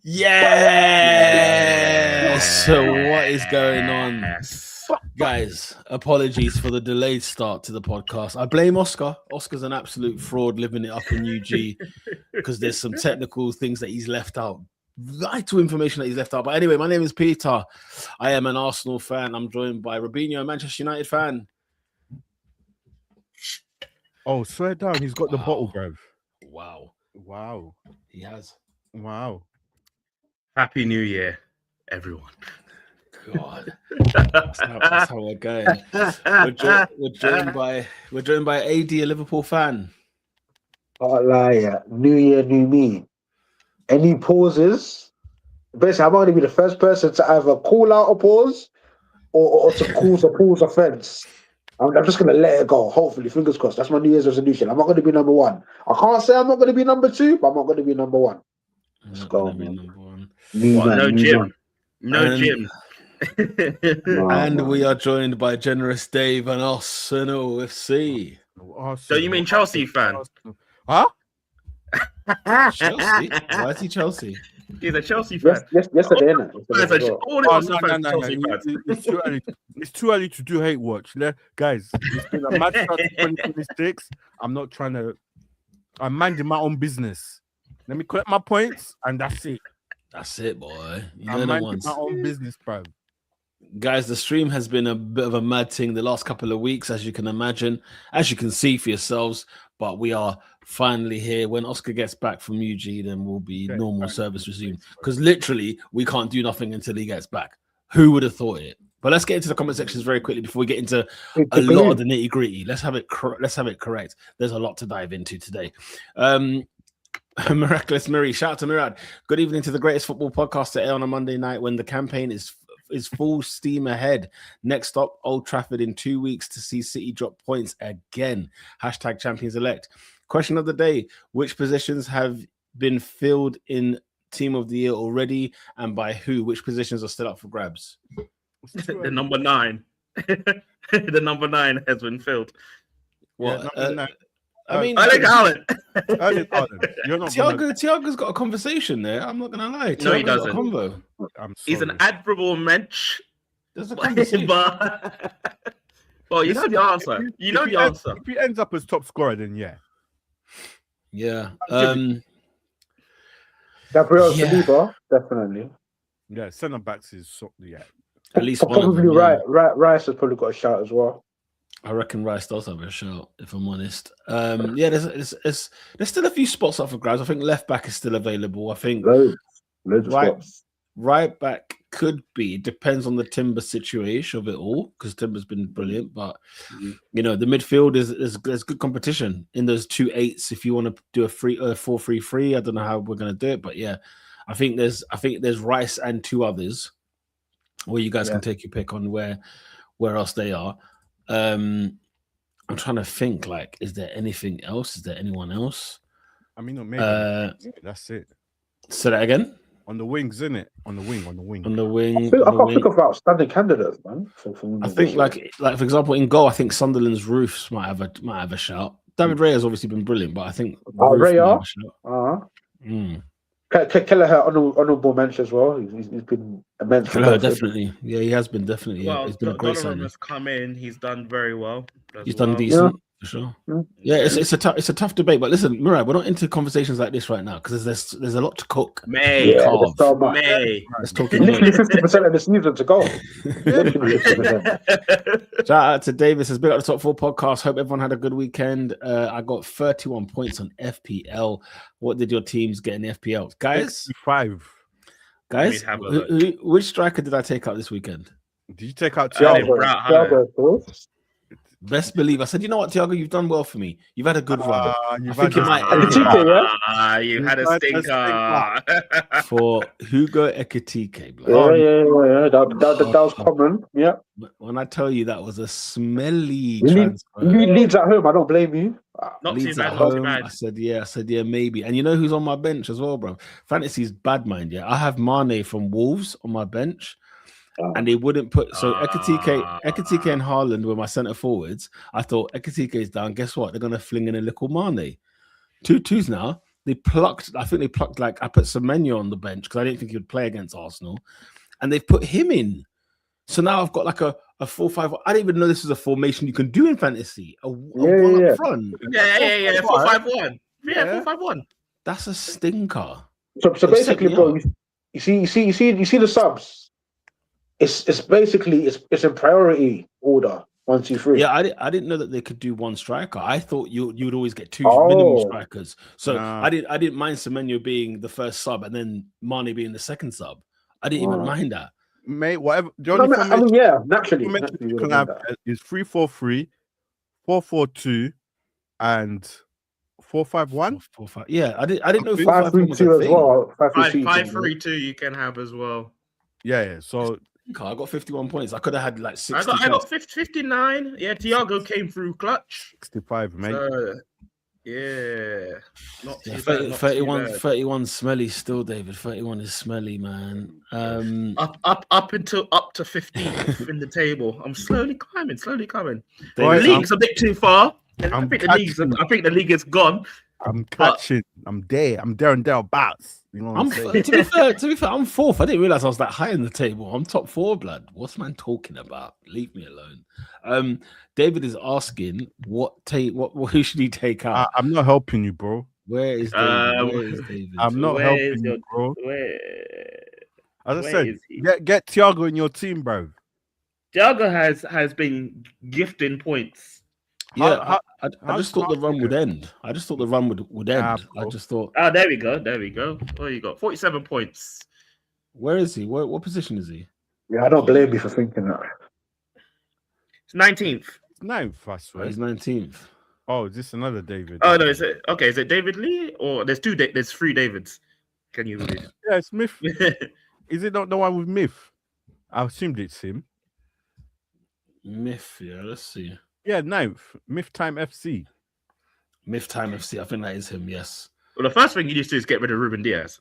Yes. So what is going on, guys? Apologies for the delayed start to the podcast. I blame Oscar. Oscar's an absolute fraud, living it up in UG because there's some technical things that he's left out, vital information that he's left out. But anyway, my name is Peter. I am an Arsenal fan. I'm joined by Rubinho, a Manchester United fan. Oh, swear down, he's got the bottle, bruv. Wow, he has. Wow. Happy New Year, everyone. God, that's how we're going. We're joined by AD, a Liverpool fan. Can't lie, New Year, new me. Any pauses? Basically, I'm going to be the first person to either call out a pause or to cause a pause offense. I'm just going to let it go. Hopefully, fingers crossed. That's my New Year's resolution. I'm not going to be number one. I can't say I'm not going to be number two, but I'm not going to be number one. Let's go, man. No gym. And we are joined by generous Dave and Arsenal FC. So you mean Chelsea fan? Huh? Chelsea? Why is he Chelsea? He's a Chelsea fan. Yesterday, No. It's too early to do hate watch. Guys, it's been a mad start to 2026. I'm minding my own business. Let me collect my points, and that's it. That's it, boy. I'm minding my own business, bro. Guys, the stream has been a bit of a mad thing the last couple of weeks, as you can imagine, as you can see for yourselves. But we are finally here. When Oscar gets back from UG, then we'll be normal service resumed. Because literally, we can't do nothing until he gets back. Who would have thought it? But let's get into the comment sections very quickly before we get into a lot of the nitty gritty. Let's have it correct. There's a lot to dive into today. Miraculous Miri, shout out to Mirad. Good evening to the greatest football podcast to air on a Monday night when the campaign is full steam ahead. Next up, Old Trafford in 2 weeks to see City drop points again. Hashtag champions elect. Question of the day: which positions have been filled in Team of the Year already, and by who? Which positions are still up for grabs? The number 9. The number 9 has been filled. What? Yeah, I mean, I like Alan. You're not Tiago's got a conversation there. I'm not gonna lie. No, he Tiago's doesn't. got a convo. He's an admirable mensch. There's a conversation. Well, you know the answer. You know the answer. If he ends up as top scorer, then yeah. Gabriel Saliba, definitely. Yeah, centre backs is At least one probably of them, Rice has probably got a shout as well. I reckon Rice does have a shout, if I'm honest. There's still a few spots up for grabs. I think left back is still available. I think loads of spots. Right back could be. It depends on the Timber situation of it all, because Timber's been brilliant. But you know, the midfield is there's good competition in those 2 8s. If you want to do a 4-3-3, I don't know how we're gonna do it, but yeah, I think there's Rice and 2 others where you guys can take your pick on where else they are. I'm trying to think, like, is there anything else? Is there anyone else? I mean, maybe that's it. Say that again. On the wings, isn't it? On the wing. I can't think of outstanding candidates, man. I think, like for example, in goal, I think Sunderland's Roofs might have a shout. David Ray has obviously been brilliant, but I think Kelleher, honourable mention as well. He's been immense. Definitely, yeah, he has been definitely. Well, he's been a great signing. has come in. He's done very well. He's done decent. For sure. Yeah, it's a tough debate. But listen, Murad, we're not into conversations like this right now because there's a lot to cook. May. Let's talk. Literally 50% of the season to go. Shout out to Davis. Has been at the Top 4 podcast. Hope everyone had a good weekend. I got 31 points on FPL. What did your teams get in the FPL, guys? 5. Guys, which striker did I take out this weekend? Did you take out Thiago? Best believe. I said, you know what, Thiago, you've done well for me. You've had a good run. You had a stinker for Hugo Ekitike. Yeah. That was common. Yeah. When I tell you that was a smelly transfer. Leeds at home. I don't blame you. Leeds at home. I said yeah, maybe. And you know who's on my bench as well, bro? Fantasy's bad mind. Yeah, I have Mane from Wolves on my bench. And they wouldn't put Ekitike and Haaland were my centre forwards. I thought Ekitike is down. Guess what? They're gonna fling in a little Mane. 2-2s now. they plucked. I think they plucked like I put Semenyo on the bench because I didn't think he would play against Arsenal, and they've put him in. So now I've got like a 4-5. I didn't even know this is a formation you can do in fantasy. A one up front. Yeah. 4-5-1. Yeah, 4-5-1. That's a stinker. So basically, bro, you see the subs. It's basically it's in priority order. 1, 2, 3. Yeah, I didn't know that they could do one striker. I thought you would always get two Oh. minimum strikers. So Nah. I didn't mind Semenyo being the first sub and then Mane being the second sub. I didn't even mind that. Mate, whatever. The I only mean, formation yeah, naturally. you can have is 3-4-3, 4-4-2, and 4-5-1. 4-5. Yeah, I didn't know 5-3-2 was a as thing. well. 5-3-2. 5-3-2 you can have as well. Yeah. So I got 51 points. I could have had like 60. I got 59. Yeah, Thiago came through clutch. 65, mate. So, yeah. Not too Yeah, bad, not 31, too bad. 31 smelly still, David. 31 is smelly, man. Up to 15th in the table. I'm slowly climbing. David, The Right, league's a bit too far. I I'm think the league is gone. I'm catching. I'm there and thereabouts. You know what I'm saying? to be fair, I'm fourth. I didn't realize I was that high in the table. I'm top 4, blood. What's man talking about? Leave me alone. David is asking who should he take out? I'm not helping you, bro. Where is David? Where is David? I'm not Where helping is you, bro. As I where said, is he? get Thiago in your team, bro. Thiago has been gifting points. Yeah, I how just thought the run would end. I just thought the run would end. I bro. just thought. Oh, there we go. What you got? 47 points. Where is he? What position is he? Yeah, I don't blame you for thinking that. It's 19th. It's 9th, I Oh, swear. he's 19th. Oh, is this another David? Oh no, is it David Lee or there's 3 Davids? Can you read? Yeah, Smith. Is it not the one with Myth? I assumed it's him. Myth, yeah, let's see. Yeah, 9th. Myth Time FC. Myth Time FC. I think that is him, yes. Well, the first thing you need to do is get rid of Ruben Diaz.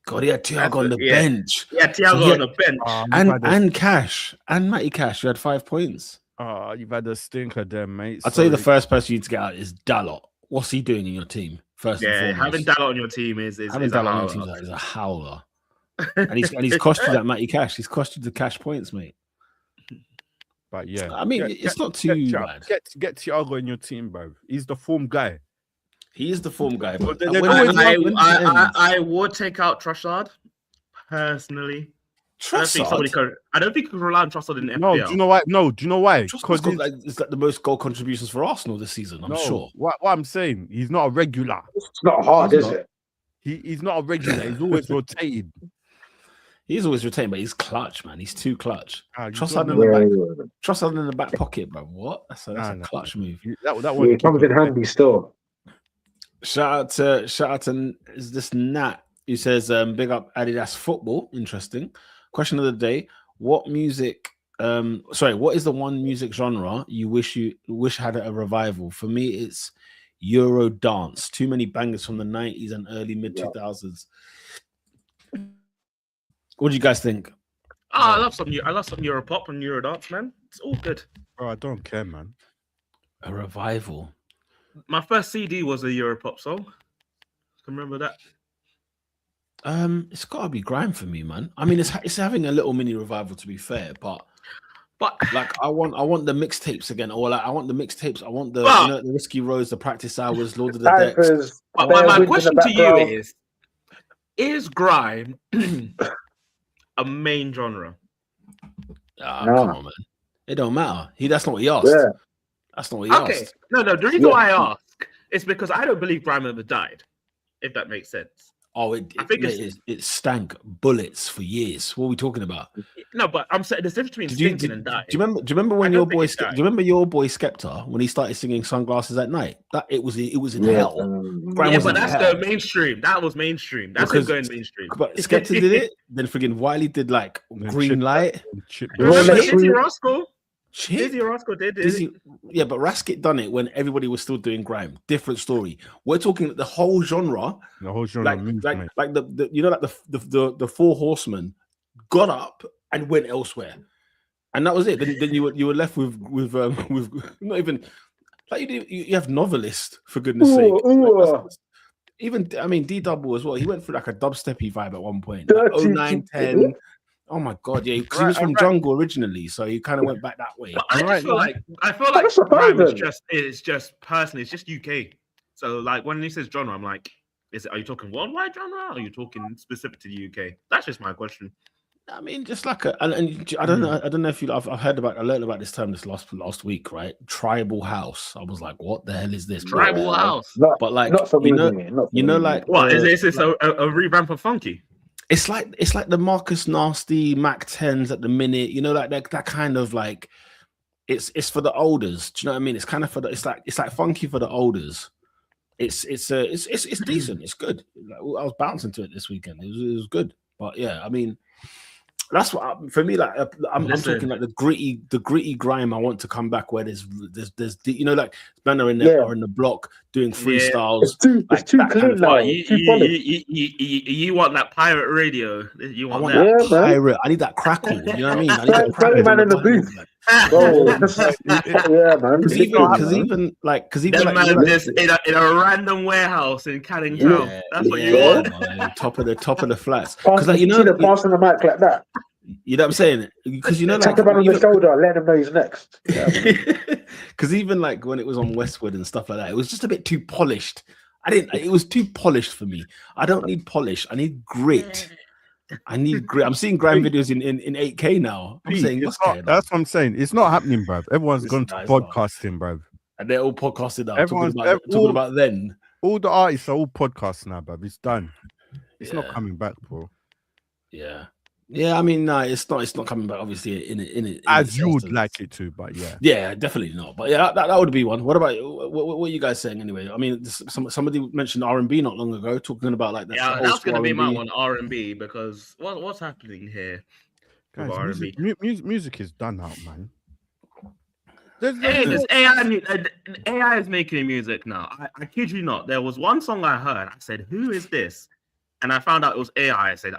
God, he had Thiago on the Yeah. bench. Yeah, Thiago Yeah. on the bench. And Cash. And Matty Cash. You had 5 points. You've had a stinker there, mate. I'll tell you the first person you need to get out is Dalot. What's he doing in your team? First and Yeah, foremost. having Dalot on your team is Having a Dalot on your howler. team is a howler. and he's cost you that Matty Cash. He's cost you the cash points, mate. But yeah, I mean, it's not too bad. Get Thiago in your team, bro. He's the form guy. He is the form guy. But They're when always- does it end? I would take out Trossard personally. Trossard? I don't think you can rely on Trossard in the No, FPL. do you know why? No, do you know why? Trossard's got it's like the most goal contributions for Arsenal this season, I'm sure. What I'm saying, he's not a regular. It's not hard, He's is not. it? He's not a regular. He's always rotated. He's always retained, but he's clutch, man. He's too clutch. You Trossard don't in the know. back. Trossard in the back pocket, bro. What? That's a Nah. clutch move. That Yeah, one it comes in handy still. Shout out to is this Nat who says big up Adidas football. Interesting. Question of the day: what music? What is the one music genre you wish had a revival? For me, it's Euro dance. Too many bangers from the 90s and early mid 2000s. What do you guys think? I love some Europop and Eurodance, man. It's all good. Bro, I don't care, man. A revival. My first CD was a Europop song. Can remember that? It's got to be grime for me, man. I mean, it's having a little mini revival, to be fair, but like I want the mixtapes again, or like I want the mixtapes. I want the the Risky Roads, the Practice Hours, Lord of the Decks. Cyphers, But Bear my Woods in question the to you background. is grime a main genre? Ah, No. come on, man. It don't matter. That's not what he asked. Yeah. That's not what he Okay. asked. No. The reason Yeah. why I ask is because I don't believe grime ever died, if that makes sense. Oh, I think it stank bullets for years. What are we talking about? No, but I'm saying there's a difference between Did you, stinking do and dying. you remember when I your don't think boy it died. do you remember your boy Skepta when he started singing Sunglasses at Night? That it was in Yeah, hell. Grime Yeah, was but in that's hell. the mainstream. That was mainstream. That's Because- going mainstream. But Skepta did it, then friggin' Wiley did like Green Chip- Light. Chip- Remember Rolex Dizzy Room. Rascal? Chip? Dizzy Rascal did it. Dizzy, yeah, but Rasket done it when everybody was still doing grime. Different story. We're talking the whole genre, The whole genre moved, mate. like the you know, like the Four Horsemen got up and went elsewhere, and that was it. Then you were left with not even like you have Novelist, for goodness sake. Ooh, ooh. even I mean D-Double as well. He went through like a dubsteppy vibe at one point. Like 09, 10. Oh my god, yeah, because he was from jungle originally, so he kind of went back that way. But I Right feel now- like That's grime is surprising. just personally, it's just UK. So like when he says genre, I'm like, are you talking worldwide genre? Or are you talking specific to the UK? That's just my question. I mean, just like and I don't know. I don't know if you. I've heard about. I learned about this term this last week, right? Tribal house. I was like, what the hell is this? Tribal house. But like, not for me, you mate, not for know, me, like, What is this? A revamp of Funky? it's like the Marcus Nasty Mac 10s at the minute. You know, like that kind of like. It's for the olders. Do you know what I mean? It's kind of for the. It's like Funky for the olders. It's decent. It's good. Like, I was bouncing to it this weekend. It was good. But yeah, I mean. That's what for me. Like I'm talking like the gritty grime. I want to come back where there's you know, like men are in the block doing freestyles. It's too that clean kind of now. You want that pirate radio? You I want want that? that pirate. I need that crackle. You know what I mean? I need that Play man in the booth. Bro, yeah, man. Because even like man just in a random warehouse in Canning Town. That's what you want. Man, top of the flats. Because like passing the mic like that. You know what I'm saying? Because you know, tap like the man on the shoulder, let him know he's next. Because even like when it was on Westwood and stuff like that, it was just a bit too polished. It was too polished for me. I don't need polish. I need grit. I'm seeing grime videos in 8K now. I'm saying that's what I'm saying. It's not happening, bruv. Everyone's gone to podcasting, bruv. And they're all podcasted now. Everyone's talking about then. All the artists are all podcasts now, bruv. It's done. It's not coming back, bro. Yeah. Yeah, I mean, it's not coming back. Obviously, in as you would like it to, but yeah, definitely not. But yeah, that would be one. What about what are you guys saying anyway? I mean, somebody mentioned R&B not long ago, talking about like that. Yeah, that's going to be my one, R&B, because what's happening here? Guys, music is done out, man. AI is making music now. I kid you not. There was one song I heard. I said, "Who is this?" And I found out it was AI. I said,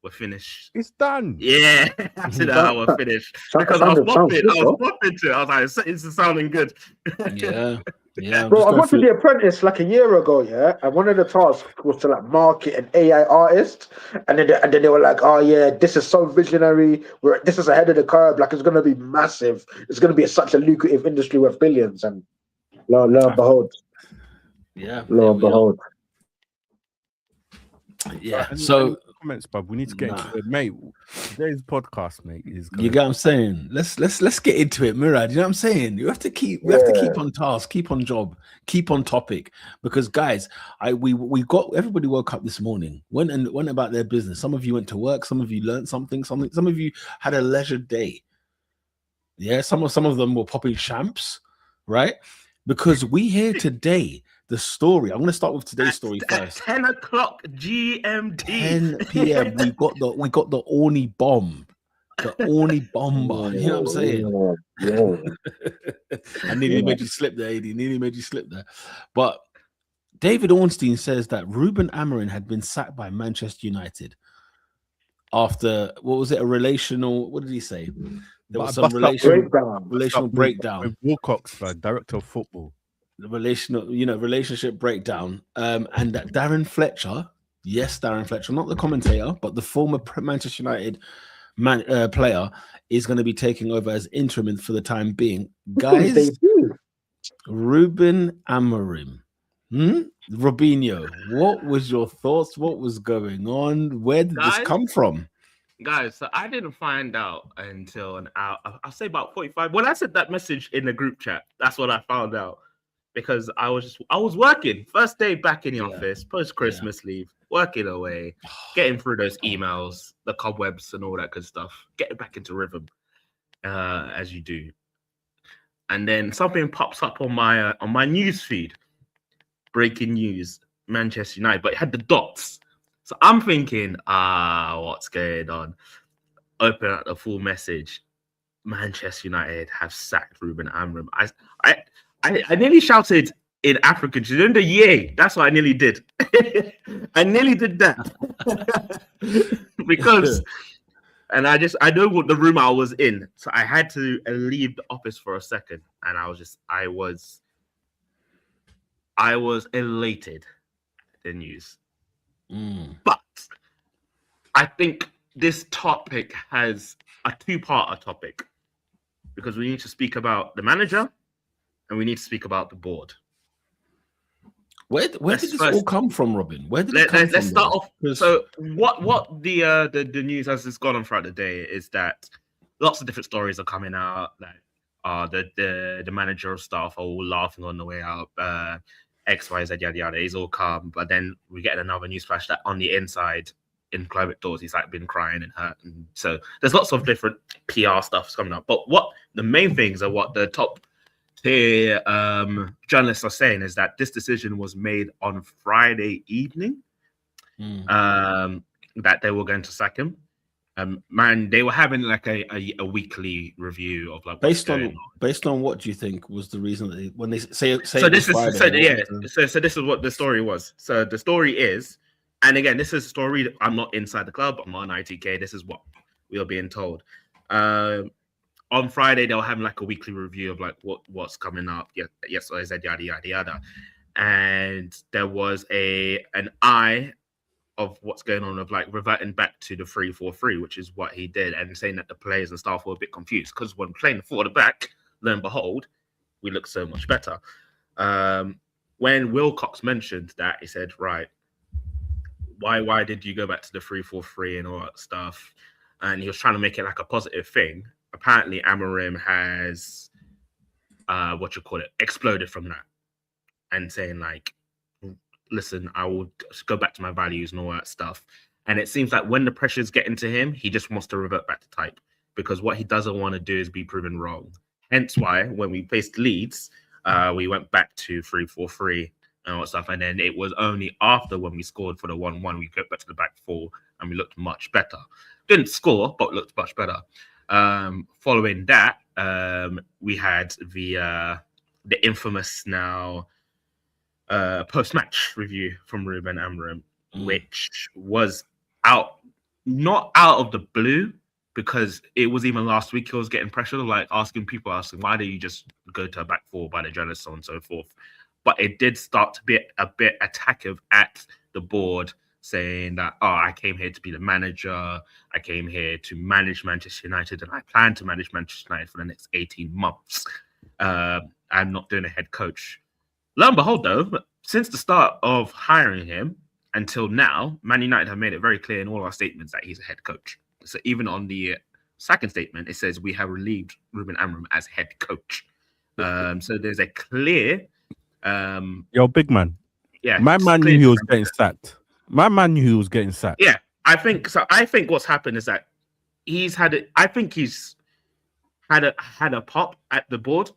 we're finished. It's done. Yeah. I said, we're finished. Because I was popping to it. I was like, it's sounding good. Yeah. Bro, I watched The Apprentice like a year ago, yeah? And one of the tasks was to like market an AI artist. And then they were like, oh yeah, this is so visionary. This is ahead of the curve. Like it's going to be massive. It's going to be such a lucrative industry worth billions. And lo and behold. Yeah. Lo and behold. Yeah. So comments, bub. We need to get into it, mate. Today's podcast, mate, is you get what I'm saying. Let's get into it, Murad. You know what I'm saying? We have to keep on task, keep on job, keep on topic. Because guys, we got everybody woke up this morning, went about their business. Some of you went to work, some of you learned something, some of you had a leisure day. Yeah, some of them were popping champs, right? Because we here today. The story. I'm going to start with today's story first. 10 o'clock GMT. 10 p.m. we got the Orny bomb. The Orny bomber. You know what I'm saying? Yeah. I nearly made you slip there, AD. Nearly made you slip there. But David Ornstein says that Ruben Amorim had been sacked by Manchester United after, what was it, a relational, what did he say? There was some relational breakdown. With Wilcox, director of football. The relationship breakdown, and that Darren Fletcher, not the commentator, but the former Manchester United player, is going to be taking over as interim for the time being. Guys, Ruben Amorim, Robinho, what was your thoughts? What was going on? Where did this come from? Guys, so I didn't find out until an hour, I'll say about 45. When I sent that message in the group chat, that's what I found out. Because I was working first day back in the office, post Christmas leave, working away, getting through those emails, the cobwebs and all that good stuff, getting back into rhythm, as you do. And then something pops up on my news feed, breaking news, Manchester United, but it had the dots. So I'm thinking, what's going on? Open up the full message. Manchester United have sacked Ruben Amorim. I nearly shouted in African, during the yay. That's what I nearly did. I nearly did that. Because, and I know what the room I was in. So I had to leave the office for a second. And I was elated the news. Mm. But I think this topic has a two-parter topic because we need to speak about the manager and we need to speak about the board. Where did this all come from, Robin? Where did it come from? Let's start off. Because- So what the news as it's gone on throughout the day is that lots of different stories are coming out. Like the manager of staff are all laughing on the way out. XYZ yada yada. He's all calm, but then we get another news flash that on the inside in private doors he's like been crying and hurt. And so there's lots of different PR stuff coming up. But what the main things are what the top tier journalists are saying is that this decision was made on Friday evening. That they were going to sack him. Man, they were having like a weekly review of like based on what do you think was the reason that when they say so this is Friday, so this is what the story was. So the story is, and again, this is a story. I'm not inside the club. I'm not an ITK. This is what we are being told. On Friday, they were having like a weekly review of like what's coming up. Yes, I said yada yada yada, and there was an eye of what's going on of like reverting back to the 3-4-3, which is what he did, and saying that the players and staff were a bit confused because when playing the back, lo and behold, we look so much better. When Wilcox mentioned that, he said, "Right, why did you go back to the 3-4-3 and all that stuff?" And he was trying to make it like a positive thing. Apparently, Amorim has exploded from that and saying like, listen, I will go back to my values and all that stuff. And it seems like when the pressure's getting to him, he just wants to revert back to type because what he doesn't want to do is be proven wrong. Hence why when we faced Leeds, we went back to 3-4-3 and all that stuff. And then it was only after when we scored for the 1-1, we got back to the back four and we looked much better. Didn't score, but looked much better. Following that, we had the infamous now post-match review from Ruben Amorim, which was not out of the blue, because it was even last week he was getting pressure, like asking why do you just go to a back four by the journalists, so on and so forth. But it did start to be a bit attackive at the board, saying that, I came here to be the manager, I came here to manage Manchester United, and I plan to manage Manchester United for the next 18 months. I'm not doing a head coach. Lo and behold, though, since the start of hiring him until now, Man United have made it very clear in all our statements that he's a head coach. So even on the second statement, it says we have relieved Ruben Amorim as head coach. So there's a clear... Yo, big man. Yeah, my man knew he was getting sacked. My man knew he was getting sacked. Yeah, I think so. I think what's happened is that he's had a pop at the board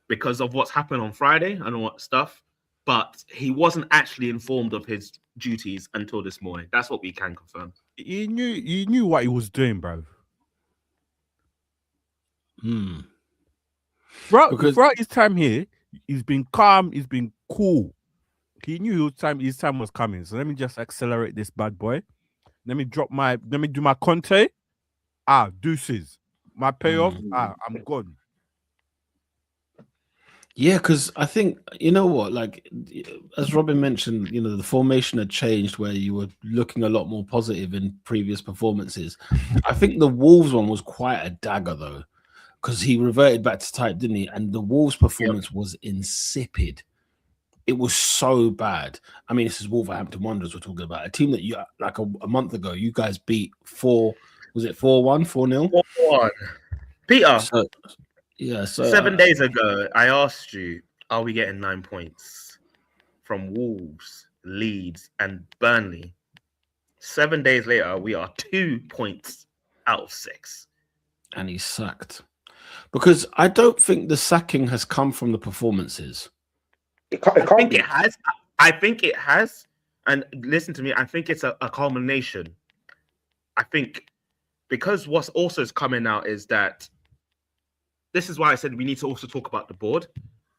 because of what's happened on Friday and all that stuff, but he wasn't actually informed of his duties until this morning. That's what we can confirm. He knew what he was doing, bro. Throughout his time here, he's been calm, he's been cool. He knew his time was coming. So let me just accelerate this bad boy. Let me do my Conte. Deuces. My payoff. I'm gone. Yeah, because I think, you know what, like, as Robin mentioned, you know, the formation had changed where you were looking a lot more positive in previous performances. I think the Wolves one was quite a dagger, though, because he reverted back to type, didn't he? And the Wolves performance was insipid. It was so bad. I mean, this is Wolverhampton Wanderers we're talking about. A team that you, like a month ago, you guys beat 4-1, 4-0? 4-1. Peter. So 7 days ago, I asked you, are we getting 9 points from Wolves, Leeds, and Burnley? 7 days later, we are 2 points out of 6. And he's sacked. Because I don't think the sacking has come from the performances. I think it has. I think it has. And listen to me, I think it's a culmination. I think because what's also coming out is that this is why I said we need to also talk about the board.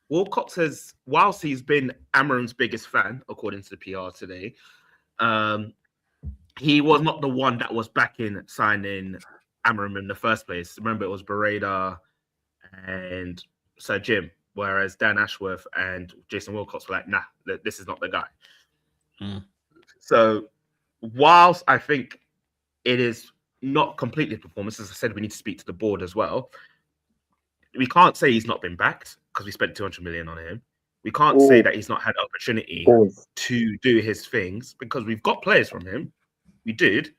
Wilcox says, whilst he's been Amorim's biggest fan, according to the PR today, he was not the one that was backing signing Amorim in the first place. Remember, it was Bereda and Sir Jim, whereas Dan Ashworth and Jason Wilcox were like, nah, this is not the guy. Mm. So, whilst I think it is not completely performance, as I said, we need to speak to the board as well. We can't say he's not been backed because we spent 200 million on him. We can't say that he's not had opportunity to do his things because we've got players from him. We did.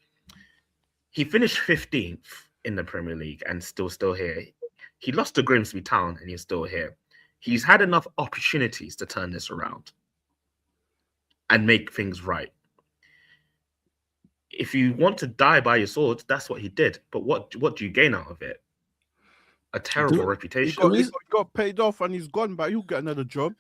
He finished 15th in the Premier League and still here. He lost to Grimsby Town and he's still here. He's had enough opportunities to turn this around and make things right. If you want to die by your sword, that's what he did. But what do you gain out of it? A terrible reputation. He got paid off and he's gone, but he'll get another job.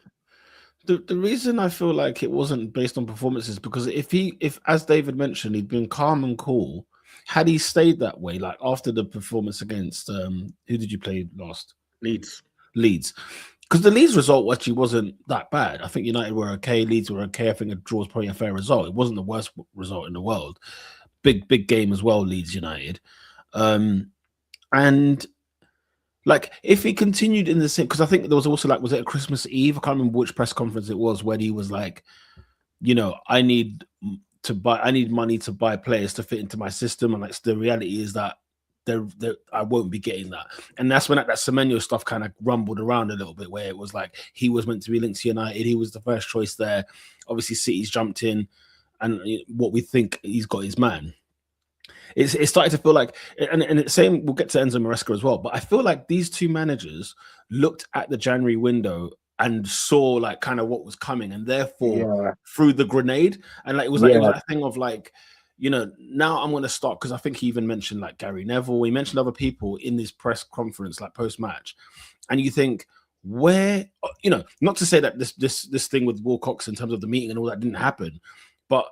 The reason I feel like it wasn't based on performances because if as David mentioned, he'd been calm and cool, had he stayed that way, like after the performance against who did you play last? Leeds. Because the Leeds result actually wasn't that bad. I think United were okay, Leeds were okay. I think a draw was probably a fair result. It wasn't the worst result in the world. Big game as well, Leeds United. And like if he continued in the same, because I think there was also like, was it a Christmas Eve? I can't remember which press conference it was when he was like, you know, I need money to buy players to fit into my system. And like the reality is that I won't be getting that. And that's when that Semenyo stuff kind of rumbled around a little bit, where it was like he was meant to be linked to United. He was the first choice there. Obviously, City's jumped in, and what we think he's got his man. It's starting to feel like, and it's same. We'll get to Enzo Maresca as well, but I feel like these two managers looked at the January window and saw like kind of what was coming, and therefore threw the grenade. And like it was like a thing of like, you know, now I'm going to start, because I think he even mentioned like Gary Neville. He mentioned other people in this press conference, like post match, and you think, where, you know, not to say that this thing with Wilcox in terms of the meeting and all that didn't happen, but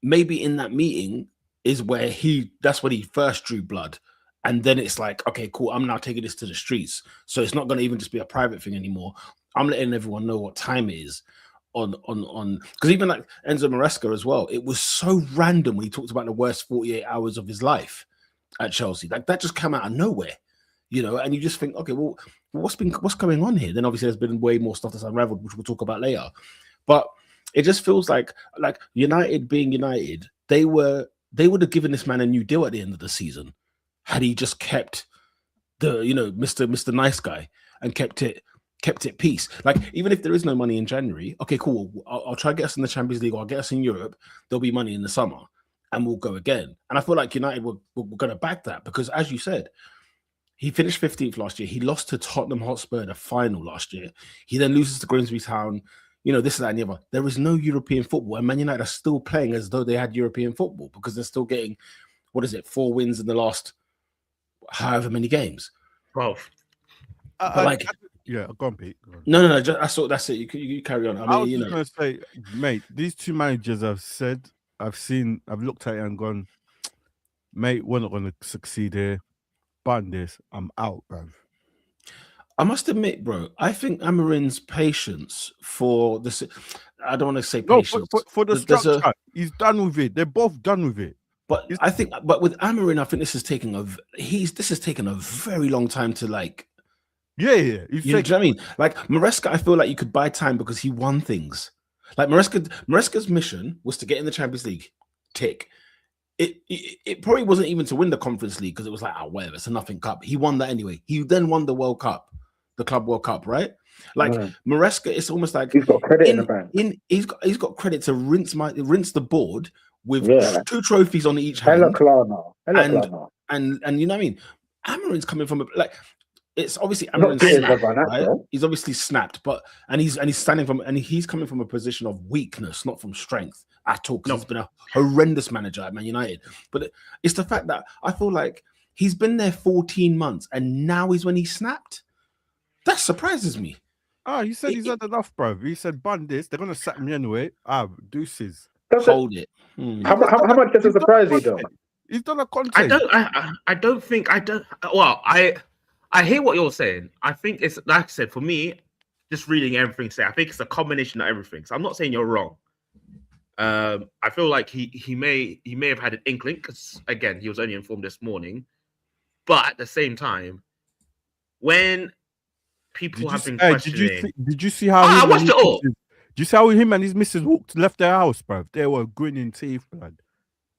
maybe in that meeting is where that's when he first drew blood. And then it's like, okay, cool, I'm now taking this to the streets. So it's not going to even just be a private thing anymore. I'm letting everyone know what time it is on because even like Enzo Maresca as well, it was so random when he talked about the worst 48 hours of his life at Chelsea. Like that just came out of nowhere, you know, and you just think, okay, well, what's going on here? Then obviously there's been way more stuff that's unraveled, which we'll talk about later. But it just feels like United being United, they would have given this man a new deal at the end of the season had he just kept the, you know, Mr. Nice Guy and kept it peace. Like, even if there is no money in January, okay, cool, I'll try to get us in the Champions League, or I'll get us in Europe. There'll be money in the summer and we'll go again. And I feel like United were going to back that because, as you said, he finished 15th last year. He lost to Tottenham Hotspur in the final last year. He then loses to Grimsby Town. You know, this, that, and the other. There is no European football, and Man United are still playing as though they had European football because they're still getting, 4 wins in the last however many games. 12. Yeah, go on, Pete. Go on. No. That's it. You carry on. I was just going to say, mate, these two managers I've looked at it and gone, mate, we're not going to succeed here. Ban this. I'm out, bruv. I must admit, bro, I think Amorim's patience for this, I don't want to say patience. No, for the structure, he's done with it. They're both done with it. But I think, with Amorim, I think this has taken a very long time to like. Yeah. You know what I mean? Like Maresca, I feel like you could buy time because he won things. Like Maresca's mission was to get in the Champions League. Tick. It probably wasn't even to win the Conference League because it was like, oh, whatever, it's a nothing cup. He won that anyway. He then won the World Cup, the Club World Cup, right? Like Maresca, it's almost like he's got credit in the bank. He's got credit to rinse the board with 2 trophies on each hand. And you know what I mean? Amorim's coming from it's obviously Amorim's snapped, right? He's obviously snapped, and he's standing from, and he's coming from a position of weakness, not from strength at all. Because he's been a horrendous manager at Man United. But it's the fact that I feel like he's been there 14 months, and now is when he snapped. That surprises me. He said he's had enough, bro. He said, "Bun this. They're gonna sack me anyway." Deuces. Hold it. How much does it surprise you, though? He's done a content. Well, I hear what you're saying. I think it's, like I said, for me, just reading everything I think it's a combination of everything. So I'm not saying you're wrong. I feel like he may have had an inkling because, again, he was only informed this morning. But at the same time, when people have been questioning, did you see how I watched it all. Do you see how him and his missus left their house, bruv? They were grinning teeth, man.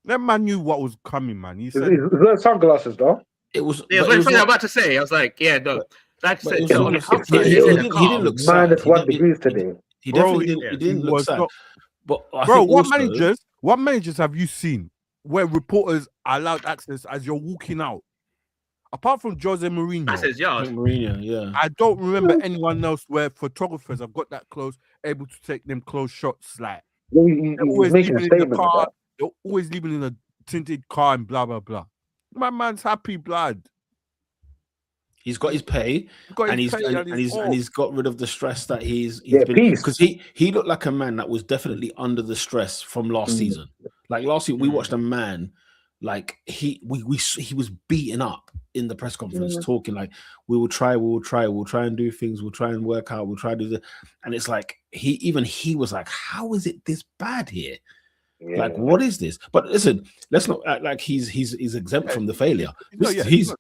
That man knew what was coming, man. He said, Is there sunglasses though? It was. Yeah, but that's it was what I'm not- about to say. I was like, yeah, no. Like I but it said, was it's not- comfort. he He's in a didn't car. look sad. Minus He 1 didn't- degrees today. He Bro, definitely didn't. He didn't look was sad. not- But I bro, think what also, managers have you seen where reporters are allowed access as you're walking out? Apart from Jose Mourinho, That's his yard. Mourinho, yeah. I don't remember anyone else where photographers have got that close, able to take them close shots. Like He's always making a leaving in the statement with car. that. They're always leaving in a tinted car and blah blah blah. My man's happy, blood. He's got his pay, Got and his he's pay and he's got rid of the stress that he's Yeah, been, peace. because he looked like a man that was definitely under the stress from last season. Like last season, we watched a man like he was beaten up in the press conference, talking like we'll try and do things, we'll try and work out, we'll try to do this, and it's like he was like, how is it this bad here? Yeah. Like, what is this? But listen, let's not act like he's exempt from the failure. He's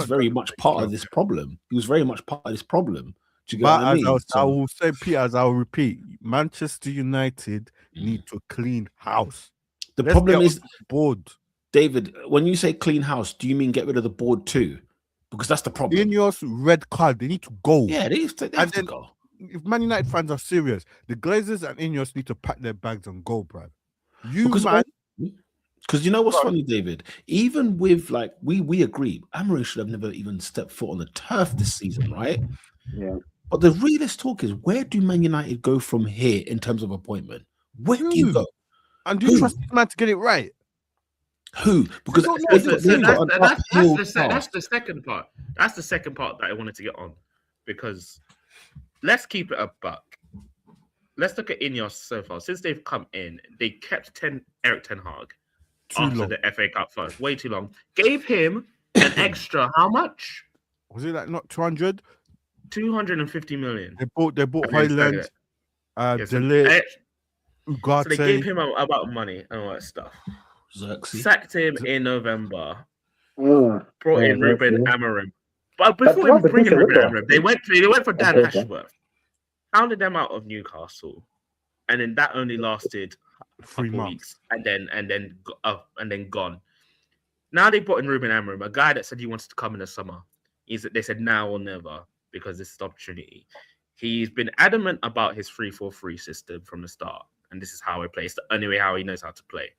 very much part of this problem. He was very much part of this problem. Do you get what I mean? I will say, Peter, as I'll repeat, Manchester United need to clean house. The problem is board. David, when you say clean house, do you mean get rid of the board too? Because that's the problem. Ineos red card, they need to go. Yeah, they have to go. If Man United fans are serious, the Glazers and Ineos need to pack their bags and go, bruv. Because you know what's funny, David? Even with like we agree, Amorim should have never even stepped foot on the turf this season, right? Yeah. But the realist talk is, where do Man United go from here in terms of appointment? Where do you go? And do you trust this man to get it right? Who? Because that's the second part. That's the second part that I wanted to get on, because let's keep it a buck. Let's look at Ineos so far. Since they've come in, they kept Eric Ten Hag after the FA Cup first. Way too long. Gave him an extra, how much? Was it like not 200? 250 million. They bought Highland, Delay, Ugarte. So they gave him about money and all that stuff. Sacked him in November. Brought in Ruben Amorim. But before even bringing Ruben Amorim, they went for Dan Ashworth. Pounded them out of Newcastle, and then that only lasted 3 weeks, and then gone. Now they brought in Ruben Amorim, a guy that said he wanted to come in the summer. They said now or never, because this is the opportunity. He's been adamant about his 3-4-3 system from the start, and this is how he plays. The only way how he knows how to play.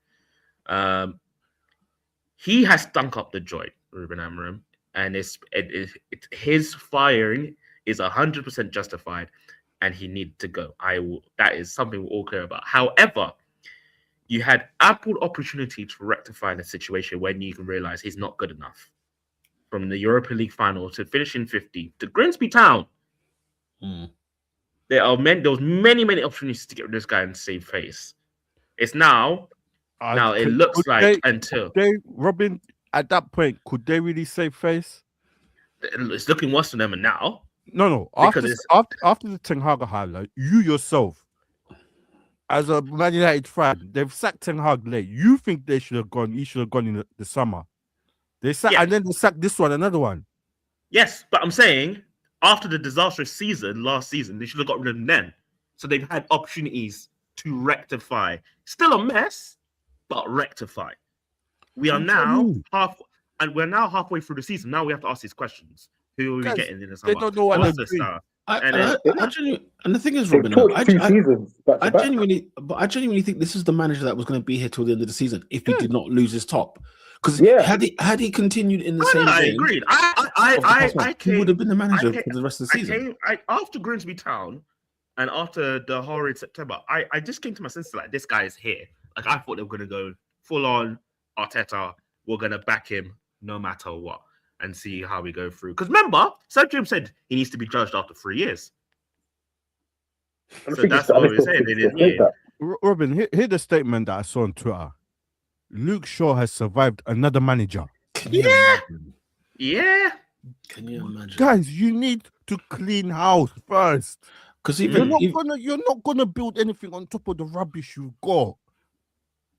He has stunk up the joint, Ruben Amorim, and his firing is 100% justified. And he needed to go. That is something we're all clear about. However, you had ample opportunity to rectify the situation when you can realize he's not good enough. From the Europa League final to finishing 50th to Grimsby Town, there was many opportunities to get rid of this guy and save face. It's now. It looks like Robin, at that point, could they really save face? It's looking worse for them now. No. After the Ten Hag highlight, you yourself, as a Man United fan, they've sacked Ten Hag late. You think they should have gone? He should have gone in the summer. They sacked, and then they sacked this one, another one. Yes, but I'm saying after the disastrous season last season, they should have got rid of him then. So they've had opportunities to rectify. Still a mess, but rectify. We are now halfway through the season. Now we have to ask these questions. Who are we getting in the summer? They don't know what What's they're the doing. star? And the thing is, Ruben, I genuinely think this is the manager that was going to be here till the end of the season if he did not lose his top. Because had he continued in the same I vein, agreed. He would have been the manager for the rest of the season. After Grimsby Town and after the horrid September, I just came to my senses like, this guy is here. Like, I thought they were going to go full on Arteta. We're going to back him no matter what and see how we go through. Because remember, Sergio said he needs to be judged after 3 years. So that's what we're saying. Robin, here's the statement that I saw on Twitter. Luke Shaw has survived another manager. Can you imagine? Yeah. Can you imagine? Guys, you need to clean house first. Because you're not gonna build anything on top of the rubbish you've got.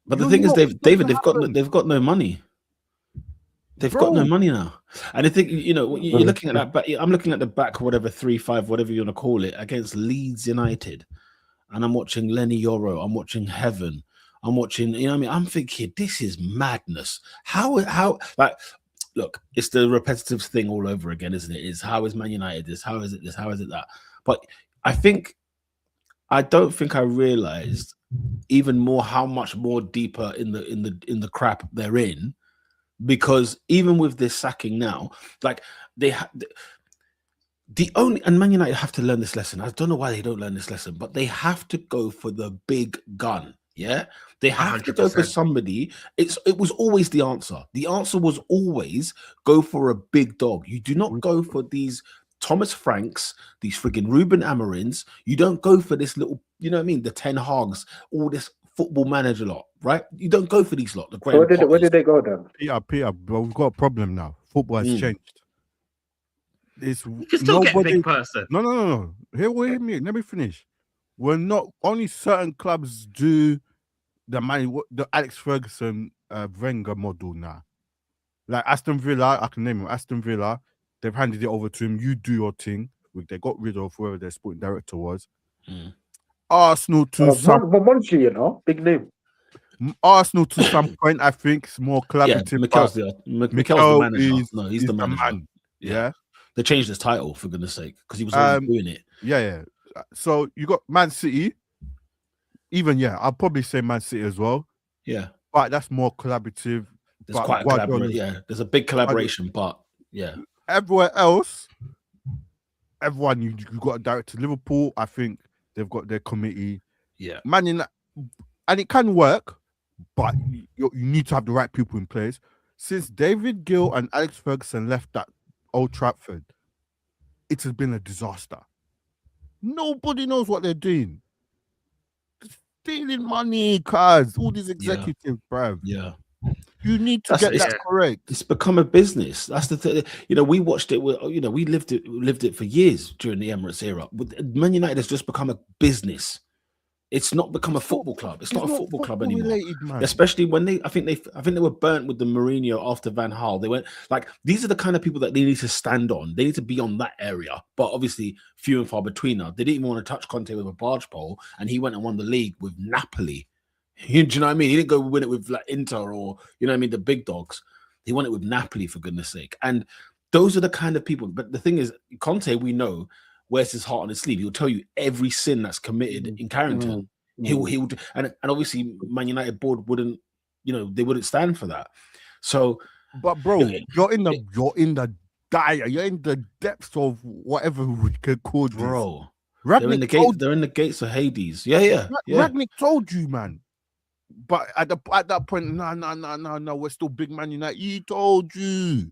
But the thing is, David, they've got no money. They've got no money now. And I think, you're looking at that back. I'm looking at the back, whatever 3-5, whatever you want to call it, against Leeds United. and I'm watching Lenny Yoro, I'm watching Heaven, I'm watching, you know what I mean? I'm thinking, this is madness. How, like, look, it's the repetitive thing all over again, isn't it? It's how is Man United this? How is it this? How is it that? But I don't think I realized even more how much more deeper in the crap they're in, because even with this sacking now, like they the only, and Man United have to learn this lesson. I don't know why they don't learn this lesson, but they have to go for the big gun. Yeah, they have to go for 100%. somebody. It was always the answer. The answer was always go for a big dog. You do not go for these Thomas Franks, these friggin' Ruben Amorins. You don't go for this little, you know what I mean, the Ten Hags, all this football manager lot, right? You don't go for these lot. The So where did they go then? Peter, but we've got a problem now. Football has changed. It's You can still get a big person. No. Hear me. Let me finish. We're not only certain clubs do the Alex Ferguson Wenger model now. Like Aston Villa, I can name him. Aston Villa, they've handed it over to him. You do your thing. They got rid of whoever their sporting director was. Arsenal to some Monchi, you know, big name. Arsenal to some point, I think, is more collaborative. Yeah, Mikel's the manager. No, he's the manager. Man. Yeah. They changed his title, for goodness sake, because he was already doing it. Yeah. So you got Man City. Even, I'll probably say Man City as well. Yeah. But that's more collaborative. There's quite a collaboration. Yeah, there's a big collaboration, but yeah. Everywhere else, everyone, you got a director. Liverpool, I think they've got their committee. Yeah. Man United, and it can work, but you need to have the right people in place. Since David Gill and Alex Ferguson left that Old Trafford, it has been a disaster. Nobody knows what they're doing. Stealing money, cars, all these executives, bruv. Yeah. You need to get that correct. It's become a business. That's the thing. You know, we watched it. You know, we lived it for years during the Emirates era. Man United has just become a business. It's not become a football club. It's not a football club anymore. Related, especially when I think they were burnt with the Mourinho after Van Gaal. They went like, these are the kind of people that they need to stand on. They need to be on that area. But obviously, few and far between now. They didn't even want to touch Conte with a barge pole, and he went and won the league with Napoli. Do you know what I mean? He didn't go win it with like Inter or, you know what I mean, the big dogs. He won it with Napoli, for goodness sake. And those are the kind of people. But the thing is, Conte, we know, wears his heart on his sleeve. He'll tell you every sin that's committed in Carrington. He'll and obviously Man United board wouldn't, you know, they wouldn't stand for that. So, but bro, you're in the depths of whatever we could call this. Bro. They're in the gates of Hades. Yeah. Ragnick told you, man. But at that point, no, we're still big Man United. He told you.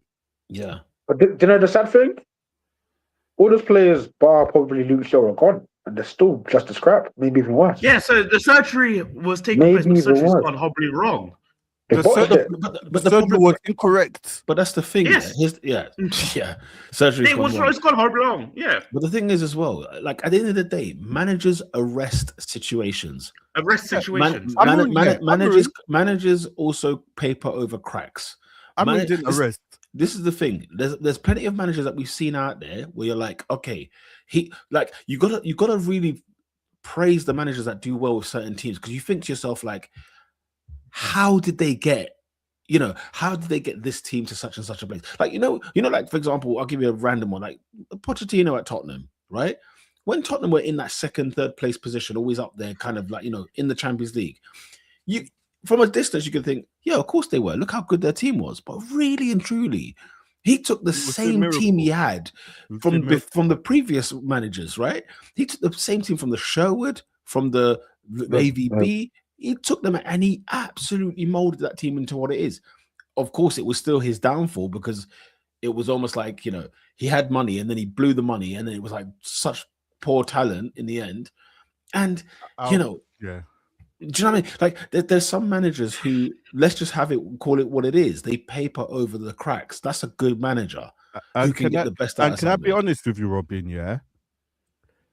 Yeah. But do you know the sad thing? All those players, bar probably Luke Shaw, are gone, and they're still just a scrap, maybe even worse. Yeah, so the surgery was taking place, but the surgery's gone horribly wrong. But the surgery was incorrect. But that's the thing. Yes. Surgery. It's gone horribly wrong. Yeah. But the thing is, as well, like at the end of the day, managers arrest situations. Managers also paper over cracks. Didn't arrest. This is the thing. There's plenty of managers that we've seen out there where you're like, okay, you gotta really praise the managers that do well with certain teams, because you think to yourself like, how did they get this team to such and such a place? Like, like, for example, I'll give you a random one, like Pochettino at Tottenham, right? When Tottenham were in that second, third place position, always up there, kind of like, in the Champions League, from a distance, you can think, yeah, of course they were. Look how good their team was. But really and truly, he took the same team he had from the previous managers, right? He took the same team from the Sherwood, from the AVB. He took them and he absolutely molded that team into what it is. Of course, it was still his downfall, because it was almost like, he had money and then he blew the money, and then it was like such poor talent in the end. And, do you know what I mean? Like, there's some managers who, let's just call it what it is. They paper over the cracks. That's a good manager who can get the best out of something. And can I be honest with you, Robin? Yeah,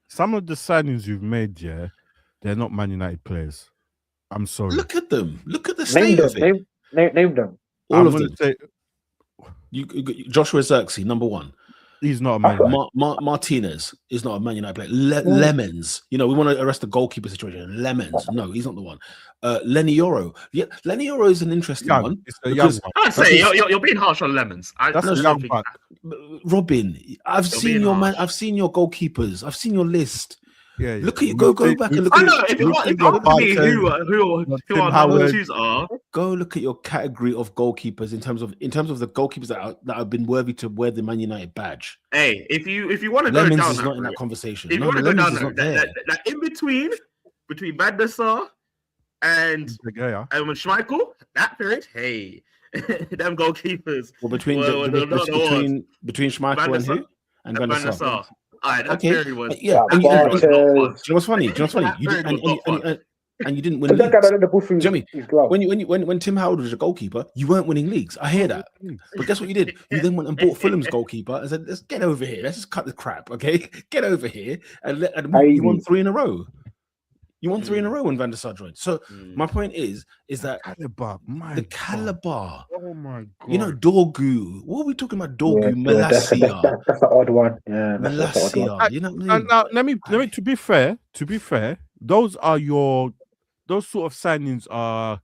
some of the signings you've made, they're not Man United players. I'm sorry. Look at them. Look at the state of it. Name them. All of them. Joshua Zirkzee, number one. He's not a Man United. Martinez is not a Man United player. Lemons, we want to arrest the goalkeeper situation. Lemons, no, he's not the one. Lenny Yoro, yeah, Lenny Yoro is an interesting one. It's a young one. I say you're being harsh on Lemons. That's a young one. Robin, I've seen your man. I've seen your goalkeepers. I've seen your list. Yeah. Look at you. Go back and look. I know. If you want me, who our number twos are, go look at your category of goalkeepers in terms of the goalkeepers that have been worthy to wear the Man United badge. Hey, if you want to go Lemons down is that not in route, that conversation. if you want to go down that in between Van der Sar and Schmeichel, that period, hey, them goalkeepers. Well, between Schmeichel and who? And Van der Sar. That period was. Yeah. Do you know what's funny? You didn't win leagues. When Tim Howard was a goalkeeper, you weren't winning leagues. I hear that. But guess what you did? You then went and bought Fulham's goalkeeper and said, let's get over here. Let's just cut the crap, okay? Get over here. And you won 3 in a row. You won 3 in a row when Van der Sar joined. So my point is that the caliber. Oh my God. Dorgu. What are we talking about? Dorgu, Malacia. That's an odd one. Yeah, Malacia. You know what I mean? Now, let me. To be fair, those sort of signings are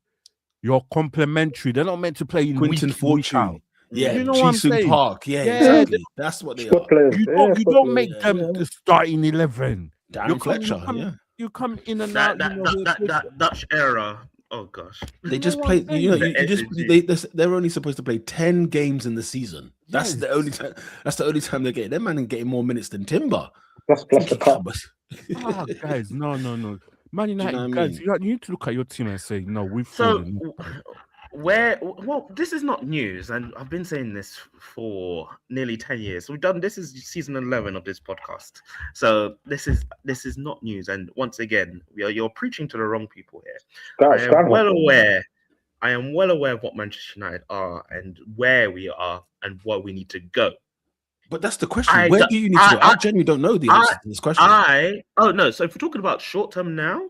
your complementary. They're not meant to play in Quinton Fortune. Yeah, you know what I'm saying? Park. Yeah, exactly. That's what they are. Players. You don't make them the starting 11. Darren Fletcher. You come in and that out. Dutch era. Oh gosh, they just play. They're only supposed to play 10 games in the season. That's the only time. That's the only time they're getting. Them man are getting more minutes than Timber. Plus the cup. Guys, no. Man United, guys, you need to look at your team and say, no, we've fallen. This is not news, and I've been saying this for nearly 10 years. This is season 11 of this podcast, so this is not news. And once again, you're preaching to the wrong people here. I am well aware of what Manchester United are and where we are and what we need to go. But that's the question. Where do you need to go? I genuinely don't know the answer to this question. So if we're talking about short term now,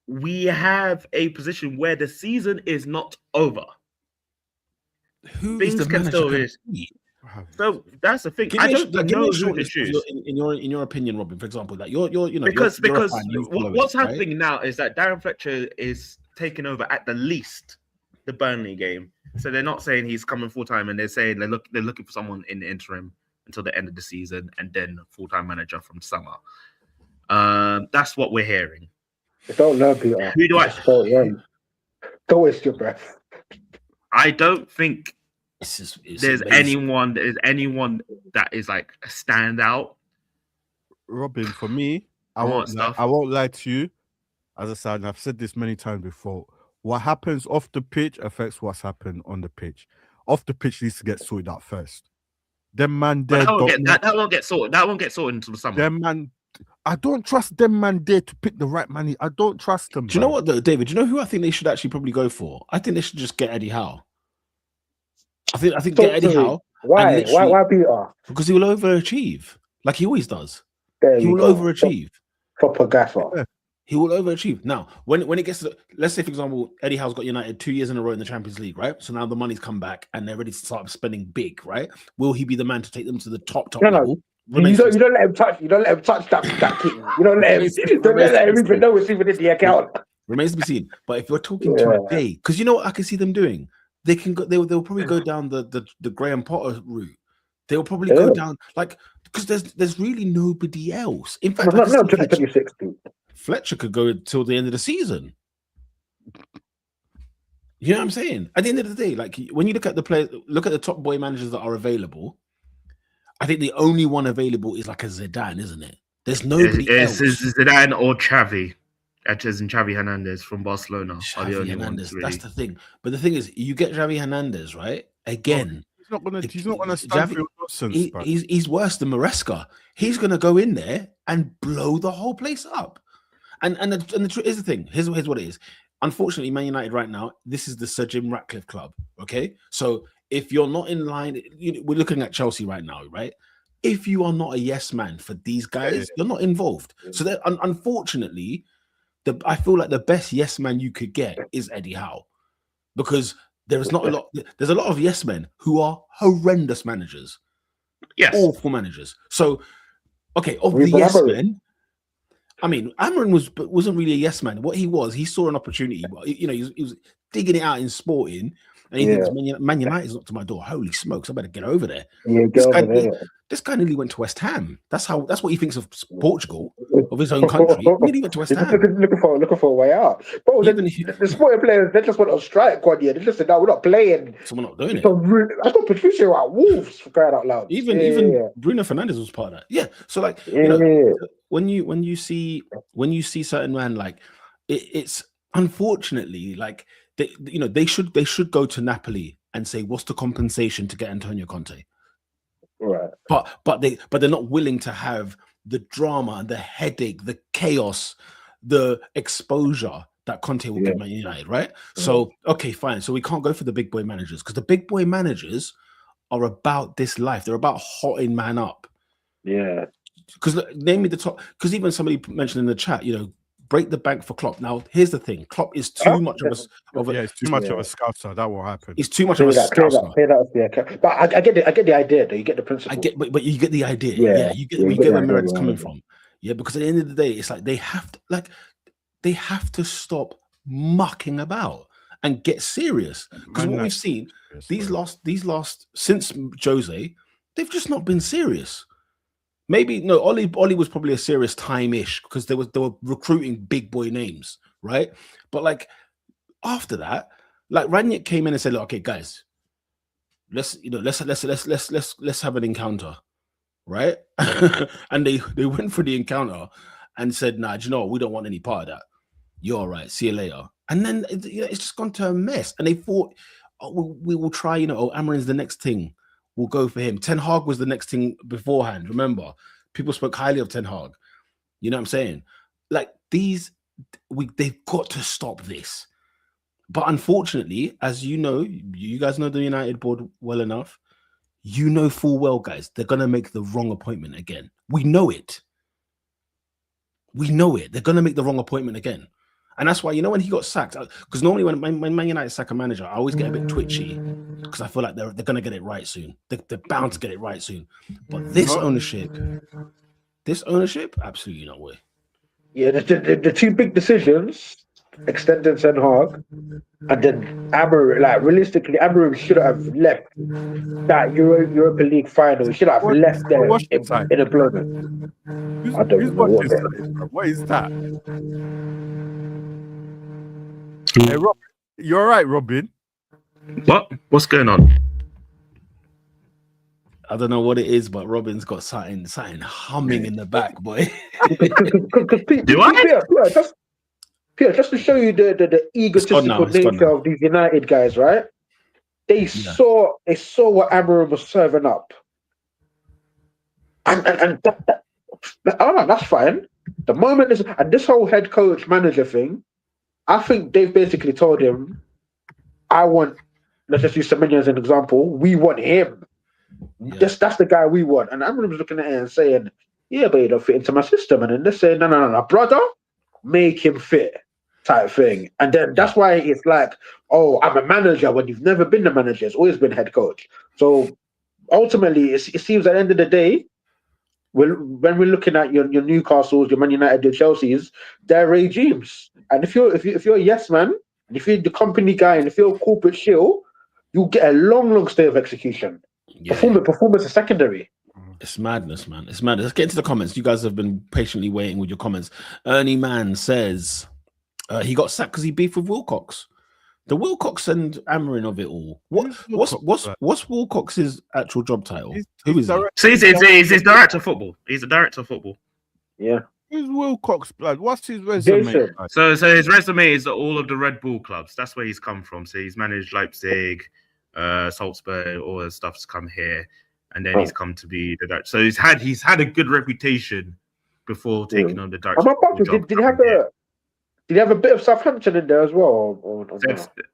we have a position where the season is not over. Things can still be. So that's the thing. I don't know who to choose. In your opinion, Robin, for example, that you're because what's happening now is that Darren Fletcher is taking over at the least the Burnley game. So they're not saying he's coming full time, and they're saying they're looking for someone in the interim until the end of the season, and then full-time manager from summer. That's what we're hearing. Don't know, Peter. Who do I? Don't waste your breath. I don't think there's amazing. anyone that is like a standout. Robin, for me, I won't lie to you. As I said, and I've said this many times before. What happens off the pitch affects what's happened on the pitch. Off the pitch needs to get sorted out first. Them man there. That won't get sorted. That won't get sorted until the summer. Them man. I don't trust them man there to pick the right money. I don't trust them. Do you know what, though, David? Do you know who I think they should actually probably go for? I think they should just get Eddie Howe. I think get Eddie Howe. Why? Why Peter? Because he will overachieve, like he always does. He will overachieve. Proper gaffer. He will overachieve. Now, when it gets to, let's say, for example, Eddie Howe's got United 2 years in a row in the Champions League, right? So now the money's come back and they're ready to start spending big, right? Will he be the man to take them to the top level? You don't let him touch. You don't let him touch that kit. You don't let him. Don't let him even know it's even in the account. Remains to be seen. But if you're talking today, because you know what I can see them doing, they can go. They'll probably go down the Graham Potter route. They'll probably go down because there's really nobody else. In fact, no, 2026. Fletcher could go until the end of the season. You know what I'm saying? At the end of the day, like when you look at the top boy managers that are available, I think the only one available is like a Zidane, isn't it? There's nobody else. It's Zidane or Xavi. As in Xavi Hernandez from Barcelona are the only ones, really. That's the thing. But the thing is, you get Xavi Hernandez, right? Again, he's not gonna stand for your nonsense. He's worse than Maresca. He's gonna go in there and blow the whole place up. And the truth is the thing. Here's what it is. Unfortunately, Man United right now, this is the Sir Jim Ratcliffe club. Okay, so if you're not in line, we're looking at Chelsea right now, right? If you are not a yes man for these guys, you're not involved. So that unfortunately, I feel like the best yes man you could get is Eddie Howe, because there's a lot of yes men who are horrendous managers. Yes. Awful managers. So, okay, of the Ruben yes Amorim. men, I mean, Amorim wasn't really a yes man. What he was, he saw an opportunity. But he was digging it out in Sporting, and he thinks Man United's not to my door. Holy smokes, I better get over there. Yeah, This get guy, over there. this guy nearly went to West Ham. That's what he thinks of Portugal, of his own country. He nearly went to West They're just Ham. looking for a way out. Bro, the Sporting players, they just went on strike one year. They just said, no, we're not playing. So we're not doing it. I got Patricio at Wolves for crying out loud. Even Bruno Fernandes was part of that. Yeah. So like, when you see certain man, like it's unfortunately like they should go to Napoli and say, what's the compensation to get Antonio Conte? Right. But they're not willing to have the drama and the headache, the chaos, the exposure that Conte will give Man United, right? So okay, fine. So we can't go for the big boy managers because the big boy managers are about this life. They're about hotting man up. Yeah. Because name me the top. Because even somebody mentioned in the chat, break the bank for Klopp. Now, here's the thing: Klopp is too much of a it's too much of a scouser. That will happen. It's too much of a scouser. Clear that up, but I get the idea. Though you get the principle. I get, but you get the idea. Yeah, you get where Meredith's coming from. Yeah, because at the end of the day, it's like they have to stop mucking about and get serious. Because what we've seen these last since Jose, they've just not been serious. Maybe no, Oli was probably a serious time-ish because they were recruiting big boy names, right? But like after that, like Ranić came in and said, "Look, okay, guys, let's have an encounter." Right? And they went for the encounter and said, "Nah, do you know what? We don't want any part of that. You're all right. See you later." And then it's just gone to a mess. And they thought, we will try, Amorim's the next thing. We'll go for him. Ten Hag was the next thing beforehand. Remember, people spoke highly of Ten Hag. You know what I'm saying? Like they've got to stop this. But unfortunately, as you know, you guys know the United board well enough. You know full well, guys, they're going to make the wrong appointment again. We know it. They're going to make the wrong appointment again. And that's why, when he got sacked, because normally when Man United sack a manager, I always get a bit twitchy because I feel like they're going to get it right soon. They're bound to get it right soon. But this ownership, absolutely not way. Yeah, the two big decisions, extending Ten Hag, and then Amorim, like realistically, Amorim should have left that Europa League final. He should have left there in employment. I don't know what is that? Hey, Rob, you all right, Robin? What's going on? I don't know what it is, but Robin's got something humming in the back, boy. Do I? Peter, just to show you the egotistical nature of these United guys, right? They saw what Amorim was serving up, and that's fine. The moment this whole head coach manager thing, I think they've basically told him, let's just use Semenyo as an example. We want him. Yeah. That's the guy we want. And Amorim's looking at it and saying, yeah, but he don't fit into my system. And then they're saying, no, brother, make him fit, type thing. And then that's why it's like, oh, I'm a manager when you've never been the manager. It's always been head coach. So ultimately, it seems at the end of the day, when we're looking at your Newcastles, your Man United, your Chelseas, they're regimes. And if you're a yes man, and if you're the company guy, and if you're a corporate shill, you'll get a long stay of execution. Yeah. Performance is secondary. It's madness, man. It's madness. Let's get into the comments. You guys have been patiently waiting with your comments. Ernie Man says he got sacked because he beefed with Wilcox. The Wilcox and Amorim of it all. What's Wilcox's actual job title? Who is he? So he's director of football. He's a director of football. Yeah. Who's Wilcox, blood? What's his resume? So his resume is all of the Red Bull clubs. That's where he's come from. So he's managed Leipzig, Salzburg, all that stuff's come here, and then he's come to be the director. So he's had a good reputation before taking on the director. Did he have a bit of Southampton in there as well? Or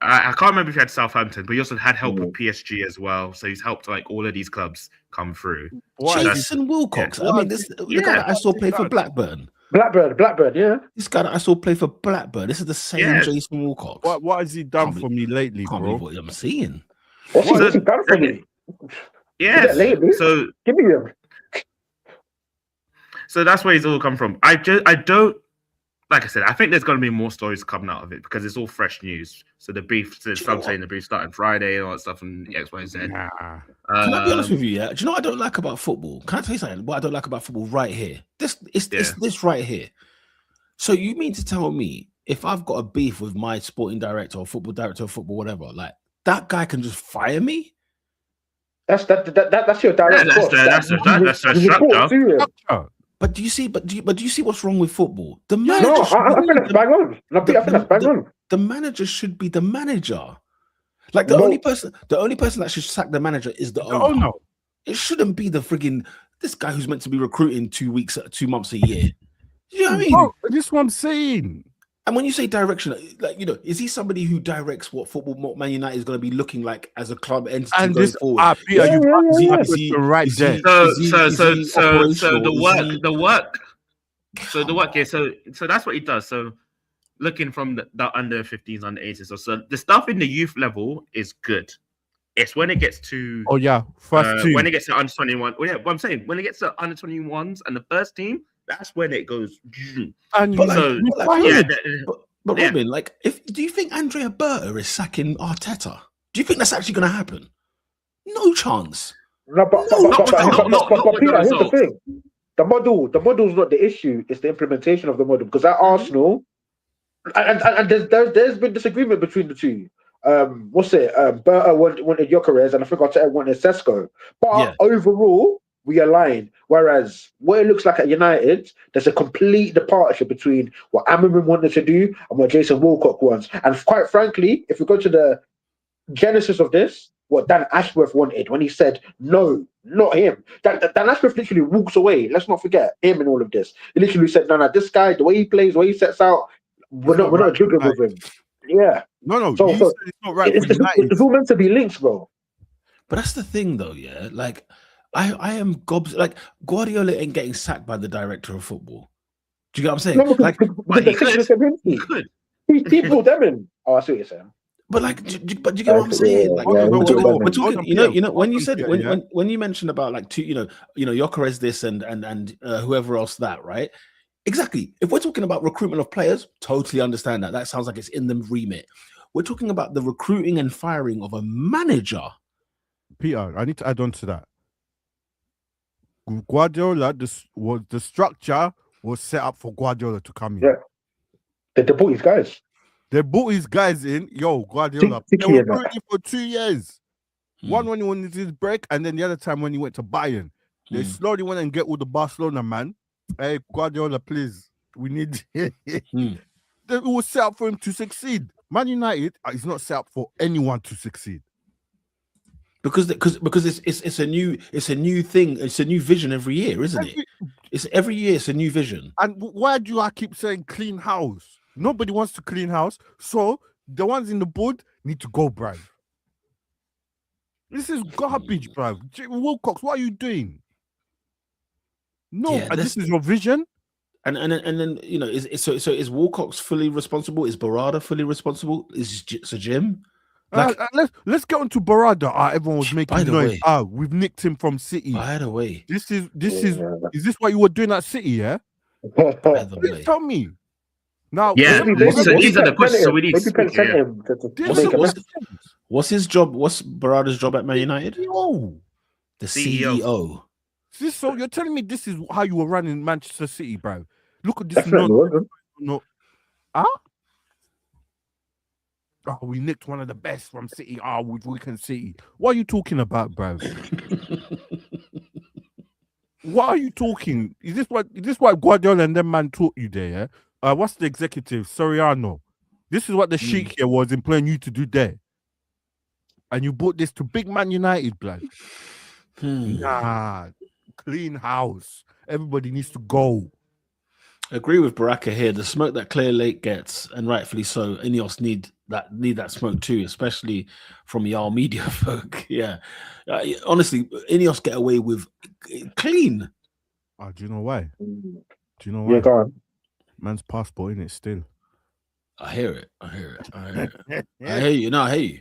I can't remember if he had Southampton, but he also had help with PSG as well. So he's helped like all of these clubs come through. Jason Wilcox. Yeah. I mean, the guy that I saw play for Blackburn. Blackburn, yeah. This guy that I saw play for Blackburn. This is the same Jason Wilcox. What has he done for me lately, bro? What I'm seeing. What's he done for me? Yes. Lately? So Give me him. So that's where it's all come from. I don't, like I said, I think there's going to be more stories coming out of it because it's all fresh news. So the beef, so some saying the beef starting Friday and all that stuff and X, Y, Z. Nah. Can I be honest with you? Yeah. Do you know what I don't like about football? Can I tell you something? What I don't like about football right here. It's this right here. So you mean to tell me if I've got a beef with my sporting director or football director or football, whatever, like that guy can just fire me? That's your direct Yeah, that's the you report structure. to him. But do you see? But do you see what's wrong with football? The No, manager. I think that's bang on. I think that's bang on. The manager should be the manager. Like the only person that should sack the manager is the owner. Oh no, it shouldn't be the frigging this guy who's meant to be recruiting 2 months a year. You know what I mean? Bro, this is what I'm saying. And when you say direction, like is he somebody who directs what football Man United is going to be looking like as a club entity And going this, forward? Peter, Yeah, you is he- right is he- there. So the work. So that's what he does. So looking from the under 15s, under 18s, so the stuff in the youth level is good. It's when it gets to Oh yeah, first team. when it gets to under 21. Well, yeah, what I'm saying, when it gets to under 21s and the first team, that's when it goes. And But So yeah, yeah, but yeah. Ruben, like, do you think Andrea Berta is sacking Arteta? Do you think that's actually going to happen? No chance. No, but Peter, here's the thing. The model's not the issue. It's the implementation of the model. Because at Arsenal, and there's been disagreement between the two. Berta wanted Gyökeres, and I think Arteta wanted Sesko. But overall, we align. Whereas what it looks like at United, there's a complete departure between what Amorim wanted to do and what Jason Wilcock wants. And quite frankly, if we go to the genesis of this, what Dan Ashworth wanted when he said, no, not him. Dan Ashworth literally walks away. Let's not forget him in all of this. He literally said, no, this guy, the way he plays, the way he sets out, we're not jiggling with him. Yeah. No. So It's not right. It's all meant to be links, bro. But that's the thing, though, yeah? Like, I am gobs. Like, Guardiola ain't getting sacked by the director of football. Do you get what I'm saying? No, like, he could. He pulled them in. Oh, I see what you're saying. But like, do you get what I'm saying? Like, we're talking. You know, when you said when you mentioned about like two, Gyökeres this and whoever else that, right? Exactly. If we're talking about recruitment of players, totally understand that. That sounds like it's in the remit. We're talking about the recruiting and firing of a manager. Peter, I need to add on to that. Guardiola, the structure was set up for Guardiola to come in. Yeah. They bought his guys. They brought his guys in. Yo, Guardiola. They were recruiting for 2 years. One when he wanted his break, and then the other time when he went to Bayern. They slowly went and get all the Barcelona man. Hey, Guardiola, please. We need It was set up for him to succeed. Man United is not set up for anyone to succeed. Because it's a new thing. It's a new vision every year, isn't it? It's every year. It's a new vision. And why do I keep saying clean house? Nobody wants to clean house, so the ones in the board need to go, bruv. This is garbage, bruv. Wilcox, what are you doing? No, this is your vision. And then is Wilcox fully responsible? Is Barada fully responsible? Is Sir Jim? Like, let's get on to Barada. Everyone was making noise. We've nicked him from City. By the way, is this what you were doing at City? Yeah. Please tell me. Now, so these are the questions. So we need what's his job? What's Barada's job at Man United? The CEO. So you're telling me this is how you were running Manchester City, bro? Look at this. We nicked one of the best from City. With Weekend City. What are you talking about, bro? What are you talking? Is this what Guardiola and them man taught you there? Yeah. What's the executive? Soriano. This is what the Sheikh here was employing you to do there. And you brought this to big Man United, blood. Nah, clean house. Everybody needs to go. I agree with Baraka here. The smoke that Clear Lake gets, and rightfully so, Ineos need that smoke too, especially from y'all media folk. Yeah. Honestly, Ineos get away with clean. Do you know why? Yeah, go on. Man's passport in it still. I hear it. I hear you. No, I hear you.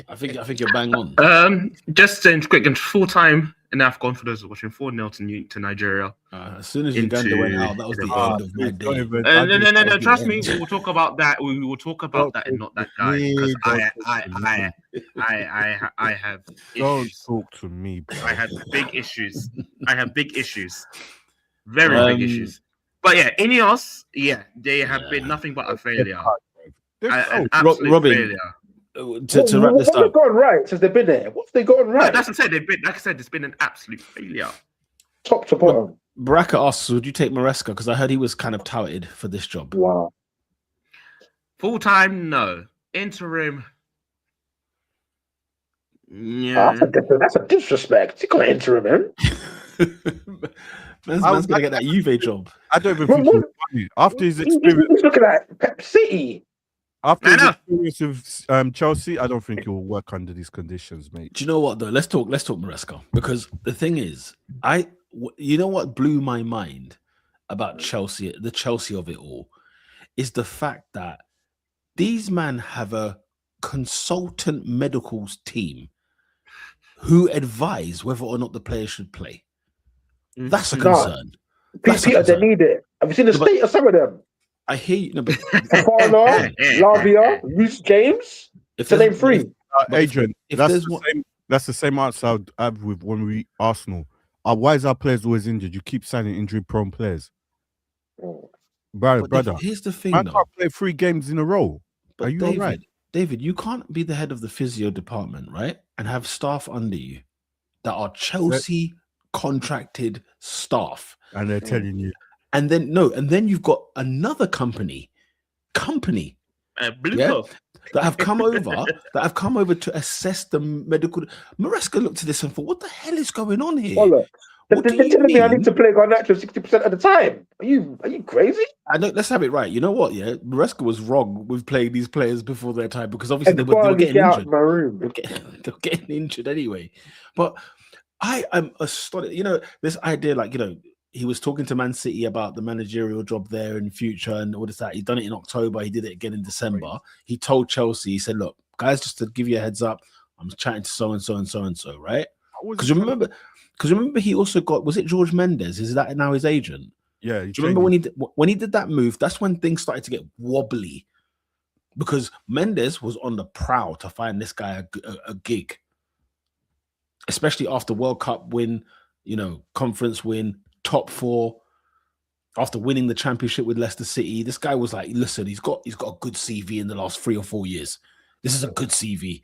I think you're bang on. Just in quick and full time in AFCON for those who are watching 4-0 to Nigeria. As soon as Uganda went out, that was the end of my day. No. Trust me, we will talk about that. We will talk about that and not that guy because I have. Don't Issues. talk to me, bro. I have big issues. Very big issues. But yeah, Ineos, they have been nothing but a failure. An absolute Robin, failure. To wrap this What have up, they gone right since they've been there? What have they gone right? No, that's what I said. Like I said, it's been an absolute failure. Top to bottom. Baraka asks, would you take Maresca? Because I heard he was kind of touted for this job. Wow. Full time, no. Interim. Yeah. That's a disrespect. You can't interim him. man's gonna get that Juve job. I don't even think he's funny. After his experience, He's looking at Pep City. after his experience with Chelsea, I don't think he will work under these conditions, mate. Do you know what though? Let's talk Maresca, because the thing is, you know what blew my mind about Chelsea, the Chelsea of it all, is the fact that these men have a consultant medicals team who advise whether or not the player should play. That's a concern. Peter, they need it. Have you seen the state of some of them? I hear you. No, but Fafana, Lavia, Reece James. To name three. Adrian, if that's the same answer I'd have with when we Arsenal. Why is our players always injured? You keep signing injury-prone players. Brother, here's the thing. I can't play 3 games in a row. But are you David, all right? David, you can't be the head of the physio department, right? And have staff under you that are Chelsea contracted staff. And they're telling you. And then you've got another company that have come over to assess the medical. Maresca looked at this and thought, what the hell is going on here? They're telling me I need to play Garnacho 60% of the time. Are you crazy? I know. Let's have it right. You know what? Yeah, Maresca was wrong with playing these players before their time because obviously they were getting injured. They were getting injured anyway. But I am astonished. You know, this idea, like, you know, he was talking to Man City about the managerial job there in future and all this that. He's done it in October. He did it again in December. Right. He told Chelsea, he said, "Look, guys, just to give you a heads up, I'm chatting to so and so and so and so, right?" Because remember, he also got, was it George Mendes? Is that now his agent? Yeah. Do you remember when he did that move? That's when things started to get wobbly because Mendes was on the prowl to find this guy a gig, especially after World Cup win, you know, conference win, top 4, after winning the championship with Leicester City. This guy was like, listen, he's got a good CV in the last 3 or 4 years. This is a good CV.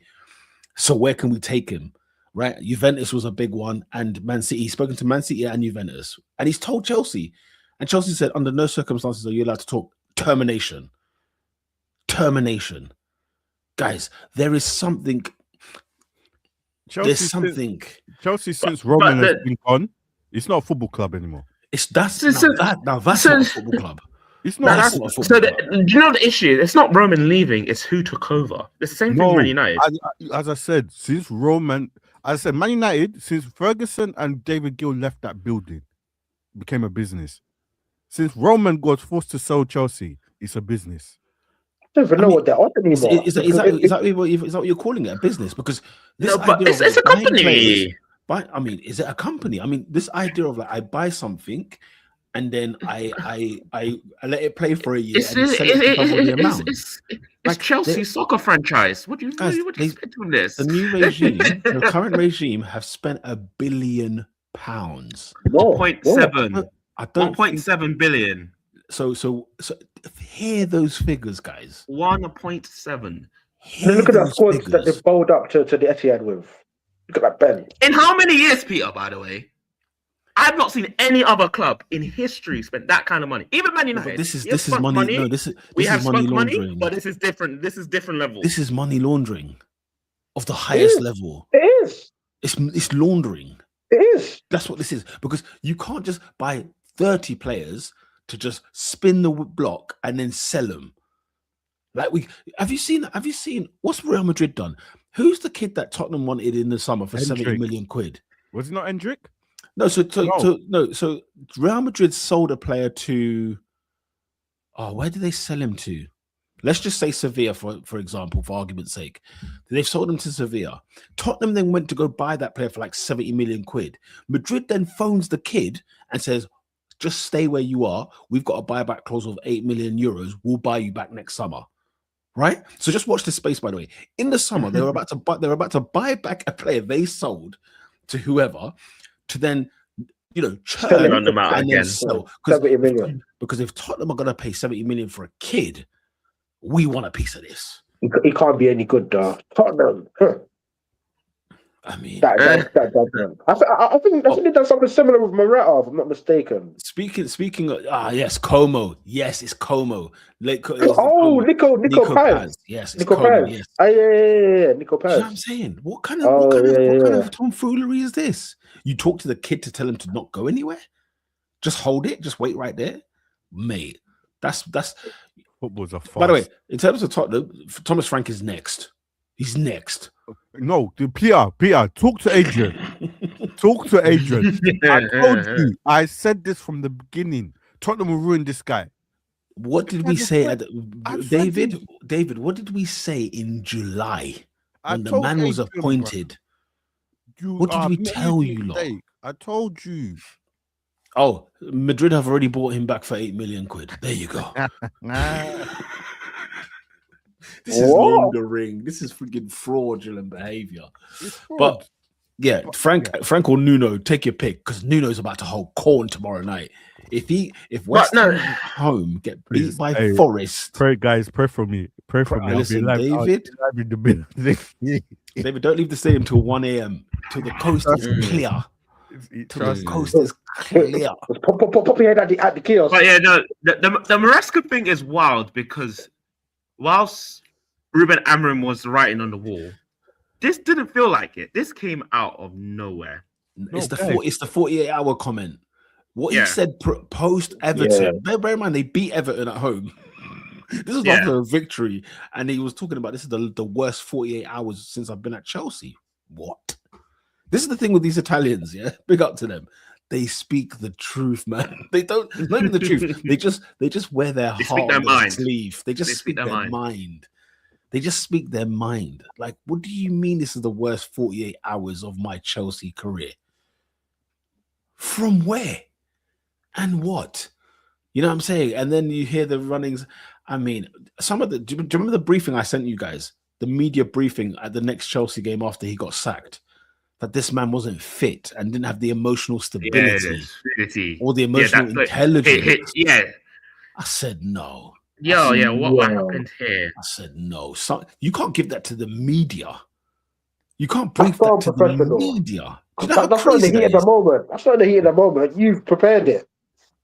So where can we take him? Right, Juventus was a big one, and Man City. He's spoken to Man City and Juventus, and he's told Chelsea, and Chelsea said, under no circumstances are you allowed to talk termination. Guys, there is something. Chelsea since Roman has been gone, it's not a football club anymore. That's not a football club. It's not. Do you know the issue? It's not Roman leaving; it's who took over. It's the same thing with Man United. As I said, since Roman. I said Man United, since Ferguson and David Gill left that building, became a business. Since Roman got forced to sell Chelsea, it's a business. I don't even know what they're on anymore. Is that what you're calling it, a business? Because this it's a company. I mean, is it a company? I mean, this idea of like I buy something and then I let it play for a year and sell it for the amount. It's Chelsea's soccer franchise. What do you expect from this? The new regime, the current regime, have spent £1 billion. 1.7. 1.7 billion. So hear those figures, guys. 1.7. Look at that squad that they've bowled up to the Etihad with. Look at that Ben. In how many years, Peter, by the way? I've not seen any other club in history spend that kind of money. Even Man United. This is money. No, this is money laundering. But this is different. This is different level. This is money laundering of the highest level. It is. It's laundering. It is. That's what this is. Because you can't just buy 30 players to just spin the block and then sell them. Like have you seen what's Real Madrid done? Who's the kid that Tottenham wanted in the summer for 70 million quid? Was it not Hendrick? No, so Real Madrid sold a player to. Oh, where did they sell him to? Let's just say Sevilla, for example, for argument's sake. They've sold him to Sevilla. Tottenham then went to go buy that player for like 70 million quid. Madrid then phones the kid and says, just stay where you are. We've got a buyback clause of 8 million euros. We'll buy you back next summer. Right? So just watch this space, by the way. In the summer, they were about to buy back a player they sold to whoever to then, churn on them out and again. then sell. 70 million. Because if Tottenham are going to pay 70 million for a kid, we want a piece of this. He can't be any good, though. Tottenham. I mean, That judgment. I think they've done something similar with Morata, if I'm not mistaken. Speaking of, yes, Como. Yes, it's Como. Nico Paz. Yes, it's Nico Como. Paz. Yes. Yeah, Nico Do you know Paz. what I'm saying? What kind of tomfoolery is this? You talk to the kid to tell him to not go anywhere? Just hold it. Just wait right there, mate. That's. Football's a farce. By the way, in terms of Tottenham, Thomas Frank is next. He's next. No, Peter, talk to Adrian. Talk to Adrian. I told you. I said this from the beginning. Tottenham will ruin this guy. What did we say, David? What did we say in July when the man was appointed? What did we tell you, lot? I told you. Oh, Madrid have already bought him back for 8 million quid. There you go. This is Lord of the Ring. This is freaking fraudulent behavior. But yeah, Frank or Nuno, take your pick, because Nuno's about to hold corn tomorrow night. If West Ham at home get beat by Forest, pray for me. Pray for me. Listen, David. David, don't leave the stadium till 1 a.m. till the coast is clear. Till the coast is clear. Pop your head at the kiosk. But yeah, no, the Maresca thing is wild, because whilst Ruben Amorim was writing on the wall, this didn't feel like it. This came out of nowhere. It's the 48-hour comment. What he said post Everton. Bear in mind, they beat Everton at home. This is after a victory, and he was talking about this is the worst 48 hours since I've been at Chelsea. What? This is the thing with these Italians, yeah. Big up to them. They speak the truth, man. They don't not even the truth. They just wear their heart on their sleeve. They just speak their mind. They just speak their mind. Like, what do you mean this is the worst 48 hours of my Chelsea career? From where? And what? You know what I'm saying? And then you hear the runnings. I mean, do you remember the briefing I sent you guys? The media briefing at the next Chelsea game after he got sacked? That this man wasn't fit and didn't have the emotional stability or the emotional intelligence. I said no. What happened here? I said no. So, you can't give that to the media. You can't brief that to the media. That's not the heat of the moment. That's not the heat of the moment. You've prepared it.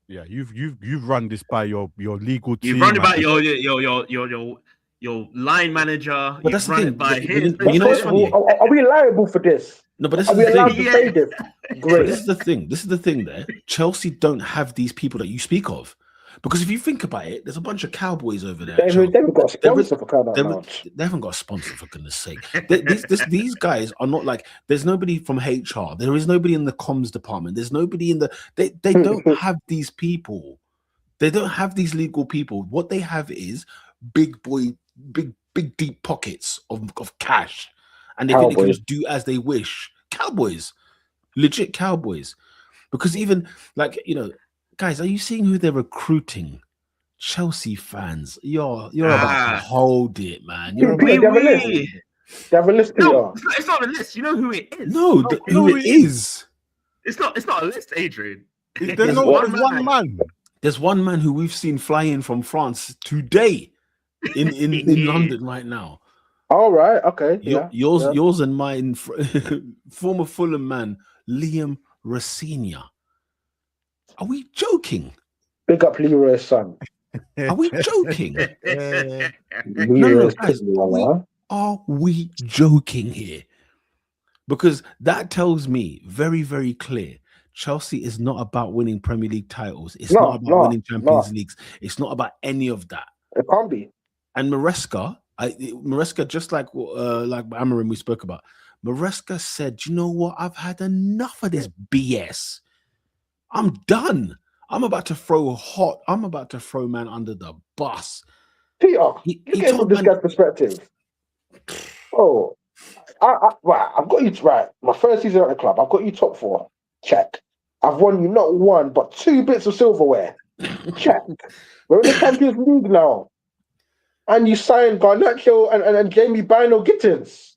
Yeah, you've run this by your legal team. You've run it by your line manager. But that's the thing. By his. You know what's funny? Are we liable for this? No, but this are is we the allowed thing. to say this? Great. This is the thing. This is the thing. There, Chelsea don't have these people that you speak of, because if you think about it, there's a bunch of cowboys over there. They haven't got a sponsor for crying out loud. They haven't got a sponsor, for goodness sake. These guys are not like. There's nobody from HR. There is nobody in the comms department. There's nobody in the. They don't have these people. They don't have these legal people. What they have is big deep pockets of cash, and they think they can just do as they wish. Cowboys, legit cowboys. Because even guys, are you seeing who they're recruiting? Chelsea fans, you're about to hold it, man. They have a list. No, it's not a list. You know who it is. No, who it is. It's not a list, Adrian. There's one man. There's one man who we've seen fly in from France today in London right now. All right, okay. Yours and mine, former Fulham man, Liam Rossigna. Are we joking? Big up Leroy's son. Are we joking? No, guys, are we joking here? Because that tells me very, very clear. Chelsea is not about winning Premier League titles. It's not about winning Champions Leagues. It's not about any of that. It can't be. And Maresca, just like Amorim we spoke about, Maresca said, "You know what? I've had enough of this BS. I'm done. I'm about to throw man under the bus. Peter, He you get from told this man, guy's perspective. Oh, right, I've got you right. My first season at the club, I've got you top 4. Check. I've won you not 1 but 2 bits of silverware. Check. We're in the Champions League now, and you signed Garnacho and Jamie Bino Gittins.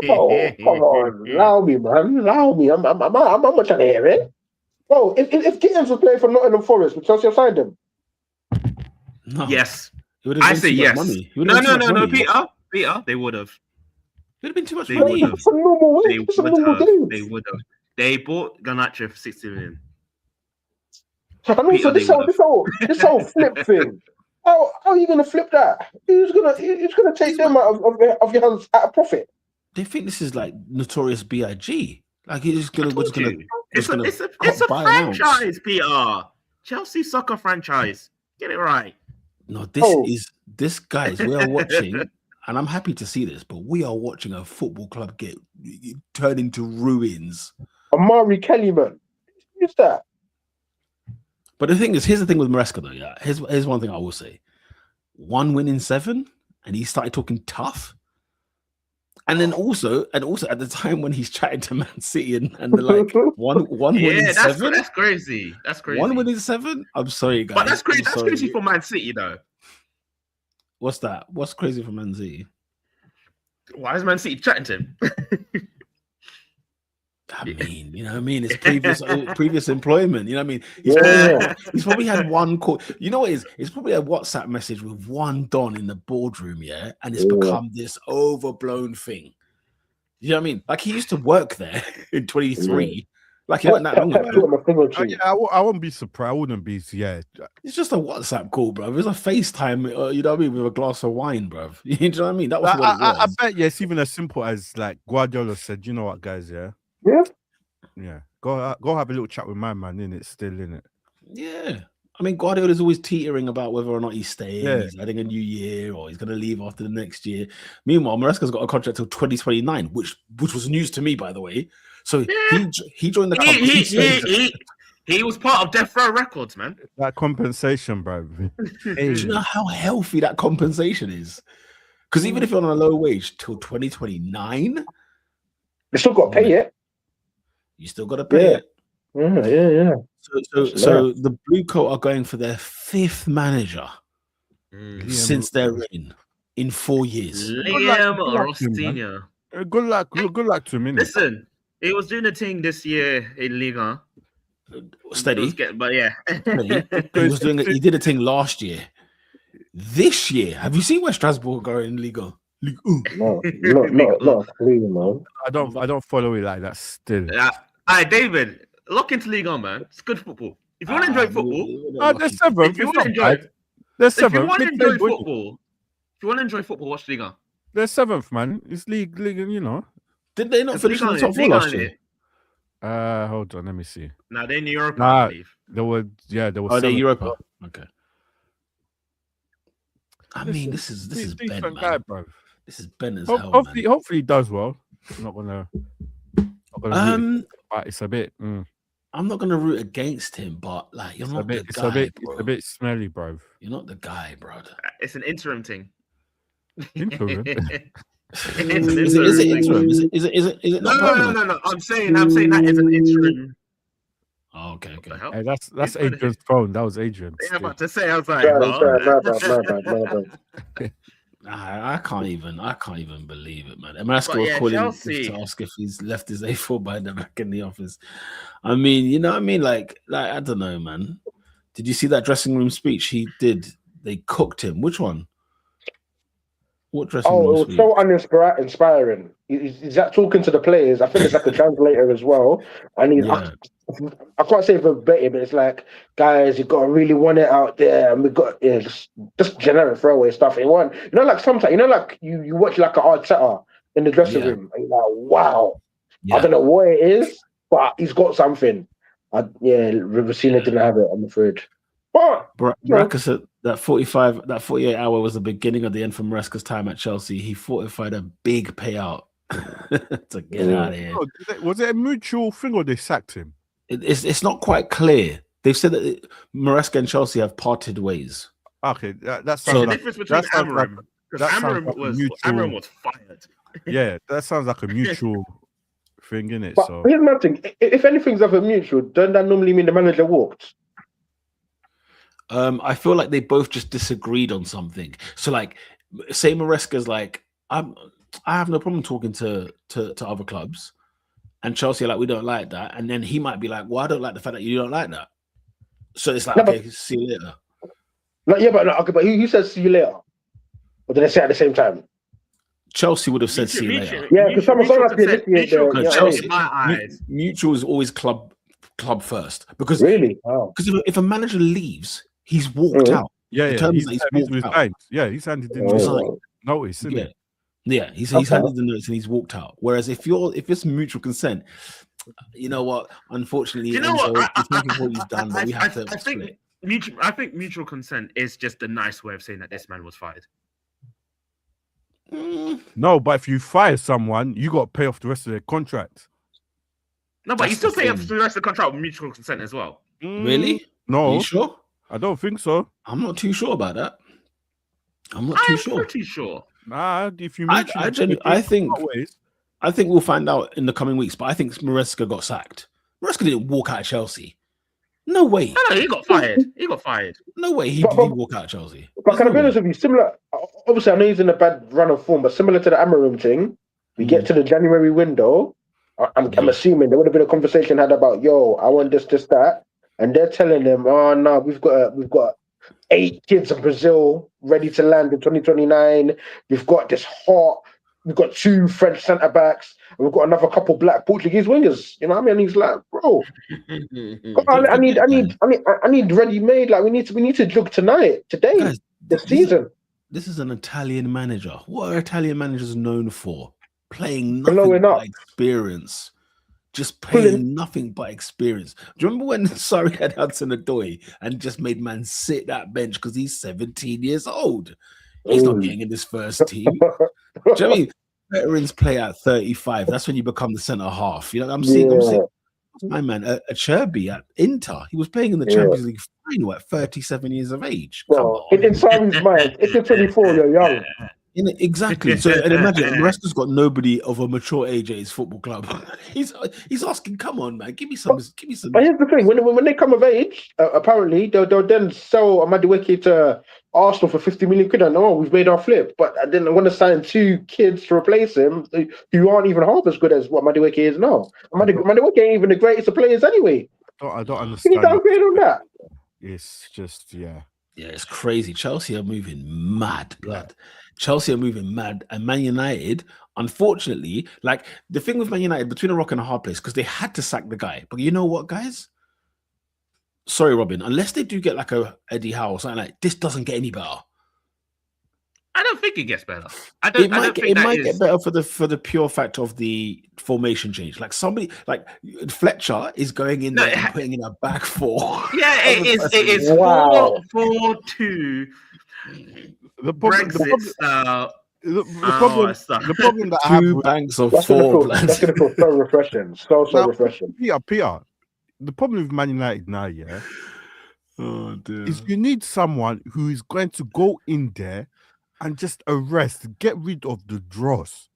Oh, come on, allow me, man, allow me. I'm not trying to hear it. Bro, if Gittins was playing for Nottingham Forest, would Chelsea have signed him? no. Yes. It would have I been say too much yes. money. It would No, have been no, too no, much no, money. Peter, they would have. It would have been too much They money. would have. It's a normal They wage. It's a would normal have. game. They would have. They bought Garnacho for 60 million. And also Peter, they this would've. whole flip thing. How are you gonna flip that? Who's gonna take them out of your hands at a profit? They think this is like Notorious B.I.G. Like he's gonna, Told you. It's a buy an ounce. franchise, Peter. Chelsea soccer franchise. Get it right. No, this guys, we are watching, and I'm happy to see this, but we are watching a football club get turned into ruins. Amari Kellyman. Who's that? But the thing is, here's the thing with Maresca though. Yeah, here's one thing I will say: 1 win in 7, and he started talking tough. And then also at the time when he's chatting to Man City and they're like one win in 7. That's crazy. That's crazy. 1 win in 7. I'm sorry, guys. But that's crazy. That's sorry. crazy for Man City, though. What's that? What's crazy for Man City? Why is Man City chatting to him? I mean, you know what I mean? It's previous employment. You know what I mean? He's probably had one call. You know what it is? It's probably a WhatsApp message with one Don in the boardroom, yeah? And it's become this overblown thing. You know what I mean? Like he used to work there in 23. Like he wasn't that long ago. I wouldn't be surprised. I wouldn't be, yeah. It's just a WhatsApp call, bro. It's a FaceTime, you know what I mean, with a glass of wine, bro. You know what I mean? That was what it was. I bet, yes, even as simple as like Guardiola said, you know what, guys, yeah? Yeah. Go have a little chat with my man, innit? Still, innit? Yeah. I mean, Guardiola's always teetering about whether or not he's staying, he's adding a new year, or he's going to leave after the next year. Meanwhile, Maresca's got a contract till 2029, which was news to me, by the way. So he joined the company. He was part of Death Row Records, man. That compensation, bro. Do you know how healthy that compensation is? Because even if you're on a low wage till 2029, you still got to pay it. You still got to pay it. Yeah. So the Blue Coat are going for their 5th manager since their reign in 4 years. Liam Rostinho. Good luck to him. Listen, he was doing a thing this year in Liga. Steady. But yeah. Steady. He did a thing last year. This year, have you seen where Strasbourg are in Liga? No, not clean, man. I don't follow it like that still. Alright, David, look into League On, man. It's good football. If you want to enjoy football, there's 7. If you want to enjoy, there's 7. If you want to enjoy football, watch League On. There's 7th, man. It's league, you know. Did they not finish in the top 4 last year? Hold on, let me see. No, they're in Europa, I believe. There were. Oh, they're Europa. Okay. I mean, this is Ben, man. Guy, bro. This is Ben as hell, man. Hopefully he does well. I'm not gonna but it's a bit. I'm not gonna root against him, but like you're not the guy, bro. It's a bit smelly, bro. You're not the guy, bro. It's an interim thing. Interim? Is it interim? Is it No. I'm saying that is an interim. Oh, okay. Hey, that's Adrian's phone. That was Adrian. Yeah, about to say, I was like, I can't even believe it, man. Maresca was calling to ask if he's left his A4 binder back in the office. I mean, you know what I mean? Like I don't know, man. Did you see that dressing room speech he did? They cooked him. Which one? What dressing room it was speech? so uninspiring. He's like talking to the players. I think it's like a translator as well. And he's I can't say verbatim, but it's like, guys, you got to really want it out there, and we got just generic throwaway stuff. You know, like sometimes, like you watch like an Arteta in the dressing room, and you're like, wow, I don't know what it is, but he's got something. Rivasina didn't have it, I'm afraid. But Maresca said that 48 hour was the beginning of the end for Maresca's time at Chelsea. He fortified a big payout to get out of here. Was it a mutual thing or they sacked him? It's not quite clear. They've said that Maresca and Chelsea have parted ways. Okay, that There's sounds a like difference between that sounds like Amorim. Because that sounds Amorim like a was mutual. Amorim was fired. Yeah, that sounds like a mutual thing, innit? But So here's my thing: if anything's ever mutual, don't that normally mean the manager walked? I feel like they both just disagreed on something. So, like, say Maresca's like, I have no problem talking to other clubs, and Chelsea are like, we don't like that, and then he might be like, well, I don't like the fact that you don't like that. So it's like, No, okay, see you later. Like, yeah, but who says see you later? Or did they say at the same time? Chelsea would have said see you later. Yeah, because someone has to initiate mutual the. No, consent Chelsea, in my eyes. mutual is always club first, because Really? Wow. if a manager leaves, he's walked out. yeah, The yeah, term he's is that he's walked out. resigned. Yeah, he's handed in Oh. notice, isn't Yeah, it? yeah, he's Okay. handed the notes and he's walked out. Whereas if it's mutual consent, you know what? Unfortunately, You know Enzo, what? thank you for what you've done, but we have to split. I think mutual consent is just a nice way of saying that this man was fired. No, but if you fire someone, you got to pay off the rest of their contract. No, but That's you still the pay up thing. for the rest of the contract with mutual consent as well. Really? Are No, you sure? I don't think so. I'm not too sure about that. I'm not too I'm sure. pretty sure. Nah, if you I mention I think we'll find out in the coming weeks. But I think Maresca got sacked. Maresca didn't walk out of Chelsea. No way. No, he got fired. He got fired. No way he But- did walk out of Chelsea. But There's can I no be honest way. with you? Similar. Obviously, I know he's in a bad run of form, but similar to the Amorim thing, we get to the January window. I'm assuming there would have been a conversation had about, yo, I want this, that, and they're telling them, oh no, we've got 8 kids in Brazil ready to land in 2029. We've got we've got 2 French centre backs, and we've got another couple black Portuguese wingers. You know what I mean? And he's like, bro, I need ready made. Like we need to jug today, Guys, this season. This is an Italian manager. What are Italian managers known for? Playing Blowing nothing but up. experience. Just Pulling- playing nothing but experience. Do you remember when Surrey had Hudson-Odoi and just made man sit that bench because he's 17 years old? He's not getting in this first team. Do you know what I mean? Veterans play at 35. That's when you become the centre half. You know, I'm seeing my man, a Cherby at Inter. He was playing in the Champions League final at 37 years of age. Come Well, on. in Sarri's mind, if you're 24, you're young. Exactly. So and imagine Maresca's got nobody of a mature age at his football club. he's asking, come on, man, give me some. But here's the thing: when they come of age, apparently they'll then sell Amadueke to Arsenal for 50 million quid, and we've made our flip. But then I want to sign 2 kids to replace him who aren't even half as good as what Amadueke is now. Amadueke ain't even the greatest of players anyway. I don't understand. Can you downgrade on that? It's just Yeah, it's crazy. Chelsea are moving mad, blood. Chelsea are moving mad, and Man United, unfortunately, like the thing with Man United, between a rock and a hard place, because they had to sack the guy. But you know what, guys? Sorry, Robin. Unless they do get like a Eddie Howe or something like this, doesn't get any better. I don't think it gets better. It might get better for the pure fact of the formation change. Like somebody like Fletcher is going in there and putting in a back 4. Yeah, it is Wow. 4-2. the problem. Brexit style. The problem that I have 2 with banks of That's 4. gonna feel so refreshing. So refreshing. Peter, the problem with Man United now, Oh dear. is you need someone who is going to go in there and just get rid of the dross.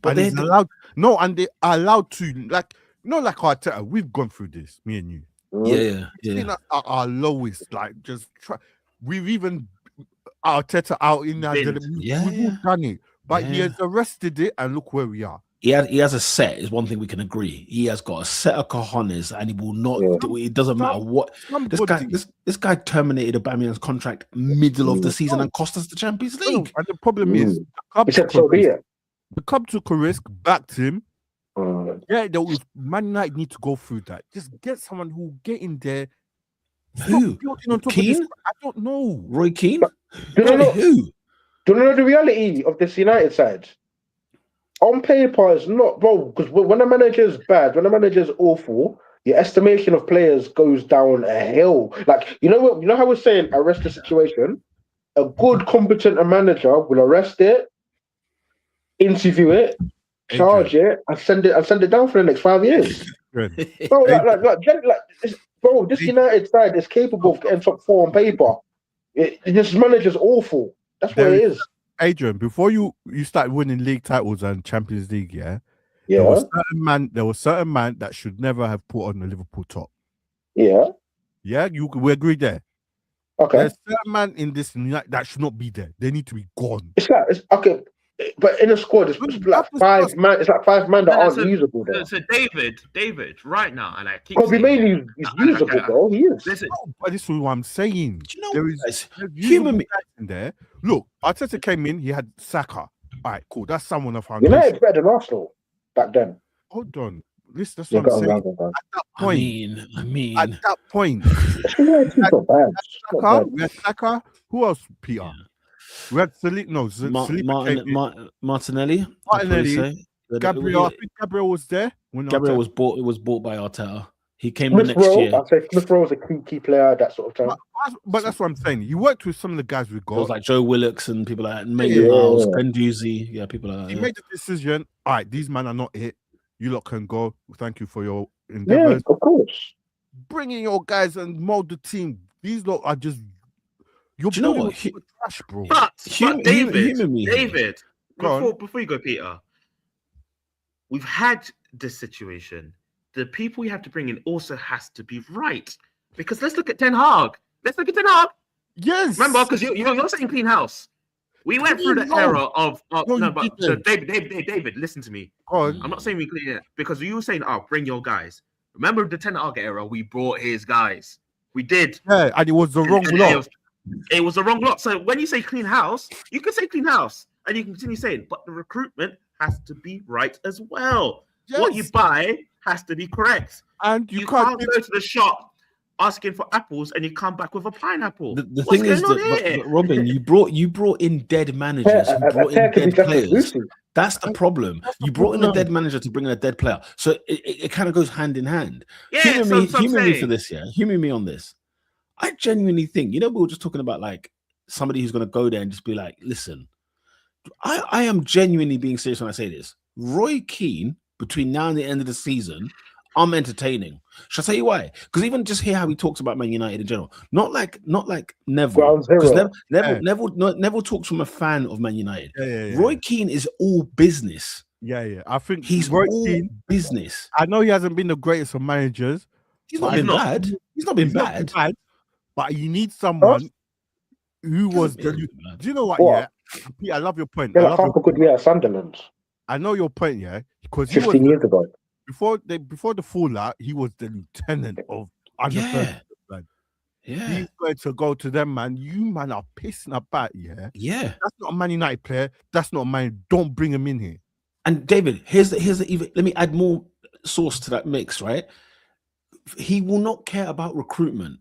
But and they are allowed to, like Arteta, we've gone through this, me and you. Yeah. At our lowest, like just try. We've even Arteta out in there. We've all done it, but he has arrested it, and look where we are. He has a set, is one thing we can agree. He has got a set of cojones, and he will not. It doesn't matter what. This guy terminated Aubameyang's contract middle of the season and cost us the Champions League. And the problem is, the club took a risk, backed him. Yeah, Man United need to go through that. Just get someone who will get in there. Who? Keane? I don't know. Roy Keane? Do you know Who? Do you know the reality of this United side? On paper, it's not, bro, because when a manager is bad, when a manager is awful, your estimation of players goes down a hill. Like, you know how we're saying arrest the situation? A good, competent manager will arrest it, interview it, charge it, and send it down for the next 5 years. Bro, bro, this United side is capable of getting top 4 on paper. This manager's awful. That's what it is. Adrian, before you start winning league titles and Champions League, there Yeah, was certain man that should never have put on the Liverpool top. yeah. Yeah, we agree there. Okay. There's certain man in this United that should not be there. They need to be gone. It's okay, but in a squad, it's like 5 man. It's like 5 men that aren't usable there. So David, right now, and I keep Kobe saying Mainoo is usable, bro. He is. Listen, But this is what I'm saying. Do you know There what, is guys? human guys in there. Look, Arteta came in. He had Saka. All right, cool. That's someone of foundation. United better than Arsenal back then. Hold on. That's Yeah, what I'm saying. go on. At that point, at that point, It's not bad. It's not Saka, bad. we had Saka. Who else, Peter? Yeah. We had Saliba came in. Martinelli. Martinelli, Gabriel. I think Gabriel was there. When Gabriel Arteta- was bought by Arteta. He came the Smith next Rowe, year. I'd say Smith Rowe was a key player at that sort of time. But that's what I'm saying. He worked with some of the guys we It was got. like Joe Willocks and people like that. Maitland Yeah. Niles, Penduzzi. Yeah, people like that. He Yeah. made the decision. All right, these men are not it. You lot can go. Thank you for your Yeah, endeavors. of course. Bring in your guys and mold the team. These lot are just. You're Do you know building what? a team of trash, bro. but Humor me. David, Go on. before you go, Peter, we've had this situation. The people you have to bring in also has to be right. Because let's look at Ten Hag. Yes. Remember, because you're saying clean house. We went through the No. era of No, no, you but so didn't. David, listen to me. Go on. I'm not saying we clean it because you were saying, "Oh, bring your guys." Remember the Ten Hag era? We brought his guys. We did. Yeah, and it was the wrong And lot. It was the wrong lot. So when you say clean house, you can say clean house, and you can continue saying, but the recruitment has to be right as well. What you Yes. buy has to be correct. And You can't go to the shop asking for apples and you come back with a pineapple. The What's thing is going that, on here? but Robin, you brought in dead managers. You A brought pair in could be dead just as players. Lucy. That's the problem. That's the You brought in a problem. dead manager to bring in a dead player. So it kind of goes hand in hand. Yeah, Humor so me, I'm humor me for saying. this, yeah. Humor me on this. I genuinely think, we were just talking about like somebody who's going to go there and just be like, listen, I am genuinely being serious when I say this. Roy Keane, between now and the end of the season, I'm entertaining. Shall I tell you why? Because even just hear how he talks about Man United in general, not like Neville. Ground zero. Because Yeah. Neville talks from a fan of Man United. Yeah. Roy Keane is all business. Yeah. I think He's Roy all Keane. business. I know he hasn't been the greatest of managers. He's But not he's been not. bad. He's not been He's not bad. bad, but you need someone who was. He hasn't Do been bad. you know what? What? Yeah, Pete, I love your point. Yeah, I like love half your a good year at Sunderland I know your point, yeah, because he was 15 years ago. before the fallout. He was the lieutenant of under Yeah. man. Yeah. He's going to go to them, man. You man are pissing about, yeah. Yeah. That's not a Man United player. That's not a man. Don't bring him in here. And David, here's the even. Let me add more sauce to that mix, right? He will not care about recruitment.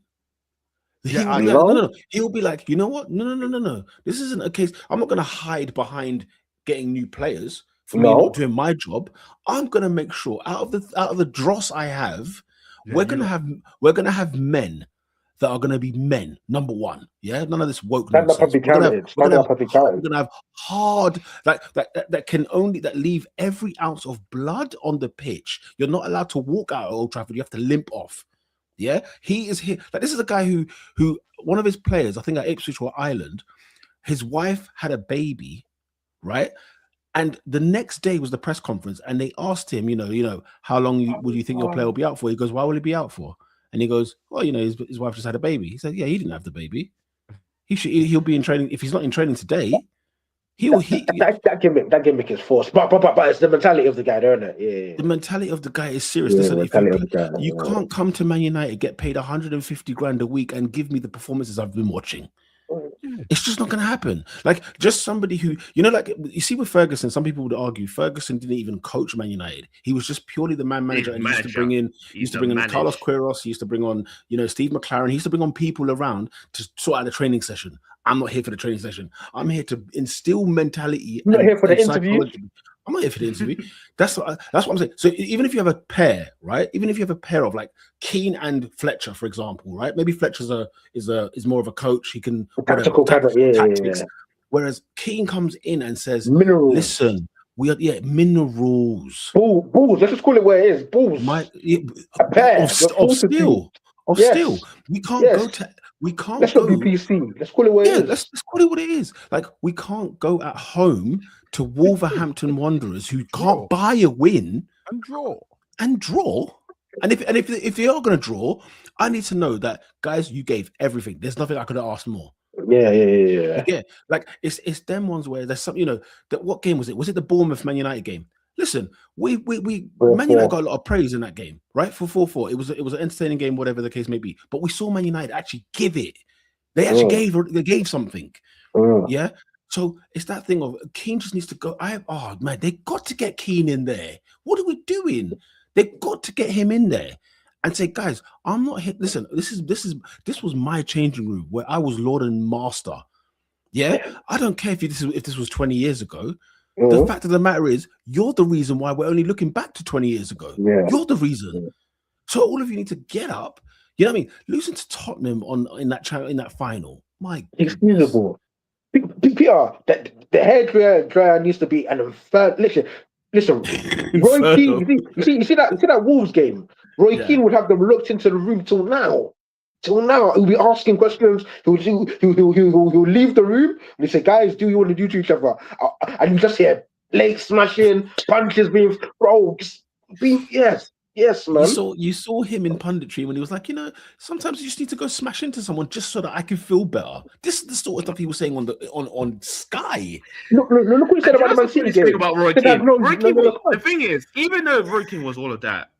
He Yeah, will I be like, know. no. He'll be like, you know what? No. This isn't a case. I'm not going to hide behind getting new players for me No. not doing my job. I'm going to make sure out of the dross I have, Yeah, we're you going know. to have men that are going to be men. Number one, yeah. None of this woke Stand up nonsense. and be We're gonna have- counted. we're Stand gonna up and be we're counted. gonna have hard that leave every ounce of blood on the pitch. You're not allowed to walk out at Old Trafford. You have to limp off. Yeah, he is here. Like, this is a guy who one of his players, I think at Ipswich or Ireland, his wife had a baby, right? And the next day was the press conference, and they asked him, how long would you think your player will be out for? He goes, why will he be out for? And he goes, well, his wife just had a baby. He said, yeah, he didn't have the baby. He'll be in training. If he's not in training today, That gimmick is forced. But it's the mentality of the guy, isn't it? Yeah. the mentality of the guy is serious. Yeah, Listen, the if you, mentality of the guy, you yeah. can't come to Man United, get paid 150 grand a week, and give me the performances I've been watching. It's just not going to happen. Like, just somebody who, like you see with Ferguson, some people would argue Ferguson didn't even coach Man United. He was just purely the man manager, and he used to bring in Carlos Queiroz. He used to bring on, Steve McLaren. He used to bring on people around to sort out the training session. I'm not here for the training session. I'm here to instill mentality. I'm not here for the and interview. psychology. I'm not here for the interview. That's what I'm saying. So even if you have a pair, right? Even if you have a pair of like Keane and Fletcher, for example, right? Maybe Fletcher's is more of a coach. He can Tactical whatever, tactics. yeah. Whereas Keane comes in and says, Minerals. "Listen, we are minerals. Balls. Let's just call it where it is. Balls. A pair. Of steel. Yes. Steel. We can't Yes. go to We can't Let's go. not be PC. Let's call it what it is. Let's call it what it is. Like, we can't go at home to Wolverhampton Wanderers, who can't buy a win and draw. And if they are going to draw, I need to know that, guys, you gave everything. There's nothing I could have asked more. Yeah. Like, it's them ones where there's some, that what game was it? Was it the Bournemouth Man United game? Listen, we Man United got a lot of praise in that game, right? For 4-4. It was an entertaining game, whatever the case may be. But we saw Man United actually give it. They actually gave something. Yeah. So it's that thing of Keane just needs to go. They got to get Keane in there. What are we doing? They've got to get him in there and say, guys, I'm not here. Listen, this was my changing room where I was Lord and Master. Yeah. I don't care if this was 20 years ago. The fact of the matter is, you're the reason why we're only looking back to 20 years ago. Yeah. You're the reason. So all of you need to get up. You know what I mean? Losing to Tottenham in that final. My excusable. Peter, the hair dryer needs to be an inferno. Listen, Roy Keane. You see that Wolves game. Roy Keane would have them looked into the room till now. He'll be asking questions. He'll leave the room and he say, "Guys, do you want to do to each other?" And you just hear legs smashing, punches being yes, man. You saw him in punditry when he was like, sometimes you just need to go smash into someone just so that I can feel better. This is the sort of stuff he was saying on Sky. Look what he said about the Man City game. About Roy Keane. The thing is, even though Roy Keane was all of that.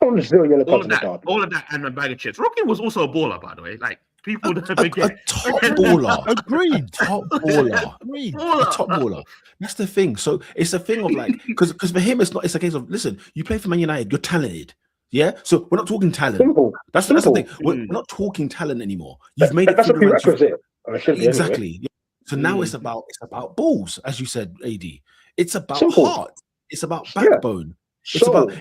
All of that and a bag of chips. Roy Keane was also a baller, by the way. Like, people don't forget. A top baller. Agreed. Top baller. A top baller. That's the thing. So it's a thing of like, because for him, it's a case of, listen, you play for Man United, you're talented. Yeah? So we're not talking talent. Simple. That's the thing. We're not talking talent anymore. You've made it through the ranks. Exactly. Yeah. So now it's about balls, as you said, AD. It's about heart. It's about backbone. It's about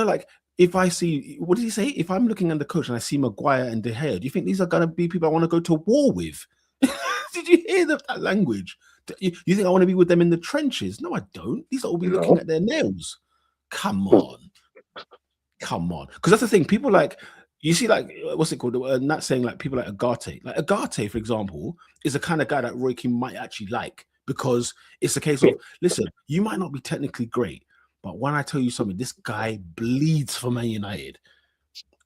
like, if I see, what did he say? If I'm looking at the coach and I see Maguire and De Gea, do you think these are going to be people I want to go to war with? Did you hear that language? You think I want to be with them in the trenches? No, I don't. These are all be looking at their nails. Come on. Because that's the thing. People like, you see, like, what's it called? Not saying like people like Agate. Like Agate, for example, is the kind of guy that Roy Keane might actually like, because it's a case of, listen, you might not be technically great, but when I tell you something, this guy bleeds for Man United.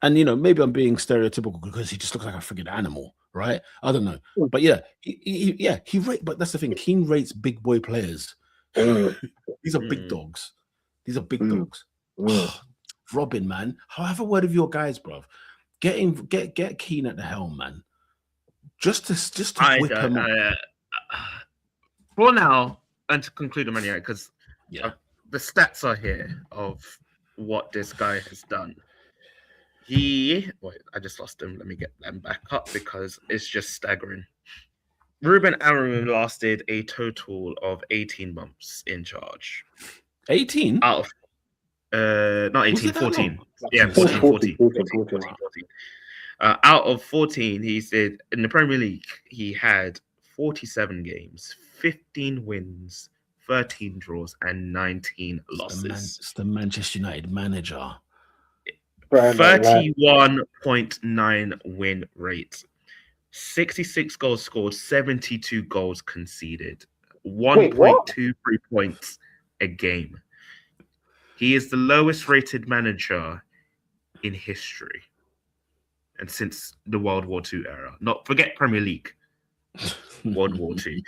And, maybe I'm being stereotypical because he just looks like a freaking animal, right? I don't know. But yeah, he rates, but that's the thing. Keane rates big boy players. These are big dogs. These are big dogs. Robin, man, have a word of your guys, bruv. Get Keane at the helm, man. Just to whip him up. For now, and to conclude on Man United, because the stats are here of what this guy has done. I just lost him. Let me get them back up because it's just staggering. Ruben Amorim lasted a total of 18 months in charge. 18? Out of not 18, 14. Yeah, 14. Out of 14, he said in the Premier League, he had 47 games, 15 wins, 13 draws, and 19 losses. It's the Manchester United manager. 31.9 win rate. 66 goals scored, 72 goals conceded. 1.23 points a game. He is the lowest rated manager in history. And since the World War II era. Forget Premier League. World War II.